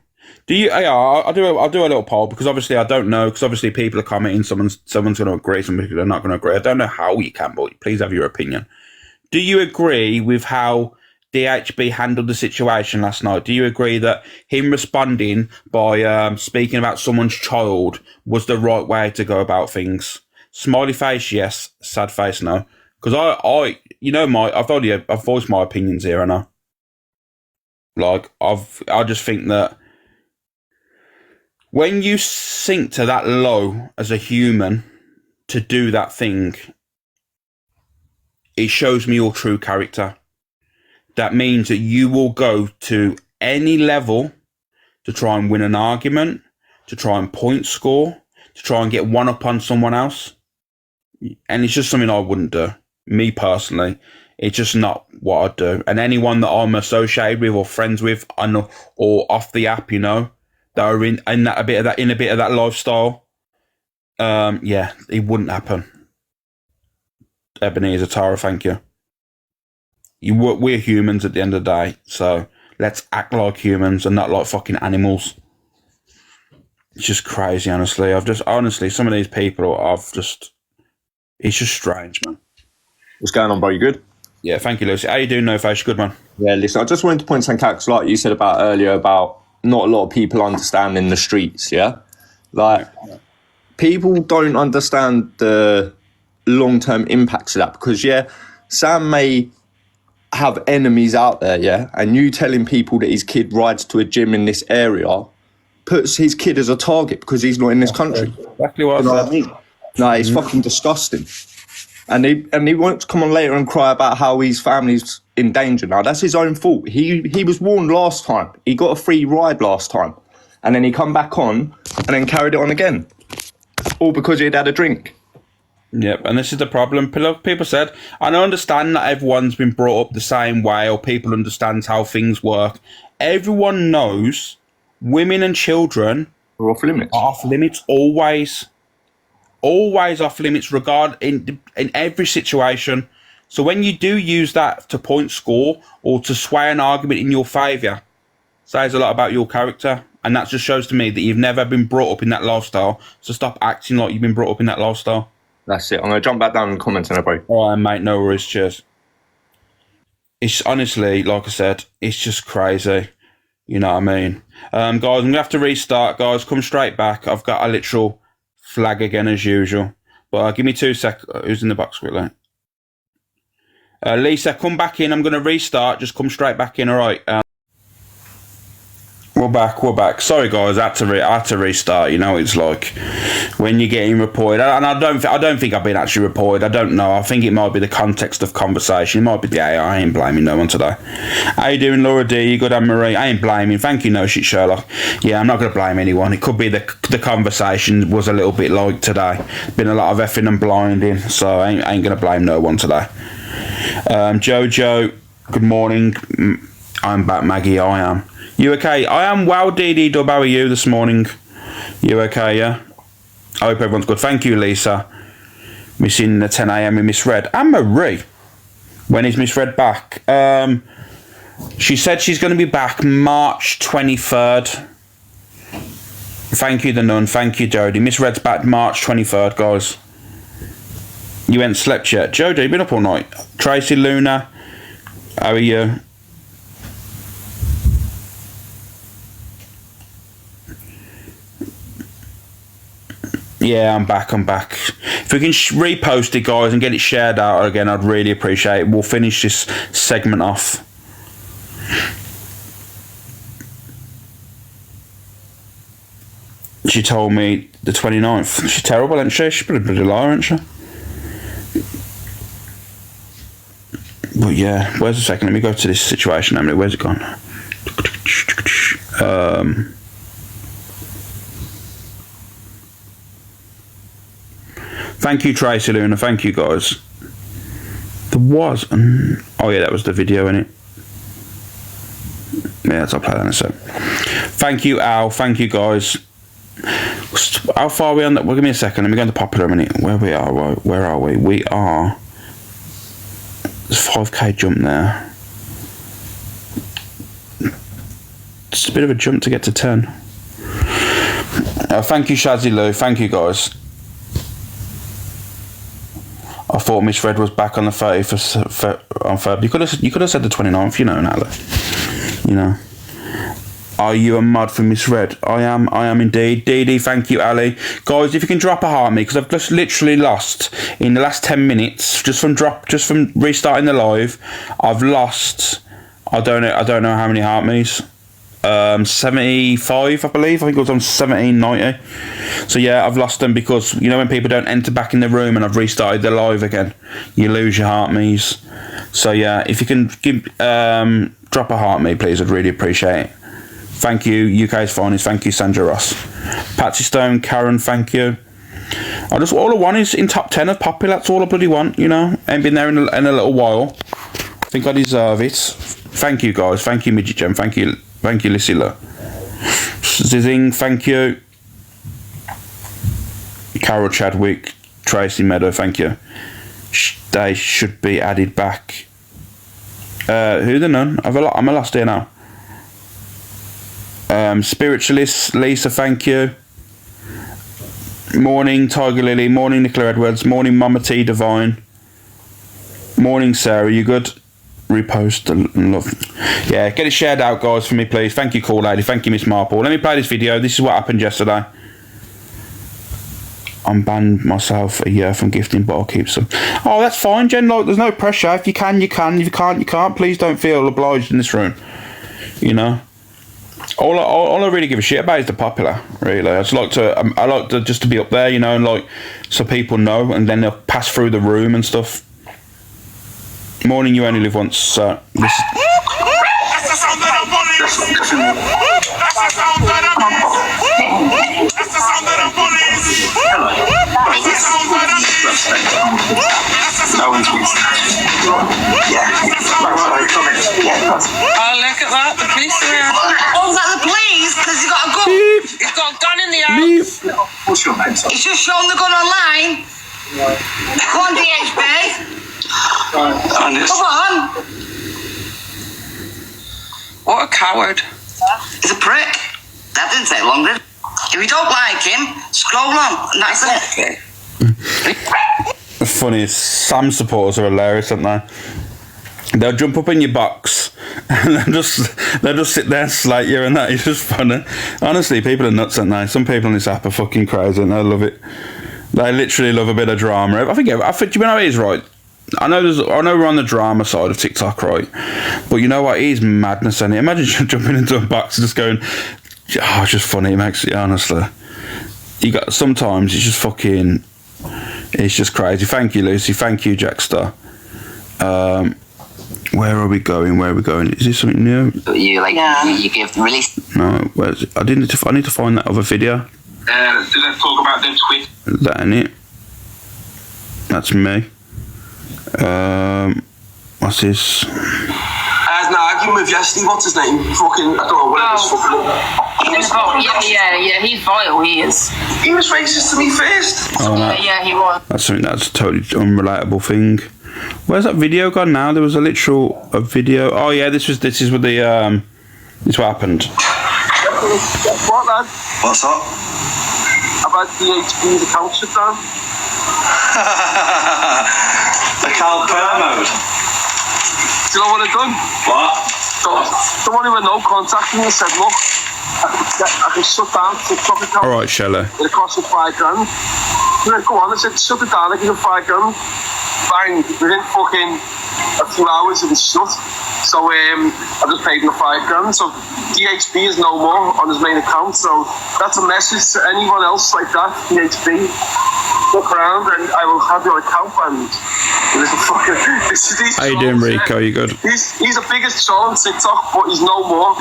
do you? Yeah, I'll do a little poll because obviously I don't know. Because obviously people are commenting. Someone's going to agree. Some people are not going to agree. I don't know how you can, but please have your opinion. Do you agree with how DHB handled the situation last night? Do you agree that him responding by speaking about someone's child was the right way to go about things? Smiley face, yes. Sad face, no. Because I've voiced my opinions here, I know. Like, I just think that when you sink to that low as a human to do that thing, it shows me your true character. That means that you will go to any level to try and win an argument, to try and point score, to try and get one up on someone else. And it's just something I wouldn't do. Me personally, it's just not what I'd do. And anyone that I'm associated with or friends with, or off the app, you know, that are in a bit of that lifestyle, yeah, it wouldn't happen. Ebenezer, Tara, thank you. We're humans at the end of the day, so let's act like humans and not like fucking animals. It's just crazy, honestly. Some of these people, it's just strange, man. What's going on, bro? You good? Yeah, thank you, Lucy. How you doing, No Face? Good, man. Yeah, listen, I just wanted to point something out, because like you said about earlier, about not a lot of people understanding the streets, yeah? Like, people don't understand the long-term impacts of that, because, yeah, Sam may have enemies out there, yeah? And you telling people that his kid rides to a gym in this area puts his kid as a target because he's not in this country. Exactly what I mean. No, it's fucking disgusting. And he wants to come on later and cry about how his family's in danger. Now, that's his own fault. He was warned last time. He got a free ride last time. And then he come back on and then carried it on again. All because he'd had a drink. Yep, and this is the problem. People said, and I understand that everyone's been brought up the same way or people understand how things work. Everyone knows women and children are off limits. Off limits, always. Always off limits, in every situation. So when you do use that to point score or to sway an argument in your favour, says a lot about your character. And that just shows to me that you've never been brought up in that lifestyle. So stop acting like you've been brought up in that lifestyle. That's it. I'm going to jump back down in the comments in a break. All right, mate. No worries. Cheers. It's honestly, like I said, it's just crazy. You know what I mean? Guys, I'm going to have to restart. Guys, come straight back. I've got a literal flag again as usual. But give me 2 seconds. Who's in the box quickly? Lisa, come back in. I'm going to restart. Just come straight back in, all right? We're back. Sorry, guys. I had to restart. You know, it's like when you're getting reported. And I don't think I've been actually reported. I don't know. I think it might be the context of conversation. It might be the AI. I ain't blaming no one today. How you doing, Laura D? You good, Anne-Marie? I ain't blaming. Thank you, No Shit Sherlock. Yeah, I'm not going to blame anyone. It could be the conversation was a little bit like today. Been a lot of effing and blinding. So I ain't going to blame no one today. Jojo, good morning. I'm back, Maggie. I am. You okay? I am well, DD Dub. How are you this morning? You okay, yeah? I hope everyone's good. Thank you, Lisa. Missing the 10 a.m. in Misread. Anne-Marie. When is Misread back? She said she's going to be back March 23rd. Thank you, the nun. Thank you, Jodie. Misread's back March 23rd, guys. You ain't slept yet. Jodie, you been up all night. Tracy, Luna, how are you? Yeah, I'm back. If we can repost it, guys, and get it shared out again, I'd really appreciate it. We'll finish this segment off. She told me the 29th. She's terrible, isn't she? She's a bloody liar, isn't she? But yeah, where's the second? Let me go to this situation, Emily. Where's it gone? Thank you, Tracy Luna. Thank you, guys. There was... oh, yeah, that was the video, innit? Yeah, I'll play that in a sec. Thank you, Al. Thank you, guys. How far are we on that? Well, give me a second. Let me go into popular a minute. Where are we? We are... There's a 5k jump there. It's a bit of a jump to get to 10. Thank you, Shazzy Lou. Thank you, guys. I thought Miss Red was back on the 30th on Feb. You could have said the 29th, you know, Natalie. You know. Are you a mod for Miss Red? I am indeed. DD, thank you, Ali. Guys, if you can drop a heart me, because I've just literally lost in the last 10 minutes, just from restarting the live, I've lost I don't know how many heart me's. 75, I believe. I think it was on 1790. So yeah, I've lost them because, you know, when people don't enter back in the room and I've restarted the live again, you lose your heart me's. So yeah, if you can give drop a heart me, please, I'd really appreciate it. Thank you, UK's finest. Thank you, Sandra Ross. Patsy Stone, Karen, thank you. All I want is in top 10 of popular. That's all I bloody want, you know. Ain't been there in a little while. I think I deserve it. Thank you, guys. Thank you, Midget Gem. Thank you, Lissila. Zizing, thank you. Carol Chadwick, Tracy Meadow, thank you. They should be added back. Who the nun? I'm a lost here now. Spiritualist, Lisa, thank you. Morning, Tiger Lily. Morning, Nicola Edwards. Morning, Mama T Divine. Morning, Sarah. You good? Repost and love. Yeah, get it shared out, guys, for me, please. Thank you, Call Lady. Thank you, Miss Marple. Let me play this video. This is what happened yesterday. I'm banned myself a year from gifting, but I'll keep some. Oh, that's fine, Jen. Like, there's no pressure. If you can, you can. If you can't, you can't. Please don't feel obliged in this room. You know. All I really give a shit about is the popular. Really, I like to just to be up there, you know, and like so people know, and then they'll pass through the room and stuff. Morning, you only live once. So this. That's the sound of the police. That's the sound of the police. That's the sound of the police. That's the sound of the police. No one's yeah. Oh, look at that. The police are here. Oh, is that the police? Because he's got a gun. He's got a gun in the house. What's your name, son? He's just shown the gun online. Come on, DHB. Come on. What a coward. He's a prick. That didn't take long, did it? If you don't like him, scroll on, and that's it. The funniest, Sam supporters are hilarious, aren't they? They'll jump up in your box and they'll just sit there and slate you, and that is just funny. Honestly, people are nuts, aren't they? Some people on this app are fucking crazy and they love it. They literally love a bit of drama. I think you know it is right. I know we're on the drama side of TikTok, right? But you know what? It is madness, and imagine jumping into a box and just going, oh, it's just funny. It makes it, honestly. Sometimes it's just fucking, it's just crazy. Thank you, Lucy. Thank you, Jackstar. Where are we going? Is this something new? You give release. No, where's it? I need to find that other video. Did I talk about them tweet? Is that in it? That's me. What's this? I had an argument with yesterday. What's his name? Fucking, I don't know what it is. Yeah, he's vile, he is. He was racist to me first. Oh, no. Yeah, he was. That's a totally unrelatable thing. Where's that video gone now? There was a video. Oh yeah, this is with the this what happened. What, lad? What's up? I've had DHB's account shut down. Account prayer mode. Do you know what I've done? What? Someone who had no contact me said, look, I can shut down TikTok account. All right, Shelley. It cost me $5 grand. I said, go on. I said, shut it down. I give you $5 grand. Bang, within fucking a few hours it was shut. So I just paid him the $5 grand. So DHB is no more on his main account. So that's a message to anyone else like that. DHB, look around and I will have your account banned. How you doing, Rico? You good? He's the biggest troll on TikTok, but he's no more.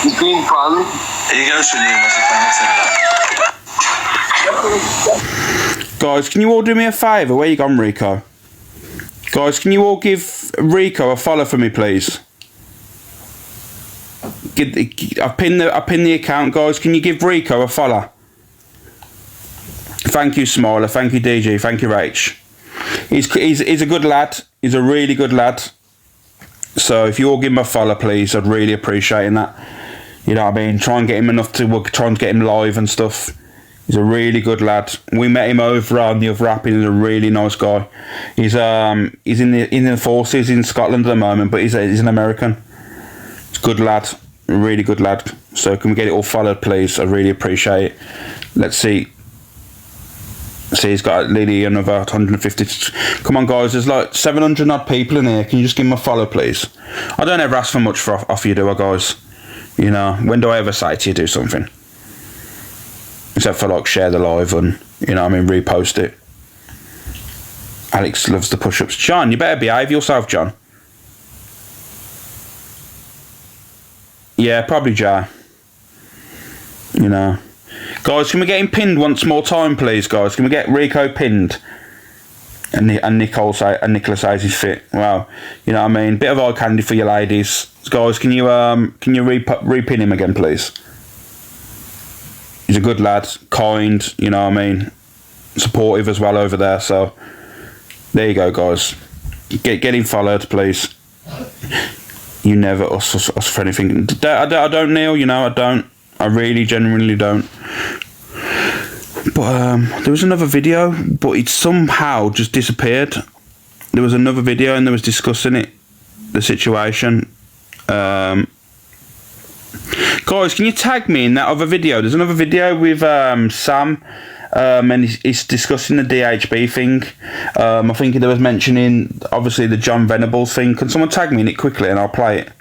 He's being banned. Here you go, Sunil. Guys, can you all do me a favour? Where you gone, Rico? Guys, can you all give Rico a follow for me, please? I've pinned the account, guys. Can you give Rico a follow? Thank you, Smiler. Thank you, DG. Thank you, Rach. He's a good lad. He's a really good lad. So if you all give him a follow, please, I'd really appreciate that. You know what I mean? Try and get him enough to try and get him live and stuff. He's a really good lad. We met him over on the other app. He's a really nice guy. He's in the forces in Scotland at the moment, but he's an American. He's a good lad, a really good lad. So can we get it all followed, please? I really appreciate it. Let's see. See, he's got nearly another 150. Come on, guys. There's like 700 odd people in here. Can you just give him a follow, please? I don't ever ask for much off you, do I, guys? You know, when do I ever say to you do something? Except for like share the live and, you know what I mean, repost it. Alex loves the push-ups. John, you better behave yourself, John. Yeah, probably Jay. You know. Guys, can we get him pinned once more time, please, guys? Can we get Rico pinned? And Nicholas says he's fit. Wow. You know what I mean? Bit of eye candy for you ladies. Guys, can you repin him again, please? He's a good lad, kind, you know what I mean? Supportive as well over there, so there you go, guys. Get him followed, please. You never us for anything. I don't, Neil, you know, I don't. I really genuinely don't. But there was another video, but it somehow just disappeared. There was another video and they was discussing it, the situation. Guys, can you tag me in that other video? There's another video with Sam, and he's discussing the DHB thing. I think there was mentioning, obviously, the John Venables thing. Can someone tag me in it quickly and I'll play it?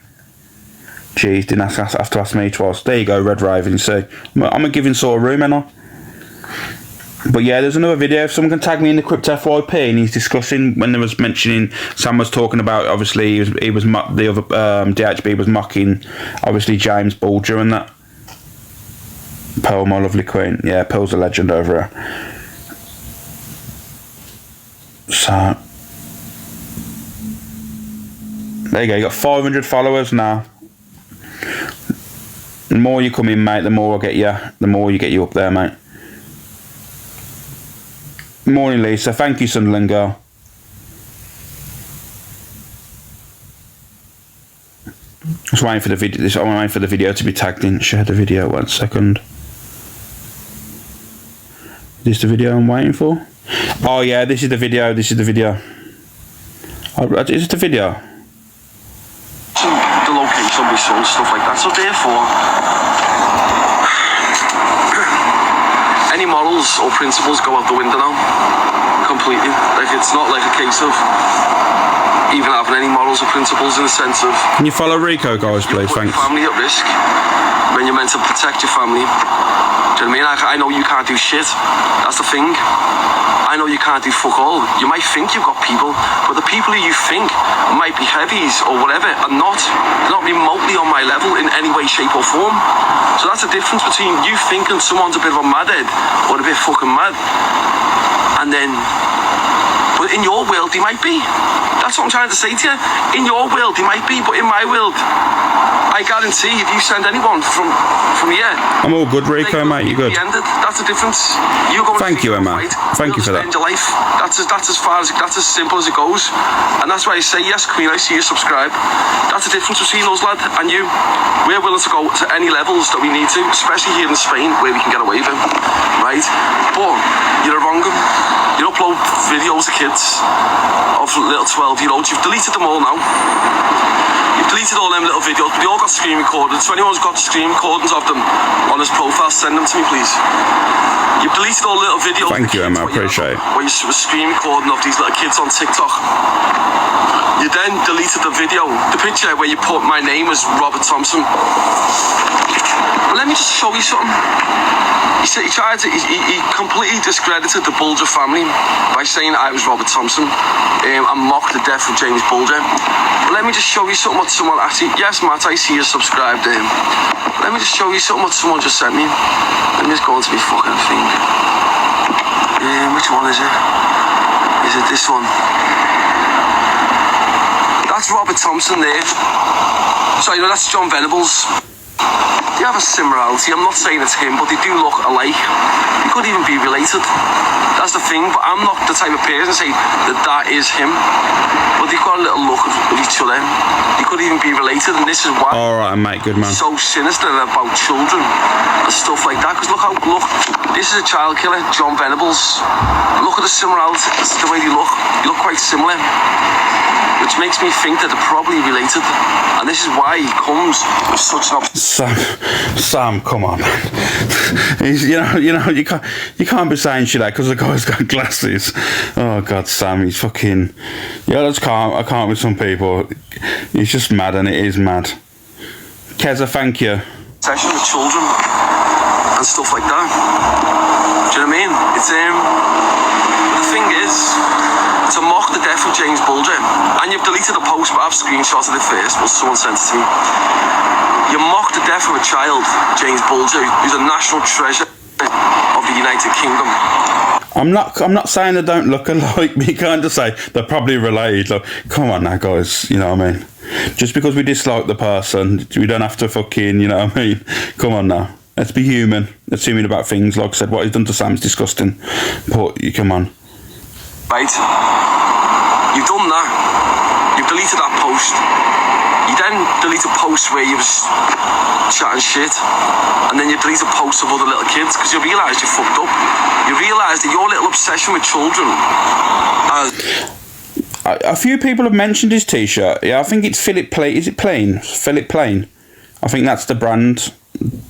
Jeez, didn't have to ask me twice. There you go, Red Raven. See, I'm a giving sort of room, ain't I? But yeah, there's another video. If someone can tag me in the Crypto FYP, and he's discussing when there was mentioning, Sam was talking about, obviously the other DHB was mocking, obviously James Bulger and that. Pearl, my lovely queen. Yeah, Pearl's a legend over here. So there you go. You got 500 followers now. The more you come in, mate, the more I get you. The more you get you up there, mate. Morning, Lisa. Thank you, Sunderland girl. Just waiting for the video. I'm waiting for the video to be tagged in. Share the video. 1 second. Is this the video I'm waiting for? Oh yeah, this is the video. This is the video. Is it the video? The location of my son, stuff like that. So therefore, any morals or principles go out the window now, completely. Like, it's not like a case of even having any morals or principles in the sense of. Can you follow Rico, guys, please? Thanks. Family at risk when you're meant to protect your family. Do you know what I mean? I know you can't do shit. That's the thing. I know you can't do fuck all. You might think you've got people, but the people who you think might be heavies or whatever are not. They're not remotely on my level in any way, shape or form. So that's the difference between you thinking someone's a bit of a madhead or a bit fucking mad, and then, but in your world they might be. That's what I'm trying to say to you. In your world they might be, but in my world, I guarantee if you send anyone from here, I'm all good, Rico, mate. You good? That's the difference. You go. Thank you, Emma. Thank you for that. Your life. That's as simple as it goes, and that's why I say yes, Queen. I see you subscribe. That's the difference between us, lad, and you. We're willing to go to any levels that we need to, especially here in Spain, where we can get away with it, right? But you're wrong. You upload videos of kids, of little 12-year-olds. You've deleted them all now. You've deleted all them little videos, but they all got screen recorded. So anyone's got screen recordings of them on his profile, send them to me, please. You've deleted all the little videos. Thank you, Emma. I appreciate it. Where you were screen recording of these little kids on TikTok. You then deleted the video, the picture where you put my name as Robert Thompson. But let me just show you something. He completely discredited the Bulger family by saying I was Robert Thompson and mocked the death of James Bulger. But let me just show you something what someone actually. Yes, Matt, I see you subscribed. Let me just show you something what someone just sent me. Let me just go into my fucking thing. Which one is it? Is it this one? That's Robert Thompson there. Sorry, no, that's John Venables. They have a similarity. I'm not saying it's him, but they do look alike. They could even be related. That's the thing, but I'm not the type of person to say that is him. But they've got a little look of each other. They could even be related, and this is why. All right, mate, good man. So sinister about children and stuff like that. Because look, this is a child killer, John Venables. Look at the similarities, the way they look. They look quite similar, which makes me think that they're probably related. And this is why he comes with such an. Sam, come on, man. You can't be saying shit like because the guy's got glasses. Oh God, Sam, he's fucking. Yeah, I can't with some people. He's just mad, and it is mad. Keza, thank you. Session with children and stuff like that. Do you know what I mean? It's the thing is, to mock the death of James Bulger, and you've deleted the post, but I've screenshotted it first, but someone sent it to me. You mock the death of a child, James Bulger, who's a national treasure of the United Kingdom. I'm not saying they don't look alike, but you can't just say they're probably related. Like, come on now, guys, you know what I mean? Just because we dislike the person, we don't have to fucking, you know what I mean? Come on now. Let's be human. Let's human about things. Like I said, what he's done to Sam's disgusting. But you come on. Right? You've done that. You've deleted that post. You then delete a post where you was chatting shit, and then you delete a post of other little kids because you realise you fucked up. You realise that your little obsession with children. A few people have mentioned his t-shirt. Yeah, I think it's Philip Plain. Is it Plain? Philip Plain. I think that's the brand.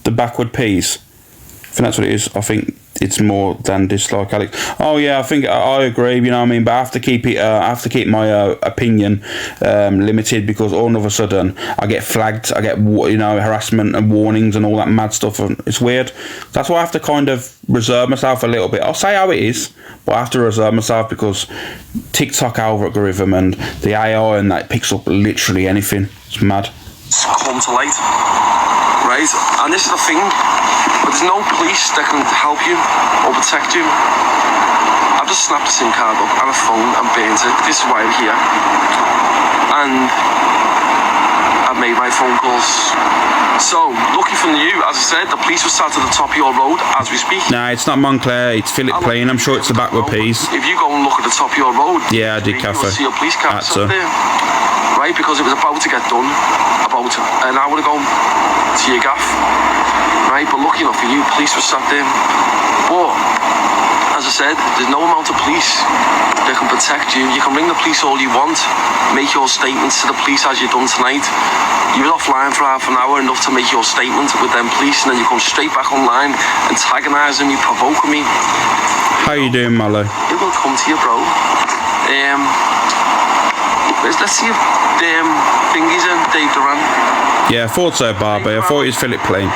The backward peas. I think that's what it is. I think it's more than dislike Alex. Oh yeah, I think I agree. You know what I mean? But I have to keep it. I have to keep my opinion limited because all of a sudden I get flagged. I get harassment and warnings and all that mad stuff. And it's weird. That's why I have to kind of reserve myself a little bit. I'll say how it is, but I have to reserve myself because TikTok algorithm and the AI and that picks up literally anything. It's mad. It's come to light, right? And this is the thing. But there's no police that can help you or protect you. I've just snapped a SIM card up and a phone and burnt it. This is why I'm here. And I've made my phone calls. So, looking from you, as I said, the police were sat at the top of your road as we speak. Nah, it's not Montclair, it's Philip Plain. I'm sure it's the backward peas. If you go and look at the top of your road, yeah, I did, Cafe. You'll see a police car sat there. Right, because it was about to get done about an hour ago to your gaff. Right, but lucky enough for you, police were sat there. But as I said, there's no amount of police that can protect you. You can ring the police all you want, make your statements to the police as you've done tonight. You were offline for half an hour, enough to make your statement with them police, and then you come straight back online, antagonising me, provoking me. How you doing, Mallow? It will come to you, bro. Let's see if thingy's in Dave Duran. Yeah, I thought so, Barbie. I thought it was Philip Plain.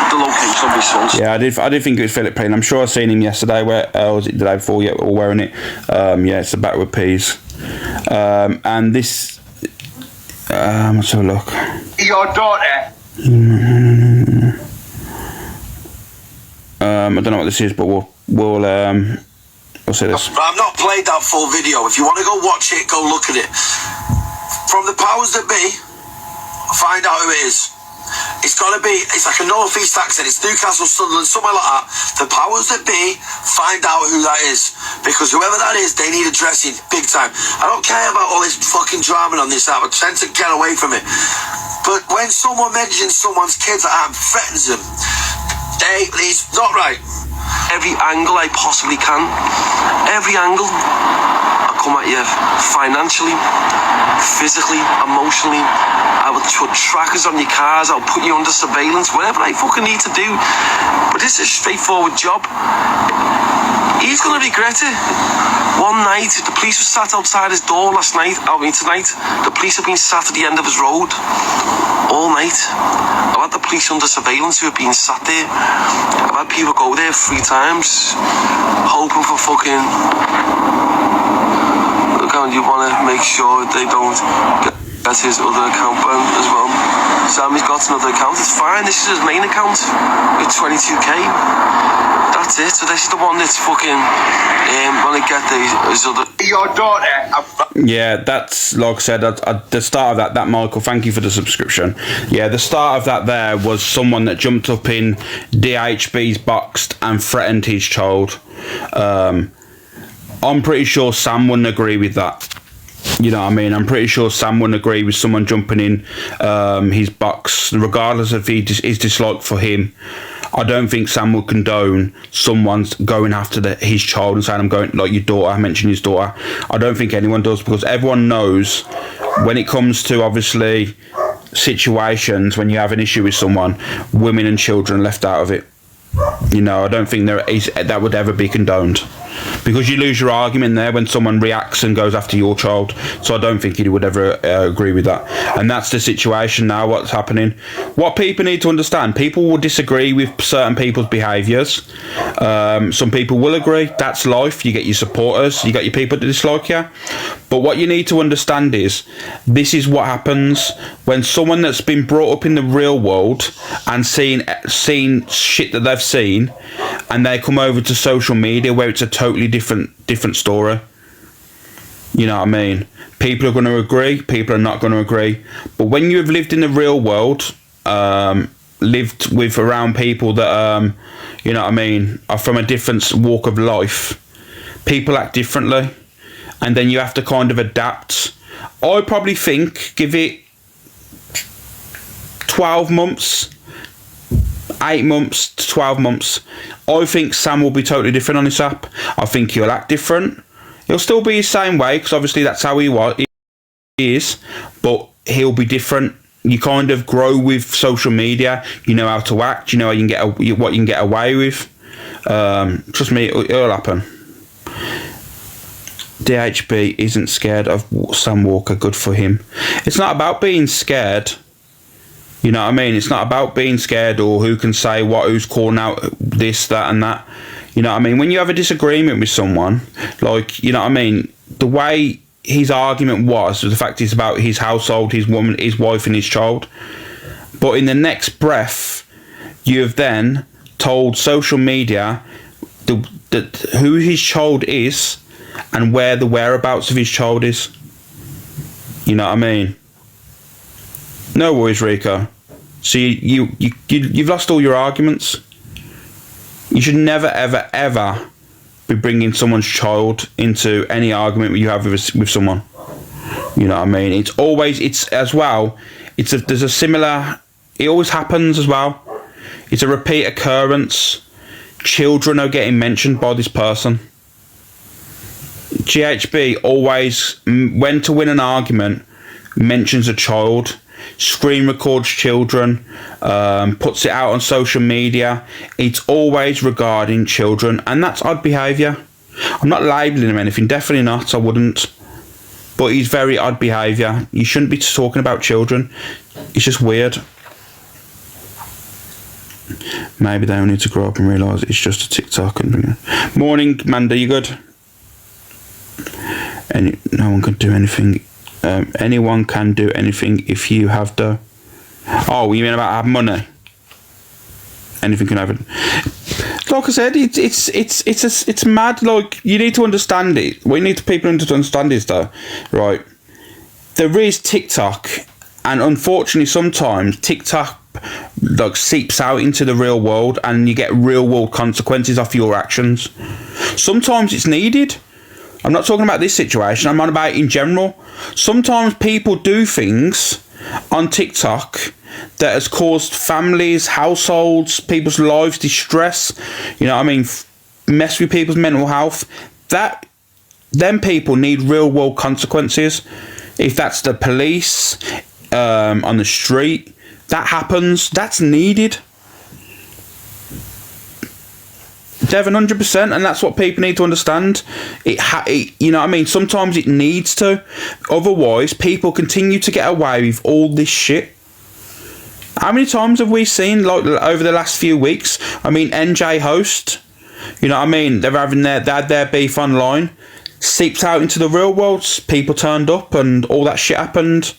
The location of his sons. Yeah, I did think it was Philip Plain. I'm sure I seen him yesterday. Was it the day before? Yeah, all wearing it. Yeah, it's the backward peas. And this. Let's have a look. Your daughter. I don't know what this is, but we'll see this. I've not played that full video. If you want to go watch it, go look at it. From the powers that be, find out who it is. It's like a north-east accent. It's Newcastle, Sunderland, somewhere like that. The powers that be, find out who that is. Because whoever that is, they need addressing big time. I don't care about all this fucking drama on this app. I tend to get away from it. But when someone mentions someone's kids and threatens them, it's not right. Every angle I possibly can. Every angle. I'll come at you financially, physically, emotionally. I will put trackers on your cars. I'll put you under surveillance. Whatever I fucking need to do. But this is a straightforward job. He's going to regret it. One night, the police were sat outside his door tonight. The police have been sat at the end of his road all night. I've had the police under surveillance who have been sat there. I've had people go there 3 times, hoping for fucking... Look, you want to make sure they don't get his other account banned as well. Sammy's got another account. It's fine. This is his main account with 22k. That's it. So this is the one that's fucking want to get his other. Your daughter. Yeah, that's like I said at the start of that. Michael, thank you for the subscription. Yeah, the start of that there was someone that jumped up in DHB's box and threatened his child. I'm pretty sure Sam wouldn't agree with that. You know what I mean? I'm pretty sure Sam wouldn't agree with someone jumping in his box, regardless of his dislike for him. I don't think Sam would condone someone's going after his child and saying, I'm going, like your daughter, I mentioned his daughter. I don't think anyone does, because everyone knows when it comes to, obviously, situations when you have an issue with someone, women and children are left out of it. You know, I don't think that would ever be condoned, because you lose your argument there when someone reacts and goes after your child. So I don't think he would ever agree with that. And that's the situation now, what's happening. What people need to understand, people will disagree with certain people's behaviours. Some people will agree. That's life. You get your supporters, you got your people that dislike you. But what you need to understand is, this is what happens when someone that's been brought up in the real world and seen shit that they've seen, and they come over to social media where it's a totally different story. You know what I mean? People are going to agree, people are not going to agree. But when you have lived in the real world, lived with around people that, you know what I mean, are from a different walk of life, people act differently. And then you have to kind of adapt. I probably think, give it 12 months, 8 months to 12 months, I think Sam will be totally different on this app. I think he'll act different. He'll still be the same way, because obviously that's how he is, but he'll be different. You kind of grow with social media. You know how to act. You know how you can what you can get away with. Trust me, it'll happen. DHB isn't scared of Sam Walker. Good for him. It's not about being scared. You know what I mean? It's not about being scared or who can say what, who's calling out this, that and that. You know what I mean? When you have a disagreement with someone, like, you know what I mean, the way his argument was the fact it's about his household, his woman, his wife and his child. But in the next breath, you have then told social media that who his child is and where the whereabouts of his child is. You know what I mean? No worries, Rico. So you've lost all your arguments. You should never, ever, ever be bringing someone's child into any argument you have with someone. You know what I mean? It's always, there's a similar, it always happens as well. It's a repeat occurrence. children are getting mentioned by this person. GHB always, when to win an argument, mentions a child, screen records children, puts it out on social media. It's always regarding children, and that's odd behaviour. I'm not labelling him anything, definitely not, I wouldn't. But he's very odd behaviour. You shouldn't be talking about children. It's just weird. Maybe they all need to grow up and realise it's just a TikTok. Morning, Manda, you good? No one can do anything. Anyone can do anything if you have dough. Oh, you mean about have money? Anything can happen. Like I said, it's mad. Like, you need to understand it. What you need people to understand is though, right? There is TikTok, and unfortunately, sometimes TikTok like seeps out into the real world, and you get real world consequences off your actions. Sometimes it's needed. I'm not talking about this situation. I'm on about it in general. Sometimes people do things on TikTok that has caused families, households, people's lives distress. You know what I mean? Mess with people's mental health. Them people need real world consequences. If that's the police on the street, that happens. That's needed. Devon, 100%, and that's what people need to understand. You know what I mean? Sometimes it needs to. Otherwise, people continue to get away with all this shit. How many times have we seen, like, over the last few weeks? I mean, NJ Host, you know what I mean? They had their beef online, seeped out into the real world. People turned up, and all that shit happened.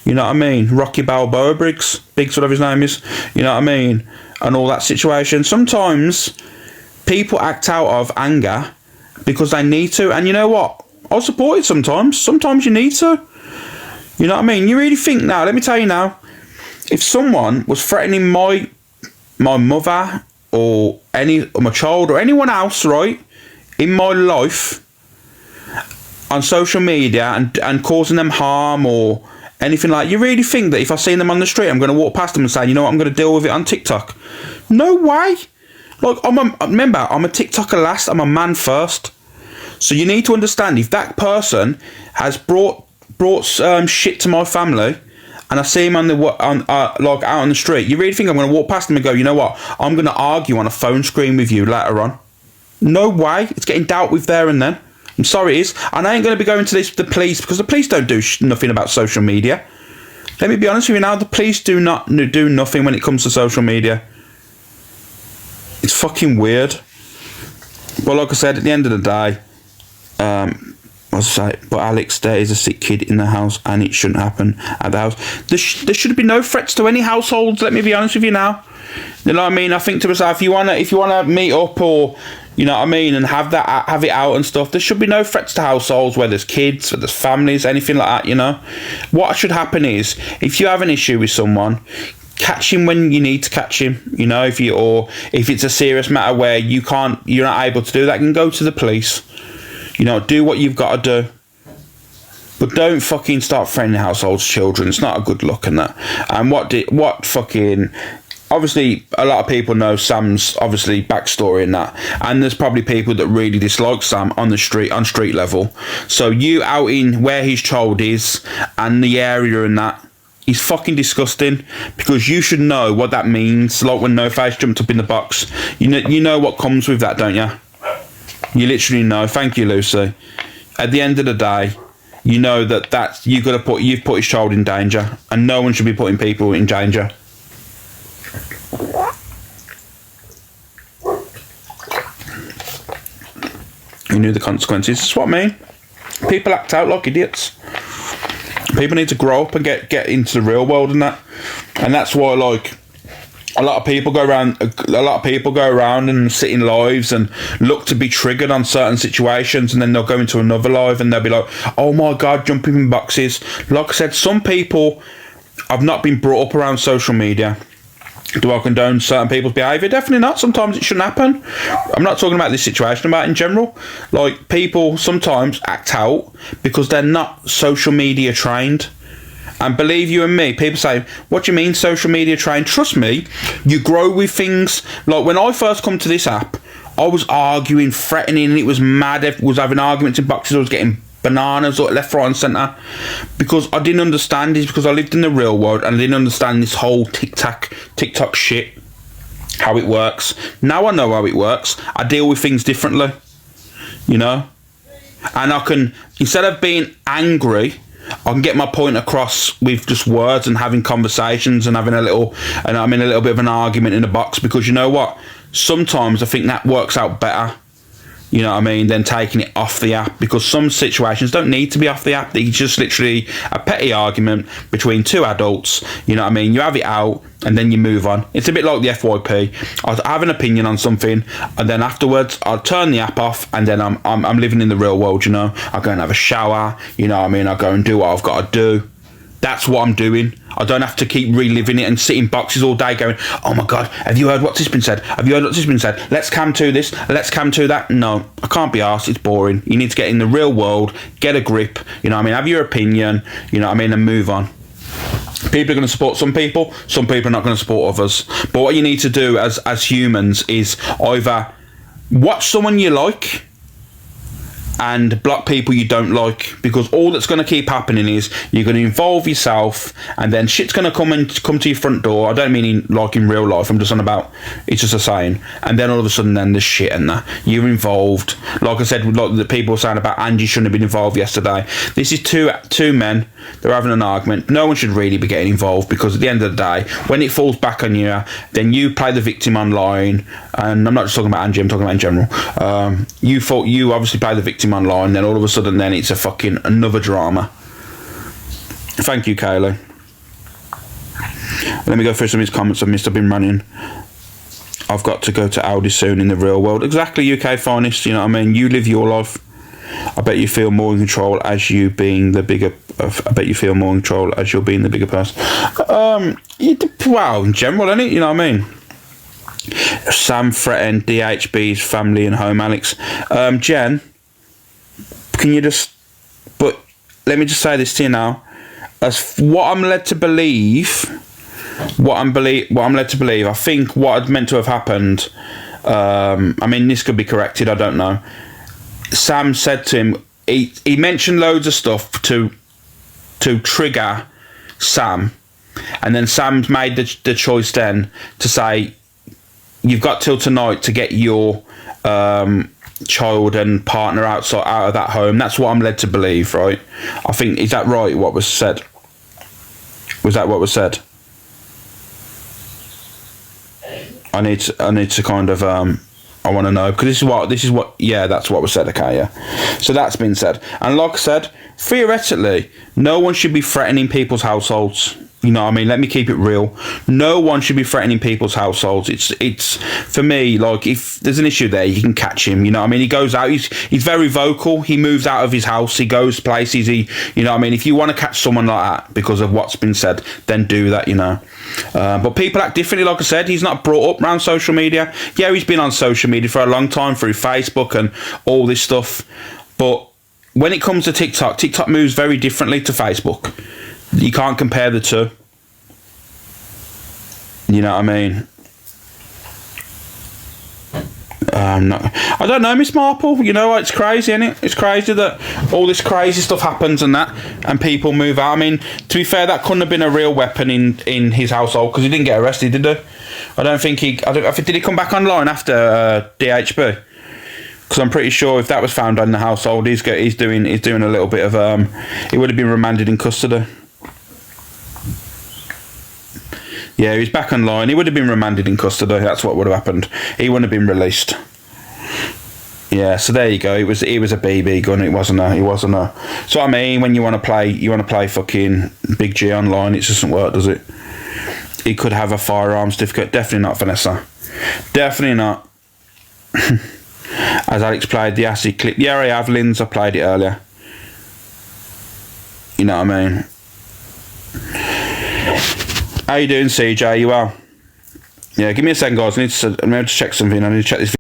You know what I mean? Rocky Balboa Briggs, whatever his name is. You know what I mean? And all that situation. Sometimes people act out of anger because they need to, and you know what? I support it sometimes. Sometimes you need to. You know what I mean? You really think now, let me tell you now, if someone was threatening my mother or my child or anyone else, right, in my life on social media and causing them harm or anything like, you really think that if I see them on the street, I'm going to walk past them and say, you know what, I'm going to deal with it on TikTok? No way. Like, remember, I'm a TikToker last, I'm a man first. So you need to understand, if that person has brought shit to my family, and I see him like out on the street, you really think I'm going to walk past them and go, you know what, I'm going to argue on a phone screen with you later on? No way. It's getting dealt with there and then. I'm sorry, it is. And I ain't going to be going to the police, because the police don't do nothing about social media. Let me be honest with you now, the police do nothing when it comes to social media. It's fucking weird. But like I said, at the end of the day, but Alex, there is a sick kid in the house, and it shouldn't happen at the house. There should be no threats to any households. Let me be honest with you now. You know what I mean? I think to myself, if you wanna meet up, or you know what I mean, and have it out and stuff, there should be no threats to households where there's kids, where there's families, anything like that. You know, what should happen is, if you have an issue with someone, catch him when you need to catch him. You know, if it's a serious matter where you're not able to do that, you can go to the police. You know, do what you've got to do. But don't fucking start threatening households' children. It's not a good look in that. And obviously, a lot of people know Sam's obviously backstory in that, and there's probably people that really dislike Sam on street level. So you outing where his child is and the area and that is fucking disgusting, because you should know what that means. Like when No Face jumped up in the box, you know what comes with that, don't you? You literally know. Thank you, Lucy. At the end of the day, you know that you've put his child in danger, and no one should be putting people in danger. You knew the consequences. That's what I mean. People act out like idiots. People need to grow up and get into the real world and that. And that's why, like, a lot of people go around and sit in lives and look to be triggered on certain situations, and then they'll go into another live and they'll be like, oh my god, jumping in boxes. Like I said, some people have not been brought up around social media. Do I condone certain people's behaviour? Definitely not. Sometimes it shouldn't happen. I'm not talking about this situation, I'm about in general. Like, people sometimes act out because they're not social media trained. And believe you and me, people say, what do you mean social media trained? Trust me, you grow with things. Like when I first come to this app, I was arguing, threatening, and it was mad. I was having arguments in boxes. I was getting bananas left, right and centre because I didn't understand this, because I lived in the real world and I didn't understand this whole TikTok shit, how it works. Now I know how it works. I deal with things differently, you know, and I can, instead of being angry, I can get my point across with just words and having conversations and having a little bit of an argument in the box, because you know what, sometimes I think that works out better, you know what I mean, than taking it off the app, because some situations don't need to be off the app. It's just literally a petty argument between two adults, you know what I mean, you have it out and then you move on. It's a bit like the FYP. I have an opinion on something and then afterwards I'll turn the app off and then I'm living in the real world, you know. I go and have a shower, you know what I mean, I go and do what I've got to do. That's what I'm doing. I don't have to keep reliving it and sit in boxes all day going, oh my God, have you heard what's this been said? Have you heard what's this been said? Let's cam to this, let's cam to that. No, I can't be arsed, it's boring. You need to get in the real world, get a grip, you know what I mean, have your opinion, you know what I mean, and move on. People are going to support some people are not going to support others. But what you need to do as humans is either watch someone you like and block people you don't like, because all that's going to keep happening is you're going to involve yourself and then shit's going to come to your front door. I don't mean in real life, I'm just on about, it's just a saying, and then all of a sudden then there's shit and that you're involved. Like I said, like the people were saying about Angie shouldn't have been involved yesterday. This is two men, they're having an argument. No one should really be getting involved, because at the end of the day, when it falls back on you, then you play the victim online. And I'm not just talking about Angie, I'm talking about in general. You obviously play the victim online, then all of a sudden then it's a fucking another drama. Thank you, Kaylee. Let me go through some of these comments I've missed. I've been running. I've got to go to Audi soon in the real world. Exactly, UK finest, you know what I mean? You live your life. I bet you feel more in control as you being the bigger. I bet you feel more in control as you're being the bigger person. Wow, in general, isn't it? You know what I mean? Sam threatened DHB's family and home. Alex, Jen, can you just? But let me just say this to you now. As what I'm led to believe, I think what had meant to have happened. I mean, this could be corrected. I don't know. Sam said to him, he mentioned loads of stuff to trigger Sam, and then Sam's made the choice then to say, you've got till tonight to get your child and partner out of that home. That's what I'm led to believe, right? I think, is that right, what was said? Was that what was said? I need to kind of I want to know, because this is what yeah, that's what was said. Okay, yeah, so that's been said. And like I said, theoretically no one should be threatening people's households, you know what I mean? Let me keep it real. No one should be threatening people's households. It's for me, like, if there's an issue there, you can catch him, you know what I mean? He goes out, he's very vocal, he moves out of his house, he goes places, you know what I mean? If you want to catch someone like that because of what's been said, then do that, you know. But people act differently. Like I said, he's not brought up around social media. Yeah, he's been on social media for a long time through Facebook and all this stuff, but when it comes to TikTok moves very differently to Facebook. You can't compare the two. You know what I mean? No, I don't know, Miss Marple. You know, it's crazy, isn't it? It's crazy that all this crazy stuff happens and that, and people move out. I mean, to be fair, that couldn't have been a real weapon in his household, because he didn't get arrested, did he? I don't think he. Did he come back online after DHB? Because I'm pretty sure if that was found in the household, he's doing a little bit of he would have been remanded in custody. Yeah, he's back online. He would have been remanded in custody. That's what would have happened. He wouldn't have been released. Yeah, so there you go. It was a BB gun. It wasn't a. So I mean, when you want to play fucking Big G online, it doesn't work, does it? He could have a firearm certificate. Definitely not, Vanessa. Definitely not. As Alex played the acid clip. Yeah, I have, Linz. I played it earlier. You know what I mean? How you doing, CJ? You well? Yeah, give me a second, guys. I need to check something. I need to check this.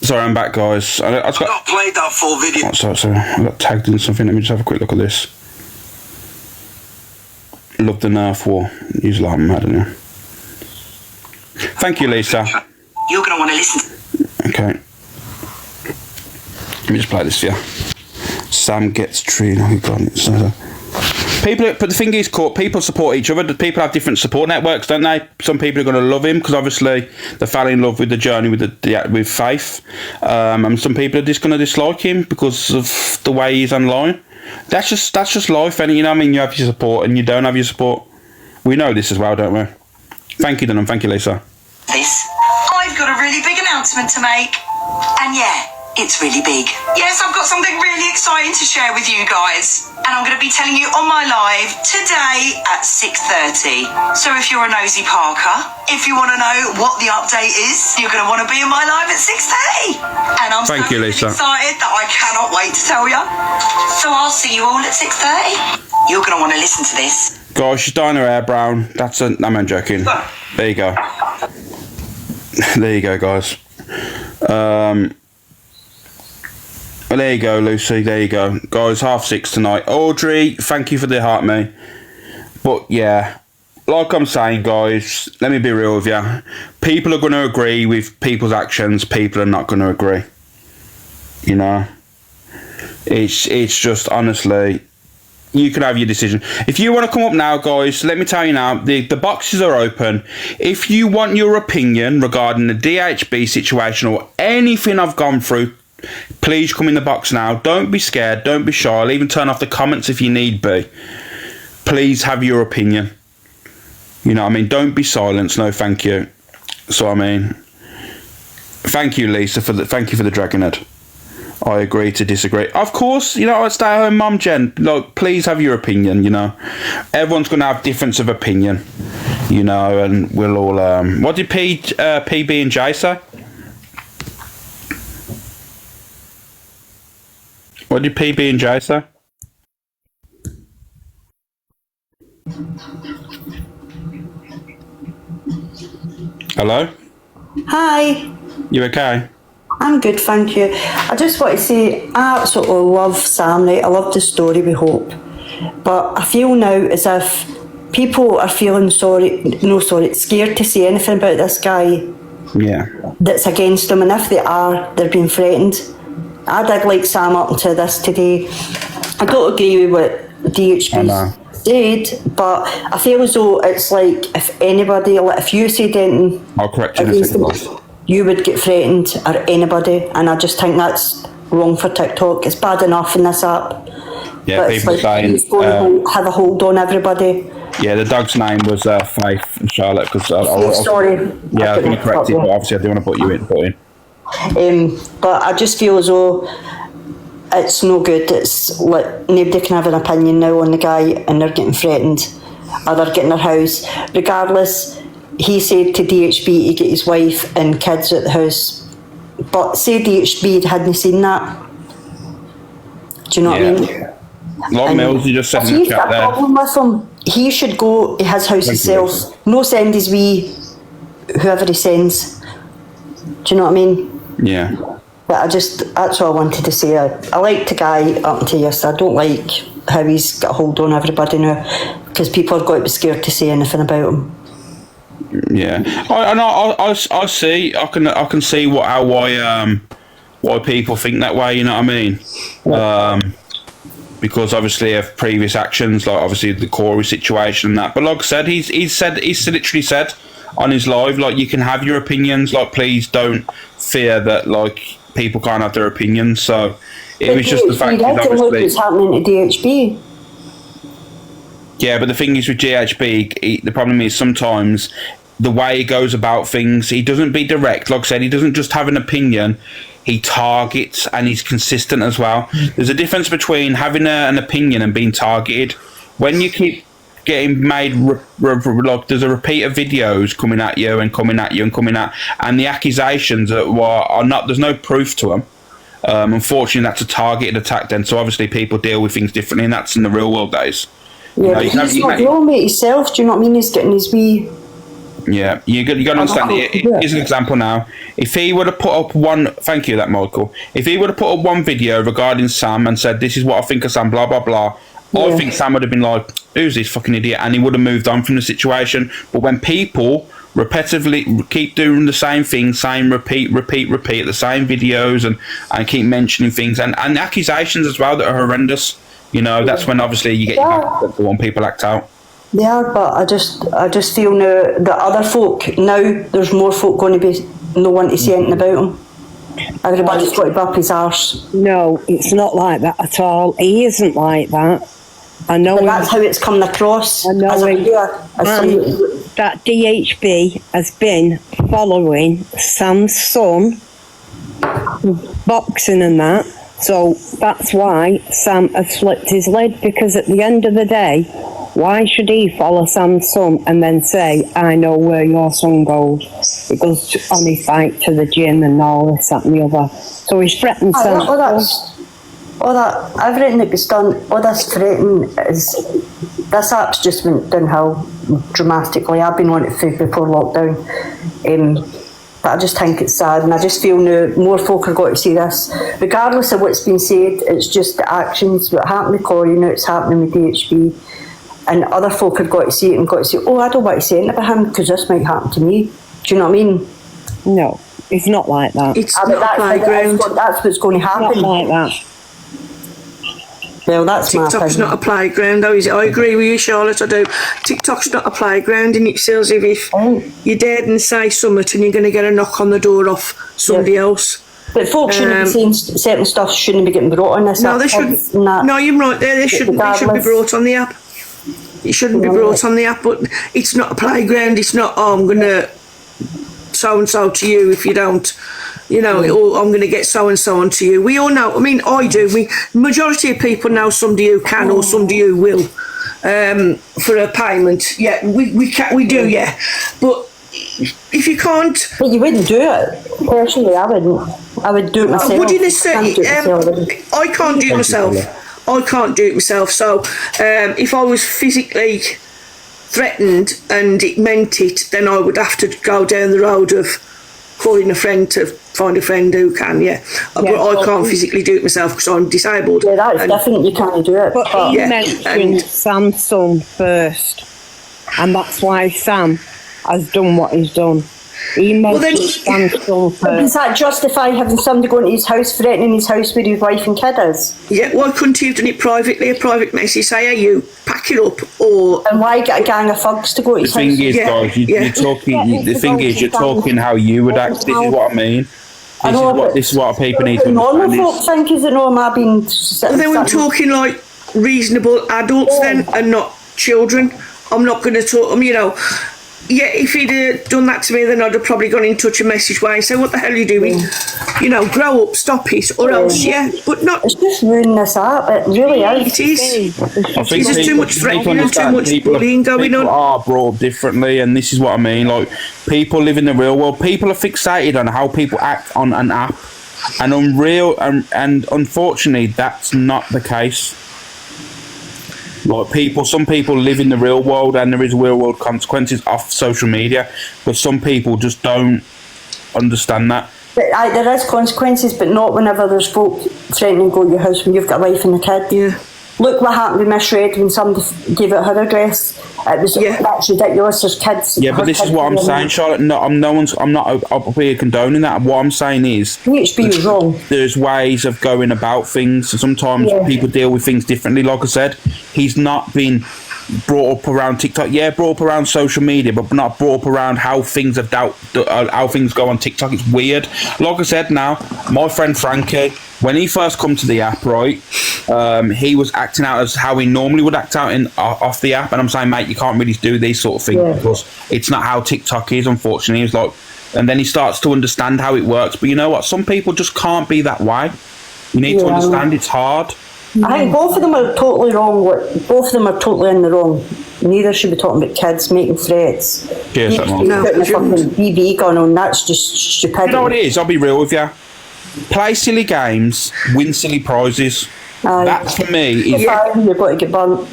Sorry, I'm back, guys. I got played that full video. Sorry, I got tagged in something. Let me just have a quick look at this. Love the Nerf war. Use like I'm mad, aren't you? Thank you, Lisa. You're going to want to listen. Okay. Let me just play this for you. Sam gets treated. Oh, God. People, but the thing is, people support each other. People have different support networks, don't they? Some people are going to love him because obviously they fell in love with the journey with Faith, and some people are just going to dislike him because of the way he's online. That's just life, and you know what I mean. You have your support, and you don't have your support. We know this as well, don't we? Thank you, Dunham. Thank you, Lisa. I've got a really big announcement to make, and yeah, it's really big. Yes, I've got something really exciting to share with you guys, and I'm going to be telling you on my live today at 6:30. So if you're a nosy Parker, if you want to know what the update is, you're going to want to be in my live at 6:30. And I'm so excited that I cannot wait to tell you. So I'll see you all at 6:30. You're going to want to listen to this. Guys, she's dyeing her hair brown. I'm joking. There you go. There you go, guys. Well, there you go, Lucy. There you go. Guys, 6:30 tonight. Audrey, thank you for the heart, me. But, yeah, like I'm saying, guys, let me be real with you. People are going to agree with people's actions. People are not going to agree. You know? It's just, honestly, you can have your decision. If you want to come up now, guys, let me tell you now, the boxes are open. If you want your opinion regarding the DHB situation or anything I've gone through, please come in the box now. Don't be scared. Don't be shy. I'll even turn off the comments if you need be. Please have your opinion. You know what I mean? Don't be silenced. No, thank you. So, I mean, thank you, Lisa, thank you for the Dragonhead. I agree to disagree. Of course, you know, I'd stay at home, Mum, Jen. Look, please have your opinion, you know. Everyone's going to have difference of opinion, you know, and we'll all... what did PB and J say? What did PB and J say? Hello? Hi. You okay? I'm good, thank you. I just want to say I absolutely love Sam, right? I love the story we hope. But I feel now as if people are feeling scared to say anything about this guy. Yeah. That's against them, and if they are, they're being threatened. I did like Sam up until this today. I don't agree with what DHB said, but I feel as though it's like if anybody, like if you said anything, I'll correct you in a second. You would get threatened, or anybody, and I just think that's wrong for TikTok. It's bad enough in this app. Yeah, but people it's like saying it's going to have a hold on everybody. Yeah, the dog's name was Faith and Charlotte. Because sorry. Yeah, I think you corrected, but obviously I do want to put you in. But I just feel as though it's no good. It's like nobody can have an opinion now on the guy, and they're getting threatened, or they're getting their house. Regardless, he said to DHB to get his wife and kids at the house. But say DHB hadn't seen that. Do you know what I mean? Long Mills, you just said in the chat there. If he's got a problem with him, he should go to his house himself. No send his wee, whoever he sends. Do you know what I mean? Yeah. But that's what I wanted to say. I liked the guy up until yesterday. I don't like how he's got a hold on everybody now, because people are going to be scared to say anything about him. Yeah, I see. I can see why people think that way. You know what I mean? Because obviously of previous actions, like obviously the Corey situation and that. But like I said, he's literally said on his live, like, you can have your opinions. Like, please don't fear that like people can't have their opinions. So it was just the fact that obviously what's happening to DHB. Yeah, but the thing is with GHB, the problem is sometimes the way he goes about things, he doesn't be direct. Like I said, he doesn't just have an opinion. He targets, and he's consistent as well. There's a difference between having an opinion and being targeted. When you keep getting made, like there's a repeat of videos coming at you and coming at you and coming at, and the accusations are not, there's no proof to them. Unfortunately, that's a targeted attack then. So obviously people deal with things differently, and that's in the real world days. Yeah, but he's not dealing with it himself. Do you know what I mean? He's getting his wee Yeah, you got to understand. Here's an example now. If he would have put up one, thank you, that Michael. If he would have put up one video regarding Sam and said, "This is what I think of Sam," blah blah blah, I think Sam would have been like, "Who's this fucking idiot?" and he would have moved on from the situation. But when people repetitively keep doing the same thing, repeat the same videos, and keep mentioning things and accusations as well that are horrendous, you know, that's when obviously you get your back up for when people act out. Yeah, but I just feel now that other folk, now there's more folk going to be no one to say anything about him. Everybody's got to be up his arse. No, it's not like that at all. He isn't like that. I know. But that's how it's coming across. I know that DHB has been following Sam's son, boxing and that. So that's why Sam has flipped his lid, because at the end of the day, why should he follow Sam's son and then say, "I know where your son goes"? He goes on his bike to the gym and all this, that and the other. So he's threatened Sam. Everything that was done, all this threatening this app's just went downhill dramatically. I've been on it before lockdown. But I just think it's sad, and I just feel now more folk have got to see this. Regardless of what's been said, it's just the actions. What happened with Corey, now it's happening with DHB. And other folk have got to see it and got to say, "Oh, I don't want to say anything about him because this might happen to me." Do you know what I mean? No, it's not like that. It's not a playground. That's what's going to happen. It's not like that. Well, that's my TikTok's opinion. not a playground, though, is it? I agree with you, Charlotte, I do. TikTok's not a playground, and it feels as if you're dead and say something and you're going to get a knock on the door off somebody else. But folks shouldn't be saying certain stuff shouldn't be getting brought on this No, app. they shouldn't. No, you're right there. They shouldn't. They should be brought on the app. It shouldn't be brought on the app, but it's not a playground. It's not, "Oh, I'm going to so-and-so to you if you don't, you know, or I'm going to get so-and-so onto you." We all know, I mean, I do. Majority of people know somebody who can or somebody who will for a payment. Yeah, we do, yeah. But if you can't... But you wouldn't do it. Personally, I wouldn't. I would do it myself. Would you necessarily? I can't do it myself. I can't do it myself. So if I was physically threatened and it meant it, then I would have to go down the road of calling a friend to find a friend who can, but I can't physically do it myself because I'm disabled. Yeah, that's definitely you can't do it. But he mentioned Sam's son first, and that's why Sam has done what he's done. He mentioned Sam's son first. Does that justify having somebody going to his house, threatening his house where his wife and kid is? Yeah, why couldn't he have done it privately, a private message, say, "Hey, you, pack it up," or... And why get a gang of thugs to go to his house? The thing is, guys, you're talking how you would act. This is what I mean. This is what people need to understand. Normal folk think is that normal being... Well, then we're talking like reasonable adults then, and not children. I'm not going to talk, you know... Yeah, if he'd done that to me, then I'd have probably gone in touch a message way and say, "What the hell are you doing? You know, grow up, stop it," or else, but not... It's just ruining this up, it really is. It is. I think There's too much threatening and too much bullying going on. People are brought up differently, and this is what I mean. Like, people live in the real world. People are fixated on how people act on an app, and and unfortunately, that's not the case. Like, some people live in the real world, and there is real world consequences off social media, but some people just don't understand that. But there is consequences, but not whenever there's folk threatening to go to your house when you've got a wife and a kid. Yeah. Look what happened with Miss Red when somebody gave out her address. It was that's ridiculous. There's kids. Yeah, but this is what I'm saying, Charlotte. No, I'm not up here condoning that. What I'm saying is, DHB is wrong. There's ways of going about things. Sometimes people deal with things differently. Like I said, he's not been brought up around TikTok. Yeah, brought up around social media, but not brought up around how things how things go on TikTok. It's weird. Like I said, now my friend Frankie, when he first come to the app, right, he was acting out as how he normally would act out off the app, and I'm saying, mate, you can't really do these sort of things because it's not how TikTok is, unfortunately. It's like, and then he starts to understand how it works. But you know what? Some people just can't be that way. You need to understand it's hard. I think both of them are totally wrong. Both of them are totally in the wrong. Neither should be talking about kids making threats. Yes, putting a fucking BB gun on, that's just stupid. You know what it is? I'll be real with you. Play silly games, win silly prizes. That for me is... You've got to get burnt.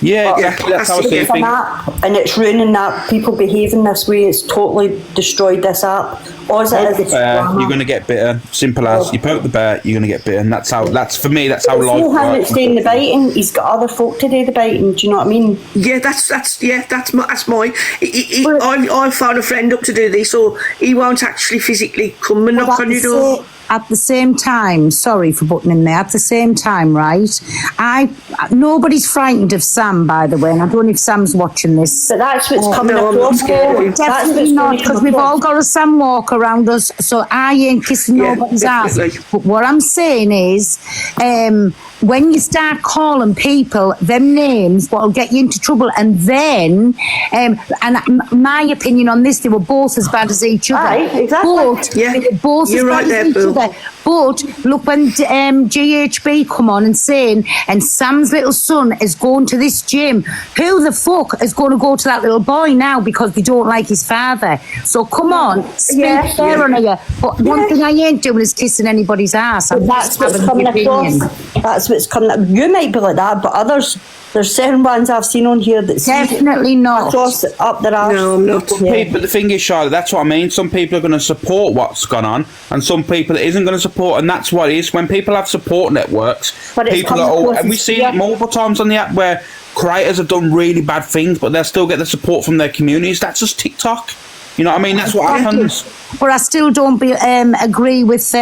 Yeah, exactly. That's how I was It's thinking. an app, and it's ruining that. People behaving this way. It's totally destroyed this app. All it Poke the is, bear, you're going to get bitten. Simple as. You poke the bear, you're going to get bitten. That's for me, that's how it's life not him works. that's doing the biting. He's got other folk to do the biting. Do you know what I mean? Yeah, that's mine. I found a friend up to do this, so he won't actually physically come and knock on your door. At the same time, sorry for butting in there, at the same time, right, nobody's frightened of Sam, by the way, and I don't know if Sam's watching this. But that's what's coming no, I'm not across. scared. Definitely not, because we've all got a Sam walk around us, so I ain't kissing nobody's ass. But what I'm saying is, when you start calling people them names, what'll get you into trouble, and then, and my opinion on this, they were both as bad as each other. Aye, exactly. But they were both You're as right bad there, as each Boo. other. But look, when GHB come on and saying, and Sam's little son is going to this gym, who the fuck is going to go to that little boy now because they don't like his father? So come on, speak fair on here. But one thing I ain't doing is kissing anybody's ass. That's what's coming across. That's what's coming up. You might be like that, but others, there's certain ones I've seen on here that definitely not across up their arse. No, I'm not. But the thing is, Charlotte, that's what I mean. Some people are going to support what's gone on, and some people it isn't going to support, and that's what it is. When people have support networks, But it's people coming are all, across and we as- see it multiple times on the app where creators have done really bad things, but they'll still get the support from their communities. That's just TikTok. You know what I mean? That's what happens. But I still don't agree with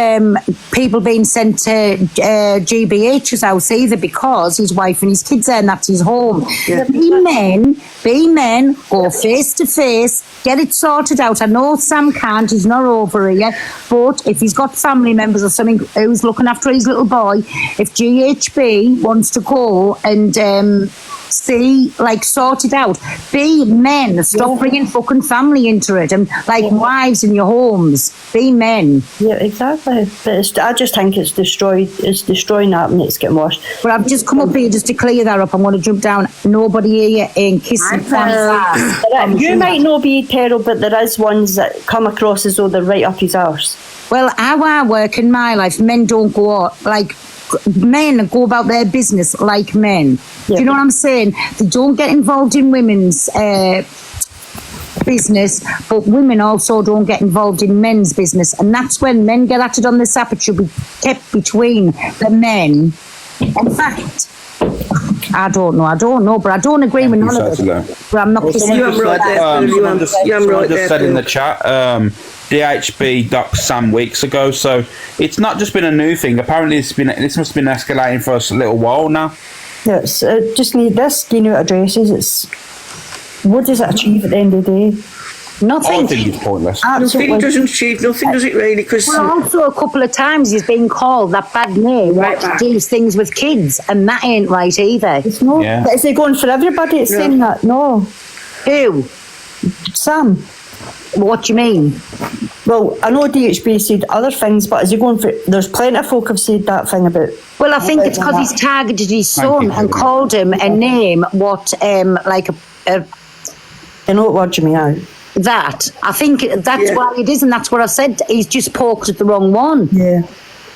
people being sent to GBH's house either, because his wife and his kids there and that's his home. Be men, go face to face, get it sorted out. I know Sam can't, he's not over here, but if he's got family members or something who's looking after his little boy, if GHB wants to go and sort it out. Be men. Stop bringing fucking family into it, and wives in your homes. Be men. Yeah, exactly. But I just think it's destroyed. It's destroying that, and it's getting worse. But I've just come up here just to clear that up. I'm going to jump down. Nobody here ain't kissing Sam's ass. You might not be terrible, but there is ones that come across as though they're right up his arse. Well, how I work in my life, men don't go out, men go about their business like men. Do you know what I'm saying? They don't get involved in women's business, but women also don't get involved in men's business, and that's when men get acted on this app. It should be kept between the men. In fact, I don't know, but I don't agree with none of it. But I'm not kissing you. Someone just said in the chat, DHB docked Sam weeks ago, so it's not just been a new thing. Apparently, this must have been escalating for a little while now. Yeah, it's just need this. Do you know what addresses? It's what does it achieve at the end of the day? Nothing. I think it's pointless. Absolutely. Nothing doesn't achieve nothing, does it really? Because also a couple of times he's been called that bad name to do things with kids, and that ain't right either. It's not. Yeah. But is it going for everybody? It's saying that. No. Who? Sam. What do you mean? Well, I know DHB said other things, but is he going for? There's plenty of folk have said that thing about. Well, I think it's because he's targeted his son and called him a name. What I know what word you mean now. That. I think that's why it is, and that's what I said. He's just poked at the wrong one. Yeah.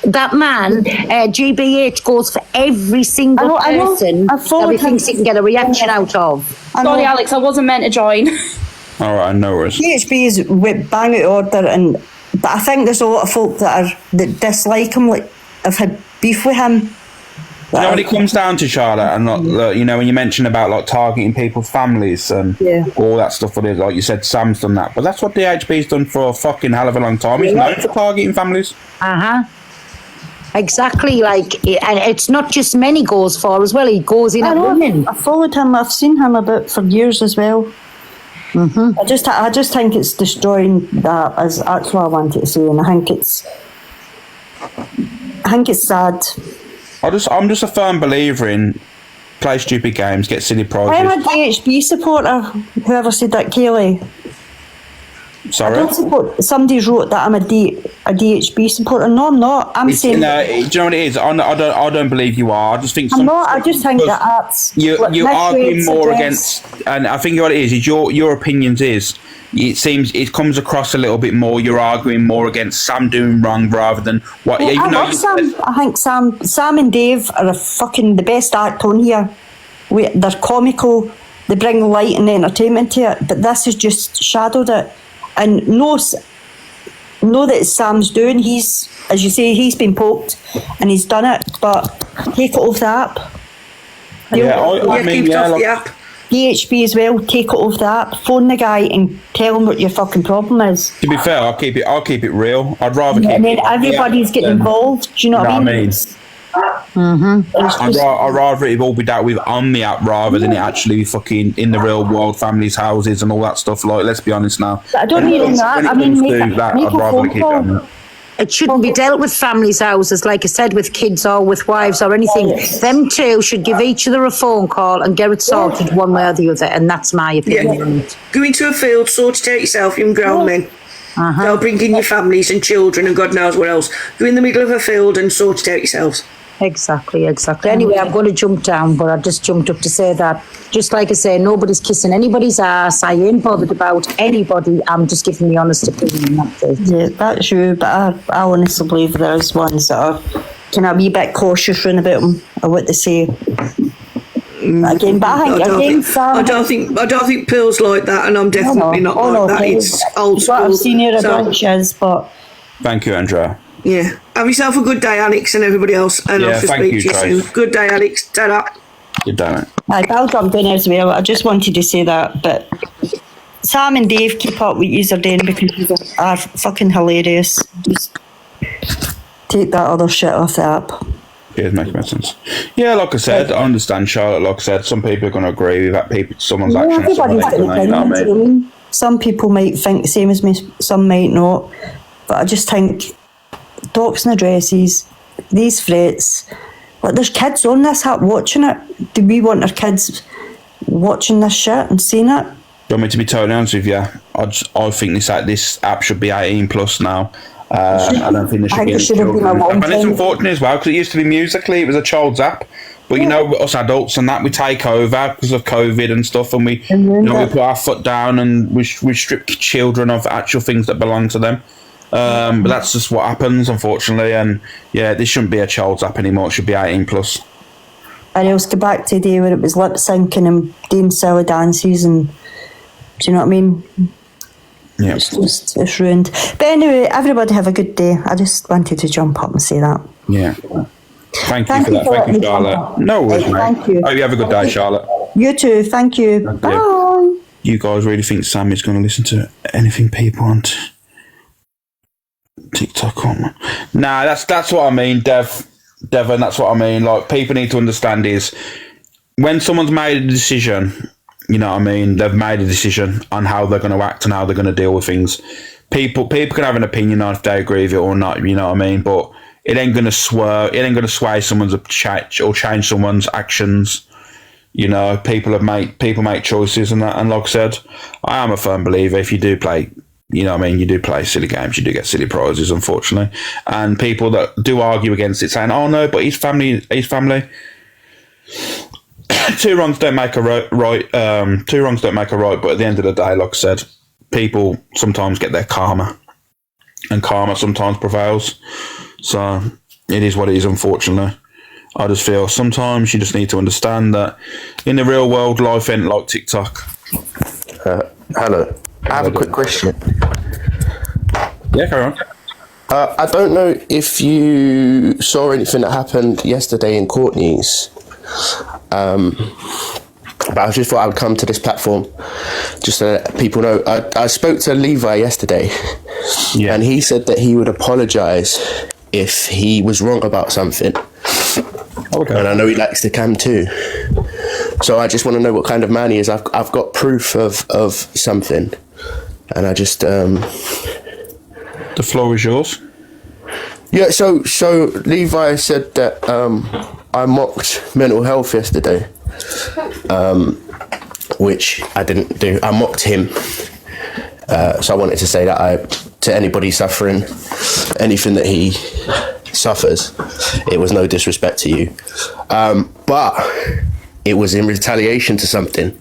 That man, GBH, goes for every single person that he thinks he can get a reaction out of. Sorry, Alex, I wasn't meant to join. All right, no worries. DHB is bang out of order, but I think there's a lot of folk that dislike him, have had beef with him. You know, when it comes down to Charlotte, and when you mention about targeting people's families and all that stuff, like you said, Sam's done that, but that's what DHB's done for a fucking hell of a long time. He's known for targeting families. Exactly, and it's not just men he goes for as well. He goes in at women. I followed him. I've seen him about for years as well. Mm-hmm. I just think it's destroying that. That's what I wanted to say, and I think it's sad. I'm just a firm believer in play stupid games, get silly prizes. I'm a DHB supporter. Whoever said that, Kaylee. Sorry? I don't support. Somebody wrote that I'm a DHB supporter. No, I'm not. I'm saying. Do you know what it is? I don't believe you are. I just think. I'm not. I just think that that's. You're arguing more against, and I think what it is your opinions is. It seems it comes across a little bit more. You're arguing more against Sam doing wrong rather than what. Well, I love Sam. I think Sam and Dave are the best act on here. they're comical, they bring light and entertainment to it, but this has just shadowed it. And know that Sam's doing, he's, as you say, he's been poked and he's done it, but take it off the app. Keep it off the app. DHB as well, take it off the app, phone the guy and tell him what your fucking problem is. To be fair, I'll keep it real. I'd rather keep and then everybody's getting involved, do you know what I mean? I'd rather it all be dealt with on the app rather than it actually be fucking in the real world, families' houses and all that stuff. Like, let's be honest now. But I don't mean that. I mean, make I'd a rather phone keep it call. on. It shouldn't be dealt with families' houses, like I said, with kids or with wives or anything. Them two should give each other a phone call and get it sorted one way or the other, and that's my opinion. Go into a field, sort it out yourself, young grown men. They'll bring in your families and children and God knows what else. Go in the middle of a field and sort it out yourselves. Exactly. Anyway, I'm going to jump down, but I just jumped up to say that, just like I say, nobody's kissing anybody's ass. I ain't bothered about anybody. I'm just giving the honest opinion. That's it. Yeah, that's you, but I honestly believe there's ones that are kind of a wee bit cautious around about them or what they say. Again, but I don't think Pearl's like that, and I'm definitely not like that. It's old school. What I've seen here, I don't is, but... Thank you, Andrea. Yeah. Have yourself a good day, Alex, and everybody else. And I'll speak to you soon. Good day, Alex. Ta-da. Good day, mate. I'll jump in as well. I just wanted to say that, but Sam and Dave, keep up what you're doing because you are fucking hilarious. Just take that other shit off the app. Yeah, it makes sense. Yeah, like I said, I understand, Charlotte. Like I said, some people are going to agree with that. Someone's actions. Some people might think the same as me, some might not. But I just think docs and addresses, these threats, like there's kids on this app watching it. Do we want our kids watching this shit and seeing it? Do you want me to be totally honest with you? I think this app should be 18 plus now. I don't think there should be any children. And it's unfortunate as well because it used to be Musically, it was a child's app. But you know, us adults and that, we take over because of COVID and stuff, and we put our foot down and we strip children of actual things that belong to them. But that's just what happens, unfortunately. And yeah, this shouldn't be a child's app anymore. It should be 18 plus. And else go back to the day where it was lip syncing and doing silly dances, and do you know what I mean? Yeah, it's ruined. But anyway, everybody have a good day. I just wanted to jump up and say that. Yeah. Thank you for that. Thank you, Charlotte. No worries, mate. Thank you. Hope you have a good day, Charlotte. You too. Thank you. Bye. You guys really think Sam is going to listen to anything people want? TikTok on. Nah, that's what I mean, Devon, that's what I mean. Like, people need to understand is when someone's made a decision, you know what I mean, they've made a decision on how they're going to act and how they're going to deal with things. People can have an opinion on if they agree with it or not, you know what I mean, but it ain't going to sway someone's change or change someone's actions. You know, people make choices and that, and like I said, I am a firm believer if you do play, you know what I mean, you do play silly games, you do get silly prizes, unfortunately. And people that do argue against it saying, oh no, but his family. Two wrongs don't make a right. Two wrongs don't make a right, but at the end of the day, like I said, people sometimes get their karma. And karma sometimes prevails. So it is what it is, unfortunately. I just feel sometimes you just need to understand that in the real world, life ain't like TikTok. Hello. I have a quick question. Yeah, carry on. I don't know if you saw anything that happened yesterday in Courtney's, but I just thought I would come to this platform just to let people know. I spoke to Levi yesterday, and he said that he would apologise if he was wrong about something. Okay. And I know he likes the cam too. So I just want to know what kind of man he is. I've got proof of something. And I just... The floor is yours. Yeah, so Levi said that I mocked mental health yesterday, which I didn't do. I mocked him. So I wanted to say that to anybody suffering anything that he suffers, it was no disrespect to you. But it was in retaliation to something.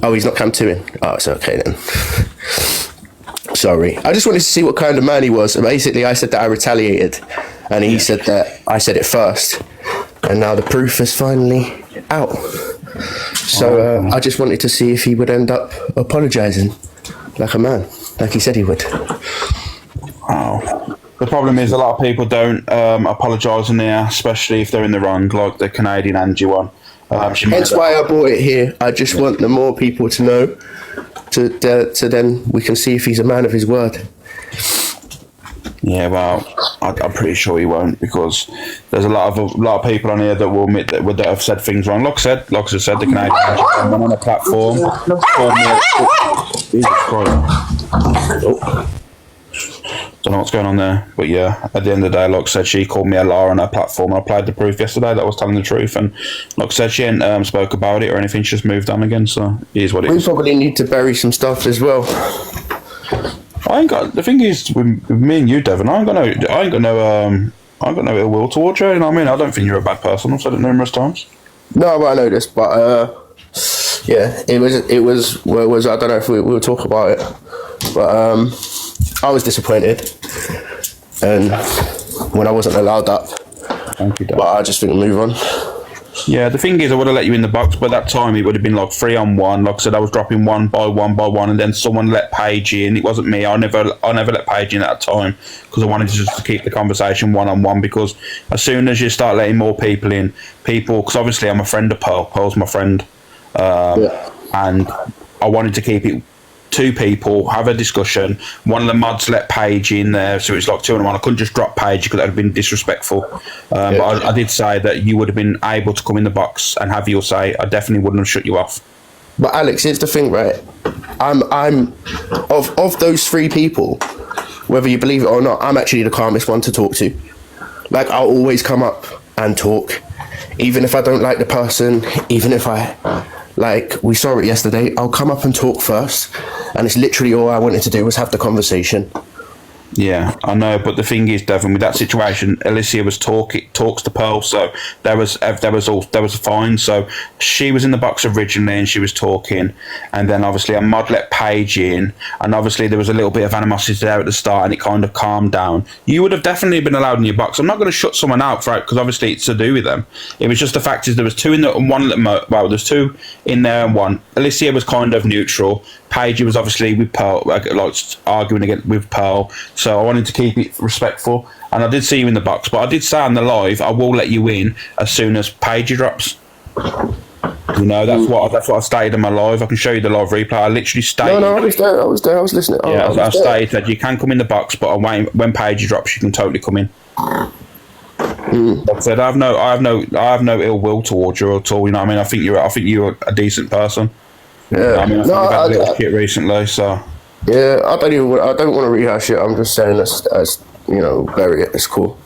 Oh, he's not come to him. Oh, it's okay then. Sorry. I just wanted to see what kind of man he was. Basically, I said that I retaliated, and he said that I said it first. And now the proof is finally out. So I just wanted to see if he would end up apologising like a man, like he said he would. Oh. The problem is a lot of people don't apologise in there, especially if they're in the wrong, like the Canadian Angie one. Hence why I brought it here. I just want the more people to know, to then we can see if he's a man of his word. Yeah, well, I'm pretty sure he won't, because there's a lot of people on here that will admit that have said things wrong. Like I said, the Canadian Angie went on a platform. Jesus Christ. Don't know what's going on there, but yeah, at the end of the day, like I said, she called me a liar on her platform. I played the proof yesterday that I was telling the truth, and like I said, she ain't spoke about it or anything. She just moved on again, so it is what it is. We probably need to bury some stuff as well. I ain't got. The thing is, with me and you, Devon, I ain't got no ill will towards you. You know what I mean? I don't think you're a bad person. I've said it numerous times. No, I know this, but yeah, it was. I don't know if we'll talk about it, but I was disappointed, and when I wasn't allowed that. Thank you, Dad. But I just think move on. Yeah, the thing is, I would have let you in the box, but that time it would have been like 3-on-1. Like I said, I was dropping one by one, and then someone let Paige in. It wasn't me. I never let Paige in at that time, because I wanted to just keep the conversation one-on-one. Because as soon as you start letting more people in, because obviously I'm a friend of Pearl. Pearl's my friend, and I wanted to keep it. Two people have a discussion. One of the mods let Paige in there, so it's like 2-on-1. I couldn't just drop Paige because that would have been disrespectful. But I did say that you would have been able to come in the box and have your say. I definitely wouldn't have shut you off. But Alex, here's the thing, right? I'm of those three people, whether you believe it or not, I'm actually the calmest one to talk to. Like, I'll always come up and talk, even if I don't like the person, even if we saw it yesterday, I'll come up and talk first, and it's literally all I wanted to do was have the conversation. Yeah, I know, but the thing is, Devon, with that situation, Alicia was talks to Pearl, so there was fine. So she was in the box originally, and she was talking, and then obviously a mod let Paige in, and obviously there was a little bit of animosity there at the start, and it kind of calmed down. You would have definitely been allowed in your box. I'm not going to shut someone out, right? Because obviously it's to do with them. It was just the fact is there was two in the one. Well, there's two in there and one. Alicia was kind of neutral. Paige was obviously with Pearl, like arguing again with Pearl. So I wanted to keep it respectful, and I did see you in the box, but I did say on the live I will let you in as soon as Paige drops. You know, that's what I stated in my live. I can show you the live replay. I literally stated. No, I was there. I was listening. I stated that you can come in the box, but when Paige drops, you can totally come in. Like I said, I have no ill will towards you at all. You know what I mean? I think you're a decent person. Yeah. You know I mean, you've had a little shit recently, so. Yeah, I don't want to rehash it. I'm just saying as you know, bury it. It's cool.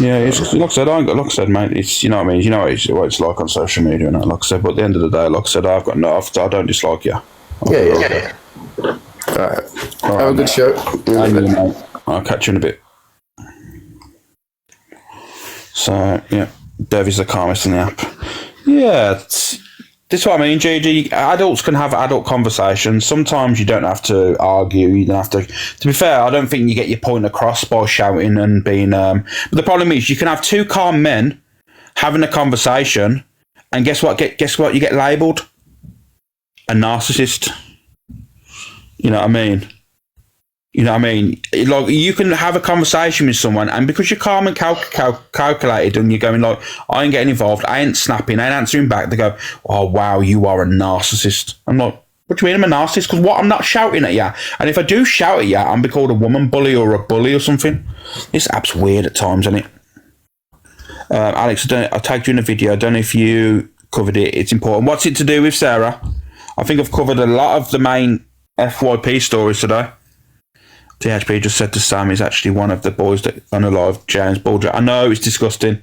Yeah, it's like I said, mate. It's, you know what I mean. You know what it's like on social media, and like I said. But at the end of the day, like I said, I don't dislike you. Yeah. All right. Have a good show. Mate. I'll catch you in a bit. So yeah, Dev is the calmest in the app. Yeah. This is what I mean, JG. Adults can have adult conversations. Sometimes you don't have to argue. You don't have to. To be fair, I don't think you get your point across by shouting and being. But the problem is, you can have two calm men having a conversation, and guess what? Guess what? You get labelled a narcissist. You know what I mean? You know what I mean? Like, you can have a conversation with someone, and because you're calm and calculated, and you're going like, I ain't getting involved, I ain't snapping, I ain't answering back, they go, oh, wow, you are a narcissist. I'm like, what do you mean I'm a narcissist? Because what? I'm not shouting at you. And if I do shout at you, I'm be called a woman bully or a bully or something. This app's weird at times, isn't it? Alex, I tagged you in a video. I don't know if you covered it. It's important. What's it to do with Sarah? I think I've covered a lot of the main FYP stories today. THP just said to Sam he's actually one of the boys that unalive James Bulger. I know, it's disgusting.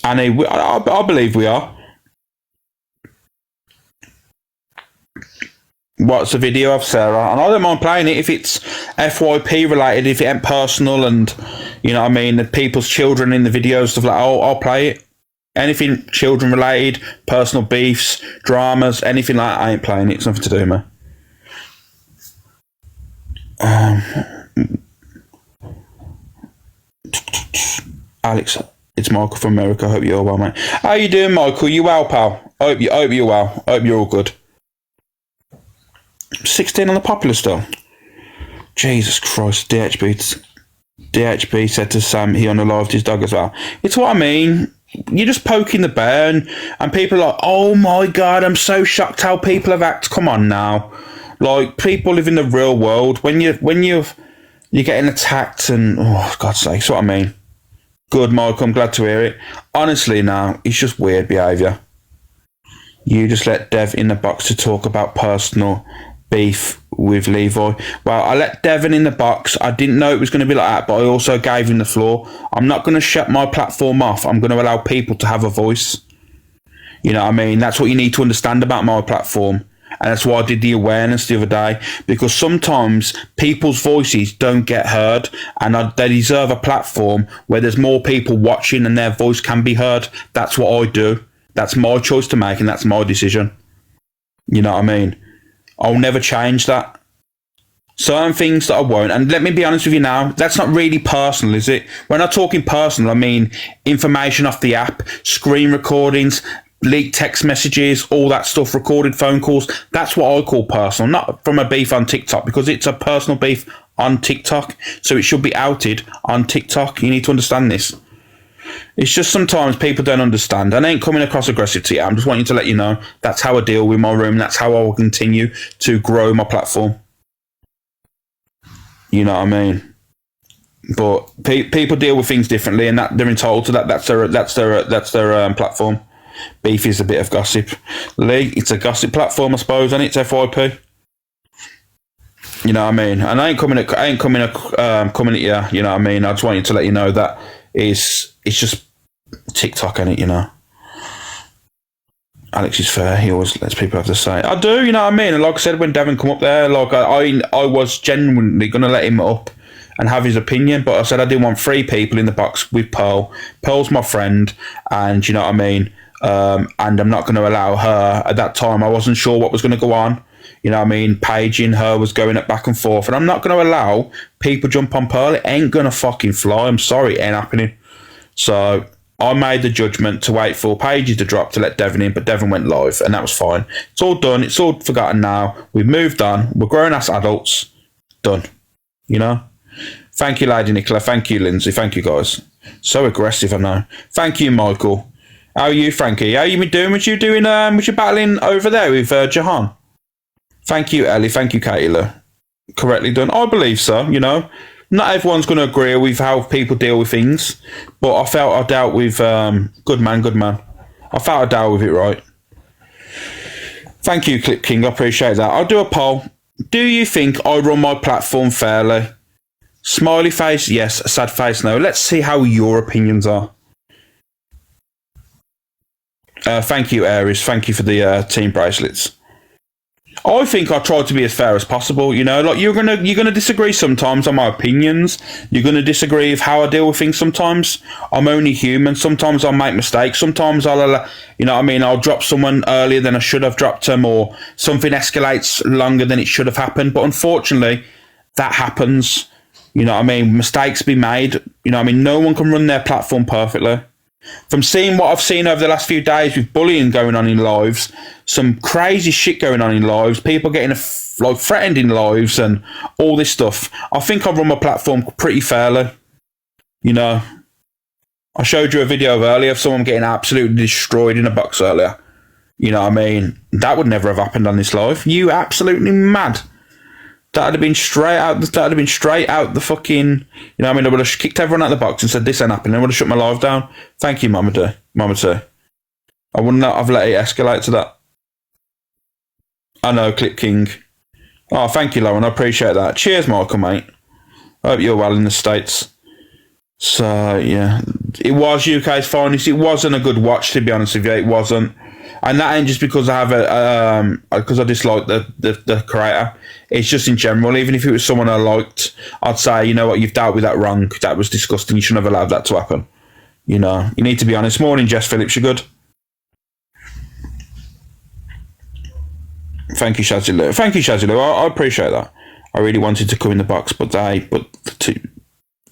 And I believe we are. What's the video of Sarah? And I don't mind playing it if it's FYP related, if it ain't personal, and you know what I mean, the people's children in the videos, stuff like that, I'll play it. Anything children related, personal beefs, dramas, anything like that, I ain't playing it. It's nothing to do, man. Alex, It's Michael from America. I hope you're well, mate. How you doing, Michael? You well, pal? I hope you're well. I hope you're all good. 16 on the popular still. Jesus Christ, DHB said to Sam he unalived his dog as well. It's what I mean. You're just poking the bear, and people are like, oh my God, I'm so shocked how people have acted. Come on now. Like, people live in the real world. When you're getting attacked and, oh, God's sake, that's what I mean. Good, Michael, I'm glad to hear it. Honestly now, it's just weird behaviour. You just let Dev in the box to talk about personal beef with Levi. Well, I let Devon in the box. I didn't know it was going to be like that, but I also gave him the floor. I'm not going to shut my platform off. I'm going to allow people to have a voice. You know what I mean? That's what you need to understand about my platform. And that's why I did the awareness the other day, because sometimes people's voices don't get heard, and they deserve a platform where there's more people watching and their voice can be heard. That's what I do. That's my choice to make, and that's my decision. You know what I mean? I'll never change that. Certain things that I won't. And let me be honest with you now, that's not really personal, is it? When I'm talking personal, I mean information off the app, screen recordings, leaked text messages, all that stuff, recorded phone calls. That's what I call personal, not from a beef on TikTok, because it's a personal beef on TikTok. So it should be outed on TikTok. You need to understand this. It's just sometimes people don't understand. I ain't coming across aggressive to you. I'm just wanting to let you know that's how I deal with my room. That's how I will continue to grow my platform. You know what I mean? But people deal with things differently, and that they're entitled to that. That's their platform. Beef is a bit of gossip. Lee, it's a gossip platform, I suppose, and it's FYP. You know what I mean? And I ain't coming at you. You know what I mean? I just want you to let you know that it's just TikTok, innit, you know. Alex is fair. He always lets people have to say. I do, you know what I mean? And like I said, when Devon come up there, like I was genuinely going to let him up and have his opinion, but I said I didn't want 3 people in the box with Pearl. Pearl's my friend, and you know what I mean? And I'm not going to allow her. At that time, I wasn't sure what was going to go on. You know what I mean? Paging her was going back and forth, and I'm not going to allow people jump on Pearl. It ain't going to fucking fly. I'm sorry, it ain't happening. So I made the judgment to wait for Pages to drop to let Devon in, but Devon went live, and that was fine. It's all done. It's all forgotten now. We've moved on. We're grown-ass adults. Done. You know? Thank you, Lady Nicola. Thank you, Lindsay. Thank you, guys. So aggressive, I know. Thank you, Michael. How are you, Frankie? How you been doing? Was you battling over there with Jahan? Thank you, Ellie. Thank you, Kayla. Correctly done. I believe so, you know. Not everyone's going to agree with how people deal with things, but I felt I dealt with good man. I felt I dealt with it right. Thank you, Clip King. I appreciate that. I'll do a poll. Do you think I run my platform fairly? Smiley face, yes. Sad face, no. Let's see how your opinions are. Thank you, Aries. Thank you for the team bracelets. I think I tried to be as fair as possible, you know, like you're gonna disagree sometimes on my opinions. You're gonna disagree with how I deal with things sometimes. I'm only human. Sometimes I'll make mistakes. Sometimes I'll drop someone earlier than I should have dropped them, or something escalates longer than it should have happened. But unfortunately, that happens. You know what I mean? Mistakes be made. You know what I mean? No one can run their platform perfectly. From seeing what I've seen over the last few days with bullying going on in lives, some crazy shit going on in lives, people getting threatened in lives and all this stuff, I think I run my platform pretty fairly. You know, I showed you a video earlier of someone getting absolutely destroyed in a box earlier. You know what I mean? That would never have happened on this live. You absolutely mad. That'd have been straight out the fucking, you know what I mean? I would have kicked everyone out of the box and said, this ain't happening. I would have shut my live down. Thank you, Mama T. I wouldn't have let it escalate to that. I know, Clip King. Oh, thank you, Lauren. I appreciate that. Cheers, Michael, mate. I hope you're well in the States. So, yeah. It was UK's finest. It wasn't a good watch, to be honest with you. It wasn't. And that ain't just because I have because I dislike the creator. It's just in general. Even if it was someone I liked, I'd say, you know what, you've dealt with that wrong. That was disgusting. You shouldn't have allowed that to happen. You know, you need to be honest. Morning, Jess Phillips. You good? Thank you, Shazilu. Thank you, Shazilu. I appreciate that. I really wanted to come in the box, but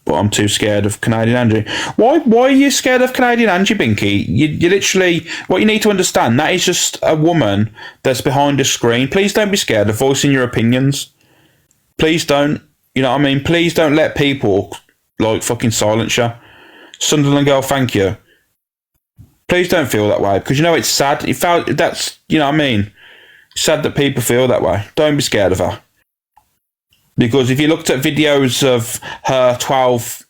but I'm too scared of Canadian Angie. Why are you scared of Canadian Angie, Binky? You literally, what you need to understand, that is just a woman that's behind a screen. Please don't be scared of voicing your opinions. Please don't, you know what I mean? Please don't let people, like, fucking silence you. Sunderland girl, thank you. Please don't feel that way, because, you know, it's sad. That's, you know what I mean? Sad that people feel that way. Don't be scared of her. Because if you looked at videos of her 12,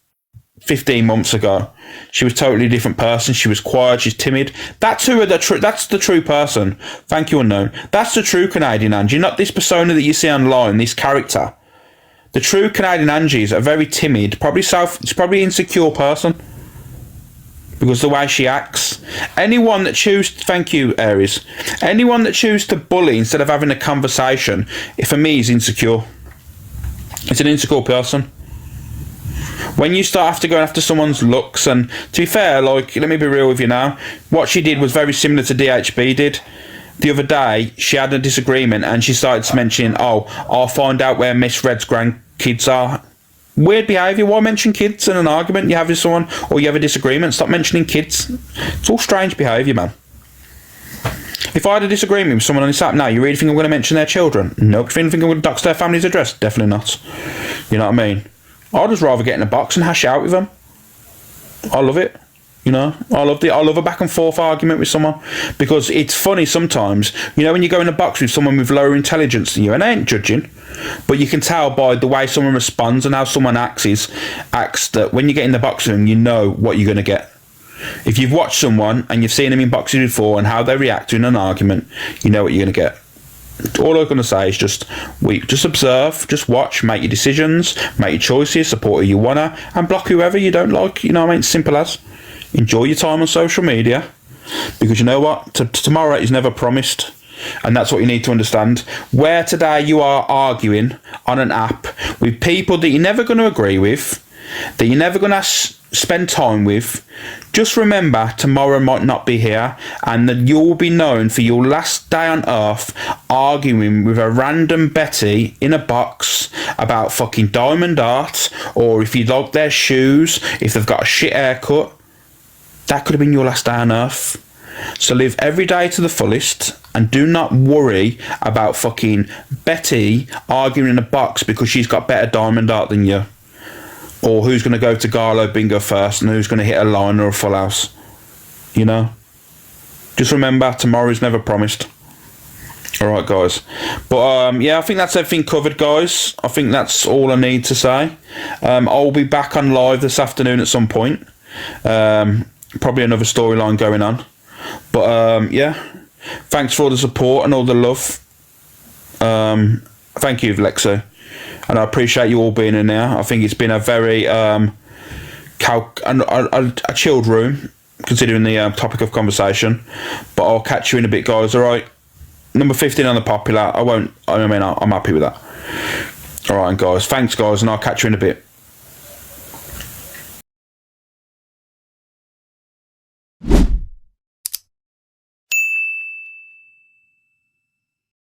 15 months ago, she was a totally different person. She was quiet, she's timid. That's the true person. Thank you, Unknown. That's the true Canadian Angie, not this persona that you see online, this character. The true Canadian Angie is a very timid, probably insecure person. Because the way she acts. Anyone that thank you, Aries. Anyone that chooses to bully instead of having a conversation, for me, is insecure. It's an insecure person. When you start after going after someone's looks, and to be fair, like, let me be real with you now, what she did was very similar to DHB did. The other day, she had a disagreement and she started mentioning, I'll find out where Miss Red's grandkids are. Weird behaviour. Why mention kids in an argument you have with someone, or you have a disagreement? Stop mentioning kids. It's all strange behaviour, man. If I had a disagreement with someone on this app now, you really think I'm going to mention their children? Nope. Do you think I'm going to dox their family's address? Definitely not. You know what I mean? I'd just rather get in a box and hash out with them. I love it. You know, I love a back and forth argument with someone, because it's funny sometimes. You know, when you go in a box with someone with lower intelligence than you, and I ain't judging, but you can tell by the way someone responds and how someone acts that when you get in the box with them, you know what you're going to get. If you've watched someone and you've seen them in boxes before and how they react to in an argument, you know what you're going to get. All I'm going to say is just observe, just watch, make your decisions, make your choices, support who you wanna, and block whoever you don't like. You know what I mean? Simple as. Enjoy your time on social media, because you know what? Tomorrow is never promised, and that's what you need to understand. Where today you are arguing on an app with people that you're never going to agree with, that you're never going to spend time with, just remember tomorrow might not be here, and that you'll be known for your last day on earth arguing with a random Betty in a box about fucking diamond art, or if you like their shoes, if they've got a shit haircut. That could have been your last day on earth. So live every day to the fullest, and do not worry about fucking Betty arguing in a box because she's got better diamond art than you. Or who's going to go to Garlo Bingo first, and who's going to hit a line or a full house. You know? Just remember, tomorrow's never promised. Alright, guys. But, yeah, I think that's everything covered, guys. I think that's all I need to say. I'll be back on live this afternoon at some point. Probably another storyline going on. But, yeah. Thanks for all the support and all the love. Thank you, Lexo. And I appreciate you all being in there. I think it's been a very a chilled room, considering the topic of conversation. But I'll catch you in a bit, guys. All right. Number 15 on the popular. I'm happy with that. All right, guys. Thanks, guys, and I'll catch you in a bit.